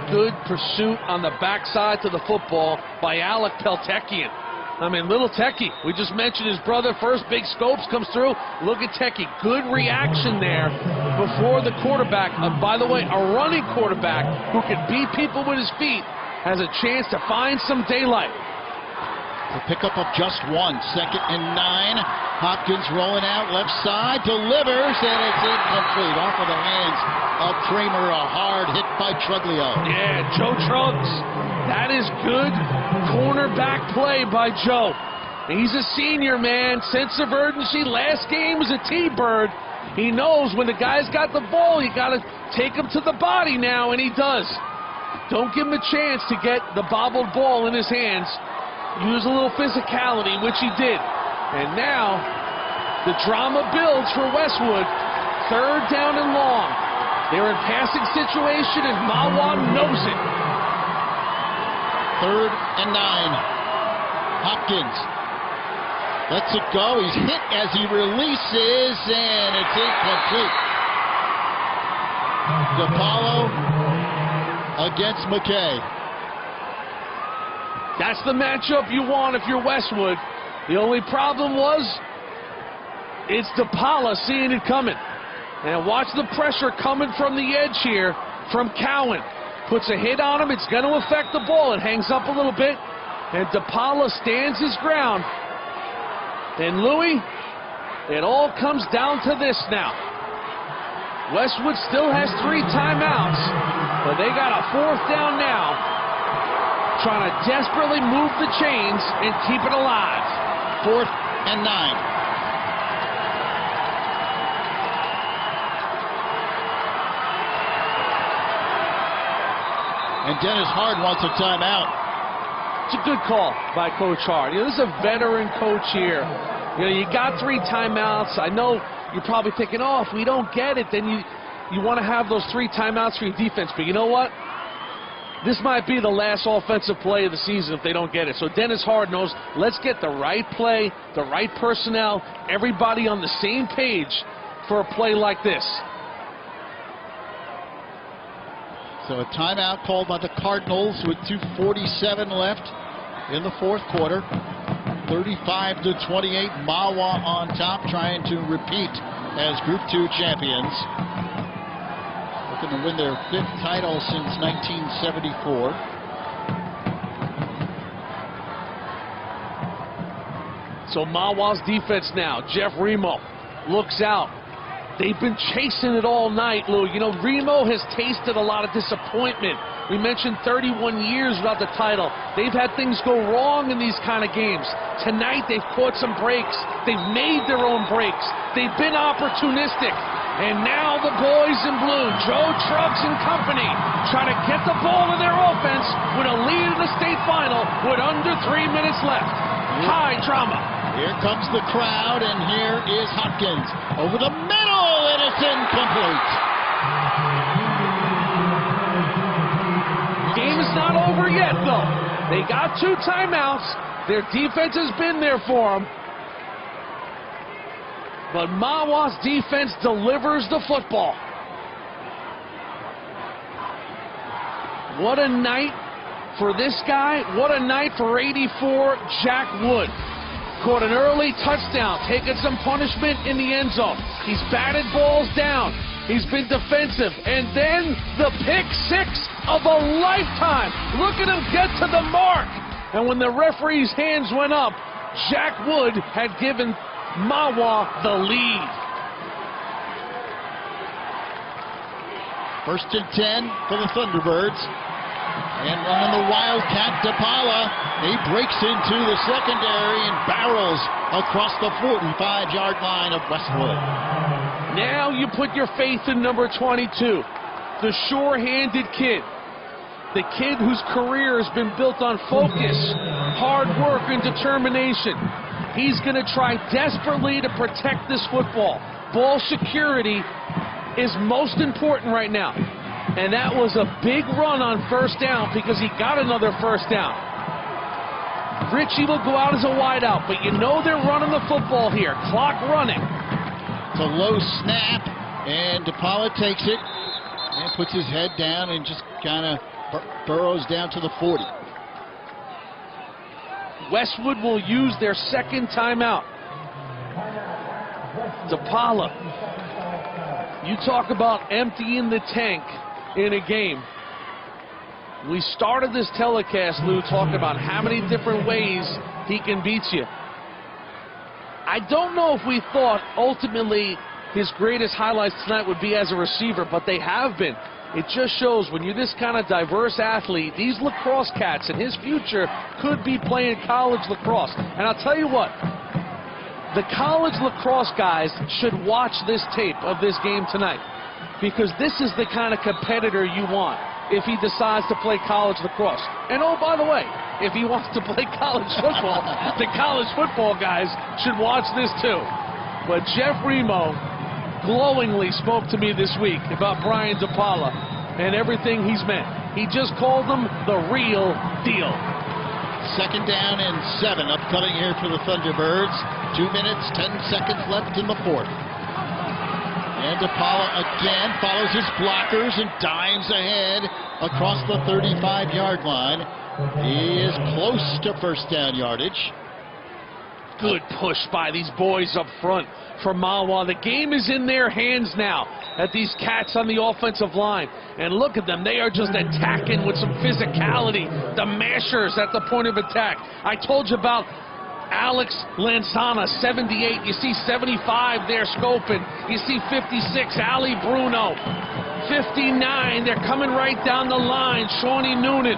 Good pursuit on the backside to the football by Alec Peltekian. I mean, little Techie. We just mentioned his brother first. Big Scopes comes through. Look at Techie. Good reaction there before the quarterback. By the way, a running quarterback who can beat people with his feet has a chance to find some daylight. The pickup of just 1, 2nd and 9. Hopkins rolling out left side, delivers, and it's incomplete. Off of the hands of Kramer. A hard hit by Truglio. Yeah, Joe Truggs. That is good cornerback play by Joe. He's a senior, man. Sense of urgency. Last game was a T-bird. He knows when the guy's got the ball, you got to take him to the body now, and he does. Don't give him a chance to get the bobbled ball in his hands. Use a little physicality, which he did. And now, the drama builds for Westwood. 3rd down and long. They're in passing situation, and Mahwah knows it. 3rd and 9. Hopkins lets it go. He's hit as he releases, and it's incomplete. DePaulo against McKay. That's the matchup you want if you're Westwood. The only problem was, it's DePaula seeing it coming. And watch the pressure coming from the edge here from Cowan. Puts a hit on him. It's going to affect the ball. It hangs up a little bit. And DePaula stands his ground. And Louis, it all comes down to this now. Westwood still has 3 timeouts, but they got a 4th down now. Trying to desperately move the chains and keep it alive. 4th and 9. And Dennis Hard wants a timeout. It's a good call by Coach Hard. You know, this is a veteran coach here. You know, you got 3 timeouts. I know you're probably thinking, oh, if we don't get it, then you want to have those 3 timeouts for your defense. But you know what? This might be the last offensive play of the season if they don't get it. So Dennis Hard knows, let's get the right play, the right personnel, everybody on the same page for a play like this. So a timeout called by the Cardinals with 2:47 left in the 4th quarter. 35-28, Mahwah on top, trying to repeat as Group 2 champions. Looking to win their 5th title since 1974. So Mahwah's defense now. Jeff Remo looks out. They've been chasing it all night, Lou. You know, Remo has tasted a lot of disappointment. We mentioned 31 years without the title. They've had things go wrong in these kind of games. Tonight, they've caught some breaks. They've made their own breaks. They've been opportunistic. And now the boys in blue, Joe Truggs and company, try to get the ball in their offense with a lead in the state final with under 3 minutes left. High drama. Here comes the crowd, and here is Hopkins. Over the middle, and it's incomplete. Game is go. They got 2 timeouts. Their defense has been there for them. But Mahwah's defense delivers the football. What a night for this guy. What a night for 84 Jack Wood. Caught an early touchdown, taking some punishment in the end zone. He's batted balls down. He's been defensive. And then the pick 6 of a lifetime. Look at him get to the mark. And when the referee's hands went up, Jack Wood had given Mahwah the lead. 1st and 10 for the Thunderbirds. And running the Wildcat, DePaula. He breaks into the secondary and barrels across the 45-yard line of Westwood. Now you put your faith in number 22, the sure-handed kid. The kid whose career has been built on focus, hard work, and determination. He's going to try desperately to protect this football. Ball security is most important right now. And that was a big run on 1st down because he got another 1st down. Richie will go out as a wideout, but you know they're running the football here. Clock running. It's a low snap, and DePaula takes it and puts his head down and just kind of burrows down to the 40. Westwood will use their 2nd timeout. DePaula. You talk about emptying the tank in a game. We started this telecast, Lou, talking about how many different ways he can beat you. I don't know if we thought ultimately his greatest highlights tonight would be as a receiver, but they have been. It just shows when you're this kind of diverse athlete, these lacrosse cats in his future could be playing college lacrosse. And I'll tell you what, the college lacrosse guys should watch this tape of this game tonight, because this is the kind of competitor you want if he decides to play college lacrosse. And oh, by the way, if he wants to play college football, the college football guys should watch this too. But Jeff Remo glowingly spoke to me this week about Brian DePaula and everything he's meant. He just called him the real deal. 2nd down and 7 upcoming here for the Thunderbirds. 2 minutes, 10 seconds left in the 4th. And DePaula again follows his blockers and dives ahead across the 35-yard line. He is close to 1st down yardage. Good push by these boys up front for Mahwah. The game is in their hands now at these cats on the offensive line. And look at them. They are just attacking with some physicality. The mashers at the point of attack. I told you about Alex Lanzana, 78. You see 75 there scoping. You see 56, Ali Bruno. 59, they're coming right down the line. Shawnee Noonan.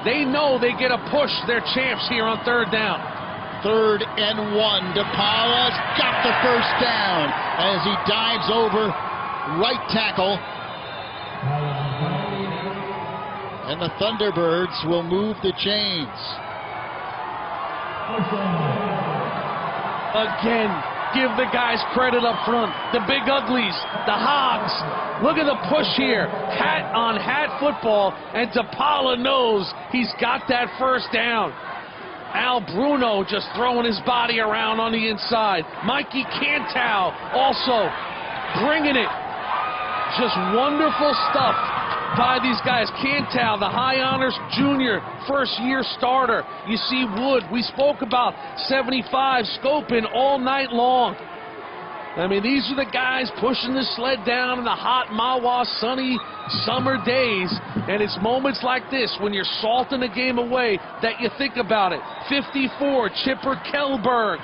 They know they get a push. They're champs here on 3rd down. 3rd and 1. DePaula's got the 1st down as he dives over right tackle. And the Thunderbirds will move the chains. Again, give the guys credit up front. The big uglies, the hogs. Look at the push here. Hat on hat football, and DePaula knows he's got that 1st down. Al Bruno just throwing his body around on the inside. Mikey Cantow also bringing it. Just wonderful stuff by these guys. Cantow, the high honors junior, 1st-year starter. You see Wood. We spoke about 75 scoping all night long. I mean, these are the guys pushing the sled down in the hot Mahwah sunny summer days. And it's moments like this when you're salting a game away that you think about it. 54, Chipper Kellberg.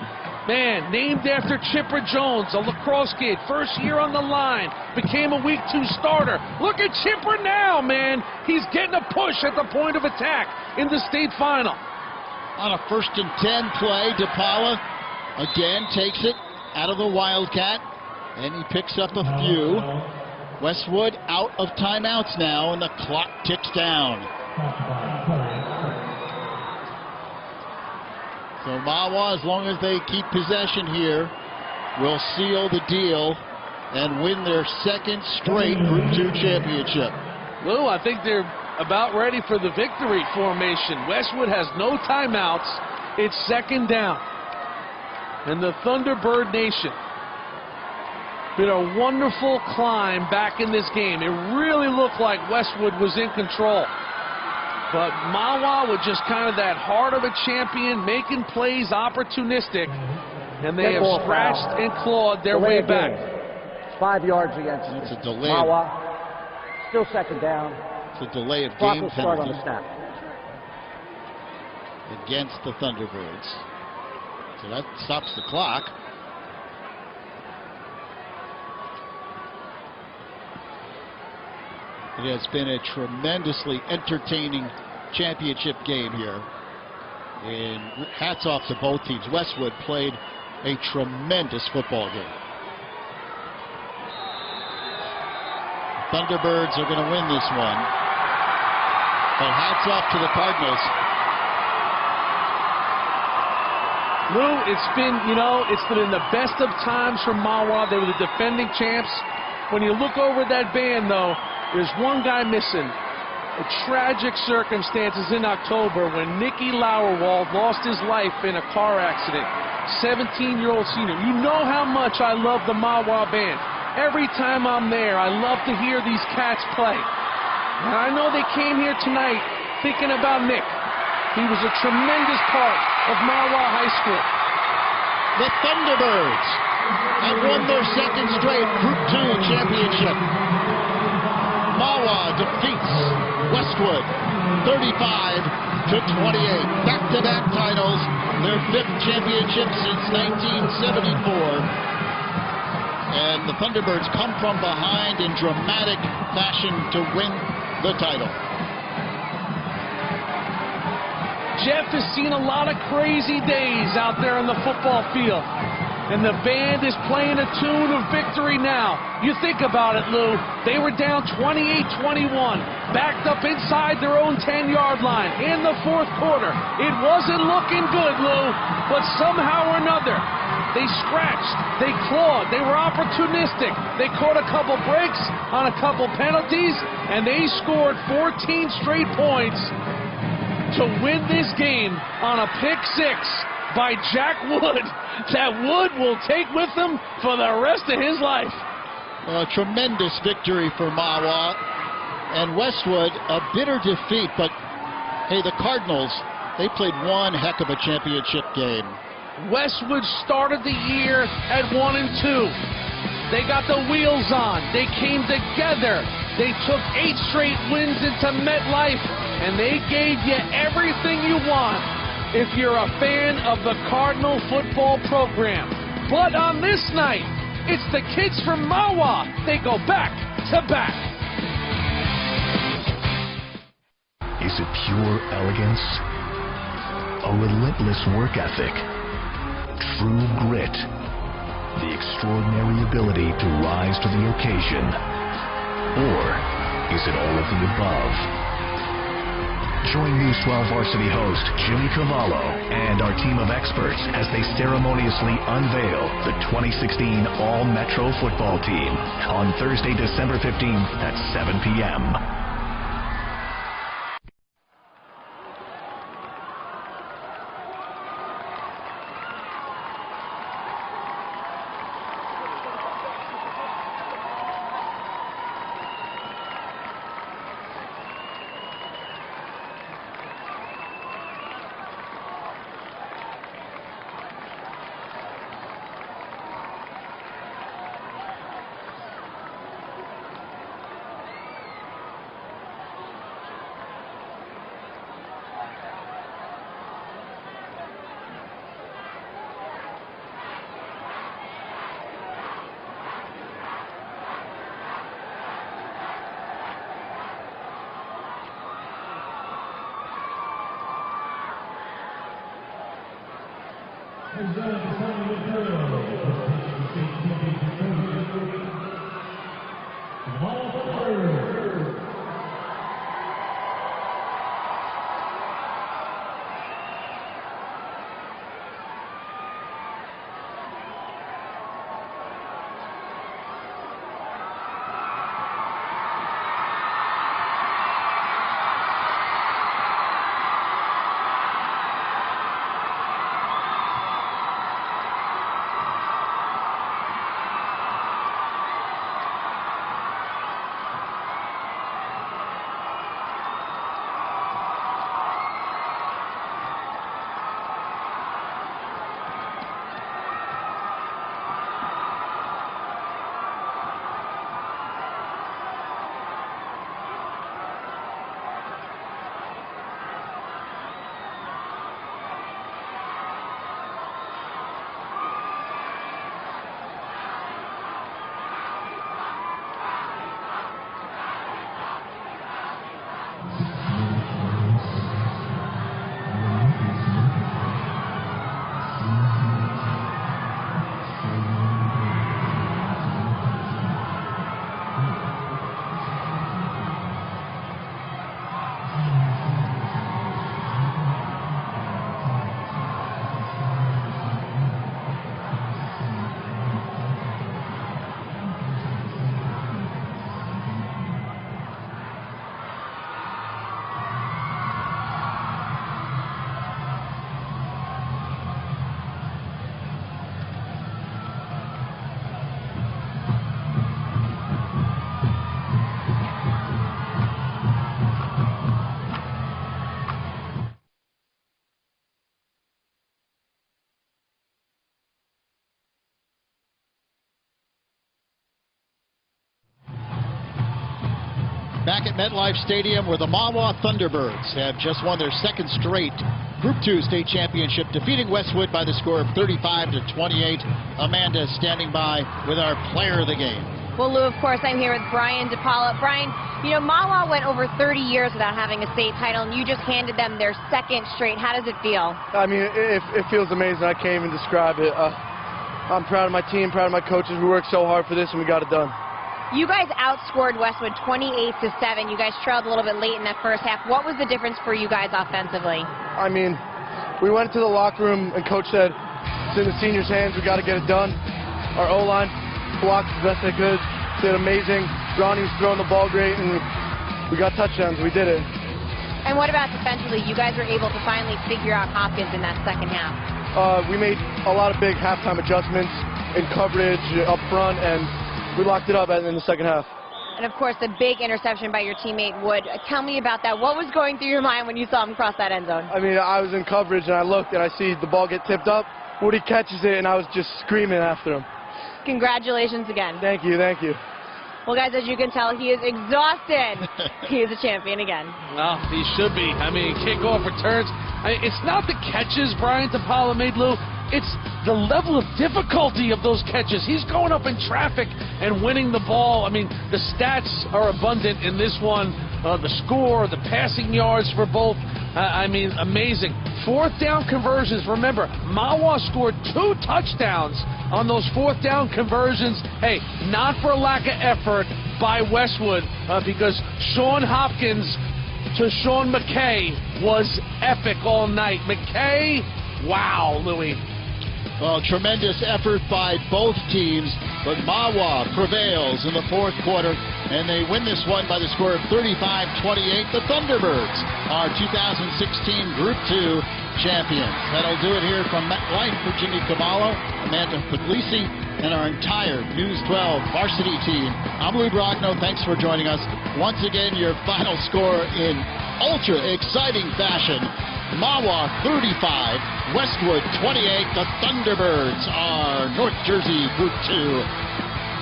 Man, named after Chipper Jones, a lacrosse kid, 1st year on the line, became a week 2 starter. Look at Chipper now, man. He's getting a push at the point of attack in the state final. On a 1st and 10 play, DePaula again takes it out of the Wildcat, and he picks up a few. Westwood out of timeouts now, and the clock ticks down. So Mahwah, as long as they keep possession here, will seal the deal and win their 2nd straight Group 2 championship. Lou, I think they're about ready for the victory formation. Westwood has no timeouts. It's second down. And the Thunderbird Nation did a wonderful climb back in this game. It really looked like Westwood was in control. But Mahwah was just kind of that heart of a champion, making plays, opportunistic. And they have scratched and clawed their way back. 5 yards against It's a delay. Mahwah. Still second down. It's a delay of Clock game will start on penalty the snap. against the Thunderbirds. So that stops the clock. It has been a tremendously entertaining championship game here. And hats off to both teams. Westwood played a tremendous football game. Thunderbirds are going to win this one. But hats off to the Cardinals. Lou, it's been the best of times for Mahwah. They were the defending champs. When you look over that band, though, there's one guy missing. A tragic circumstances in October when Nicky Lauerwald lost his life in a car accident. 17-year-old senior. You know how much I love the Mahwah band. Every time I'm there, I love to hear these cats play. And I know they came here tonight thinking about Nick. He was a tremendous part of Mahwah High School. The Thunderbirds have won their second straight Group 2 championship. Mahwah defeats Westwood 35-28. Back-to-back titles, their 5th championship since 1974. And the Thunderbirds come from behind in dramatic fashion to win the title. Jeff has seen a lot of crazy days out there on the football field. And the band is playing a tune of victory now. You think about it, Lou. They were down 28-21, backed up inside their own 10-yard line in the fourth quarter. It wasn't looking good, Lou, but somehow or another, they scratched, they clawed, they were opportunistic. They caught a couple breaks on a couple penalties, and they scored 14 straight points to win this game on a pick six by Jack Wood that Wood will take with him for the rest of his life. A tremendous victory for Mahwah. And Westwood, a bitter defeat, but hey, the Cardinals, they played one heck of a championship game. Westwood started the year at 1-2. They got the wheels on. They came together. They took 8 straight wins into MetLife, and they gave you everything you want if you're a fan of the Cardinal football program. But on this night, it's the kids from Mahwah. They go back to back. Is it pure elegance? A relentless work ethic? True grit? The extraordinary ability to rise to the occasion? Or is it all of the above? Join News 12 varsity host Jimmy Cavallo and our team of experts as they ceremoniously unveil the 2016 All-Metro football team on Thursday, December 15th at 7 p.m. back at MetLife Stadium, where the Mahwah Thunderbirds have just won their second straight Group 2 state championship, defeating Westwood by the score of 35-28. Amanda standing by with our player of the game. Well, Lou, of course, I'm here with Brian DePaula. Brian, you know, Mahwah went over 30 years without having a state title, and you just handed them their second straight. How does it feel? I mean, it feels amazing. I can't even describe it. I'm proud of my team, proud of my coaches. We worked so hard for this, and we got it done. You guys outscored Westwood 28-7. You guys trailed a little bit late in that first half. What was the difference for you guys offensively? I mean, we went to the locker room, and Coach said, it's in the seniors' hands. We got to get it done. Our O-line blocked the best they could. Did amazing. Ronnie was throwing the ball great, and we got touchdowns. We did it. And what about defensively? You guys were able to finally figure out Hopkins in that second half. We made a lot of big halftime adjustments in coverage up front, and we locked it up in the second half. And, of course, the big interception by your teammate Wood. Tell me about that. What was going through your mind when you saw him cross that end zone? I mean, I was in coverage, and I looked, and I see the ball get tipped up. Woody catches it, and I was just screaming after him. Congratulations again. Thank you, thank you. Well, guys, as you can tell, he is exhausted. He is a champion again. Well, he should be. I mean, kickoff returns. It's not the catches Brian DePaula made, Lou. It's the level of difficulty of those catches. He's going up in traffic and winning the ball. I mean, the stats are abundant in this one. The score, the passing yards for both. I mean, amazing. Fourth down conversions. Remember, Mahwah scored 2 touchdowns on those fourth down conversions. Hey, not for lack of effort by Westwood, because Sean Hopkins to Sean McKay was epic all night. McKay, wow, Louis. Well, tremendous effort by both teams, but Mahwah prevails in the fourth quarter, and they win this one by the score of 35-28. The Thunderbirds are 2016 Group 2 champions. That'll do it here from MetLife for Jimmy Cavallo, Amanda Puglisi, and our entire News 12 varsity team. I'm Lou Brogno. Thanks for joining us. Once again, your final score in ultra-exciting fashion. Mahwah 35, Westwood 28. The Thunderbirds are North Jersey Group 2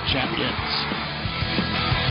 champions.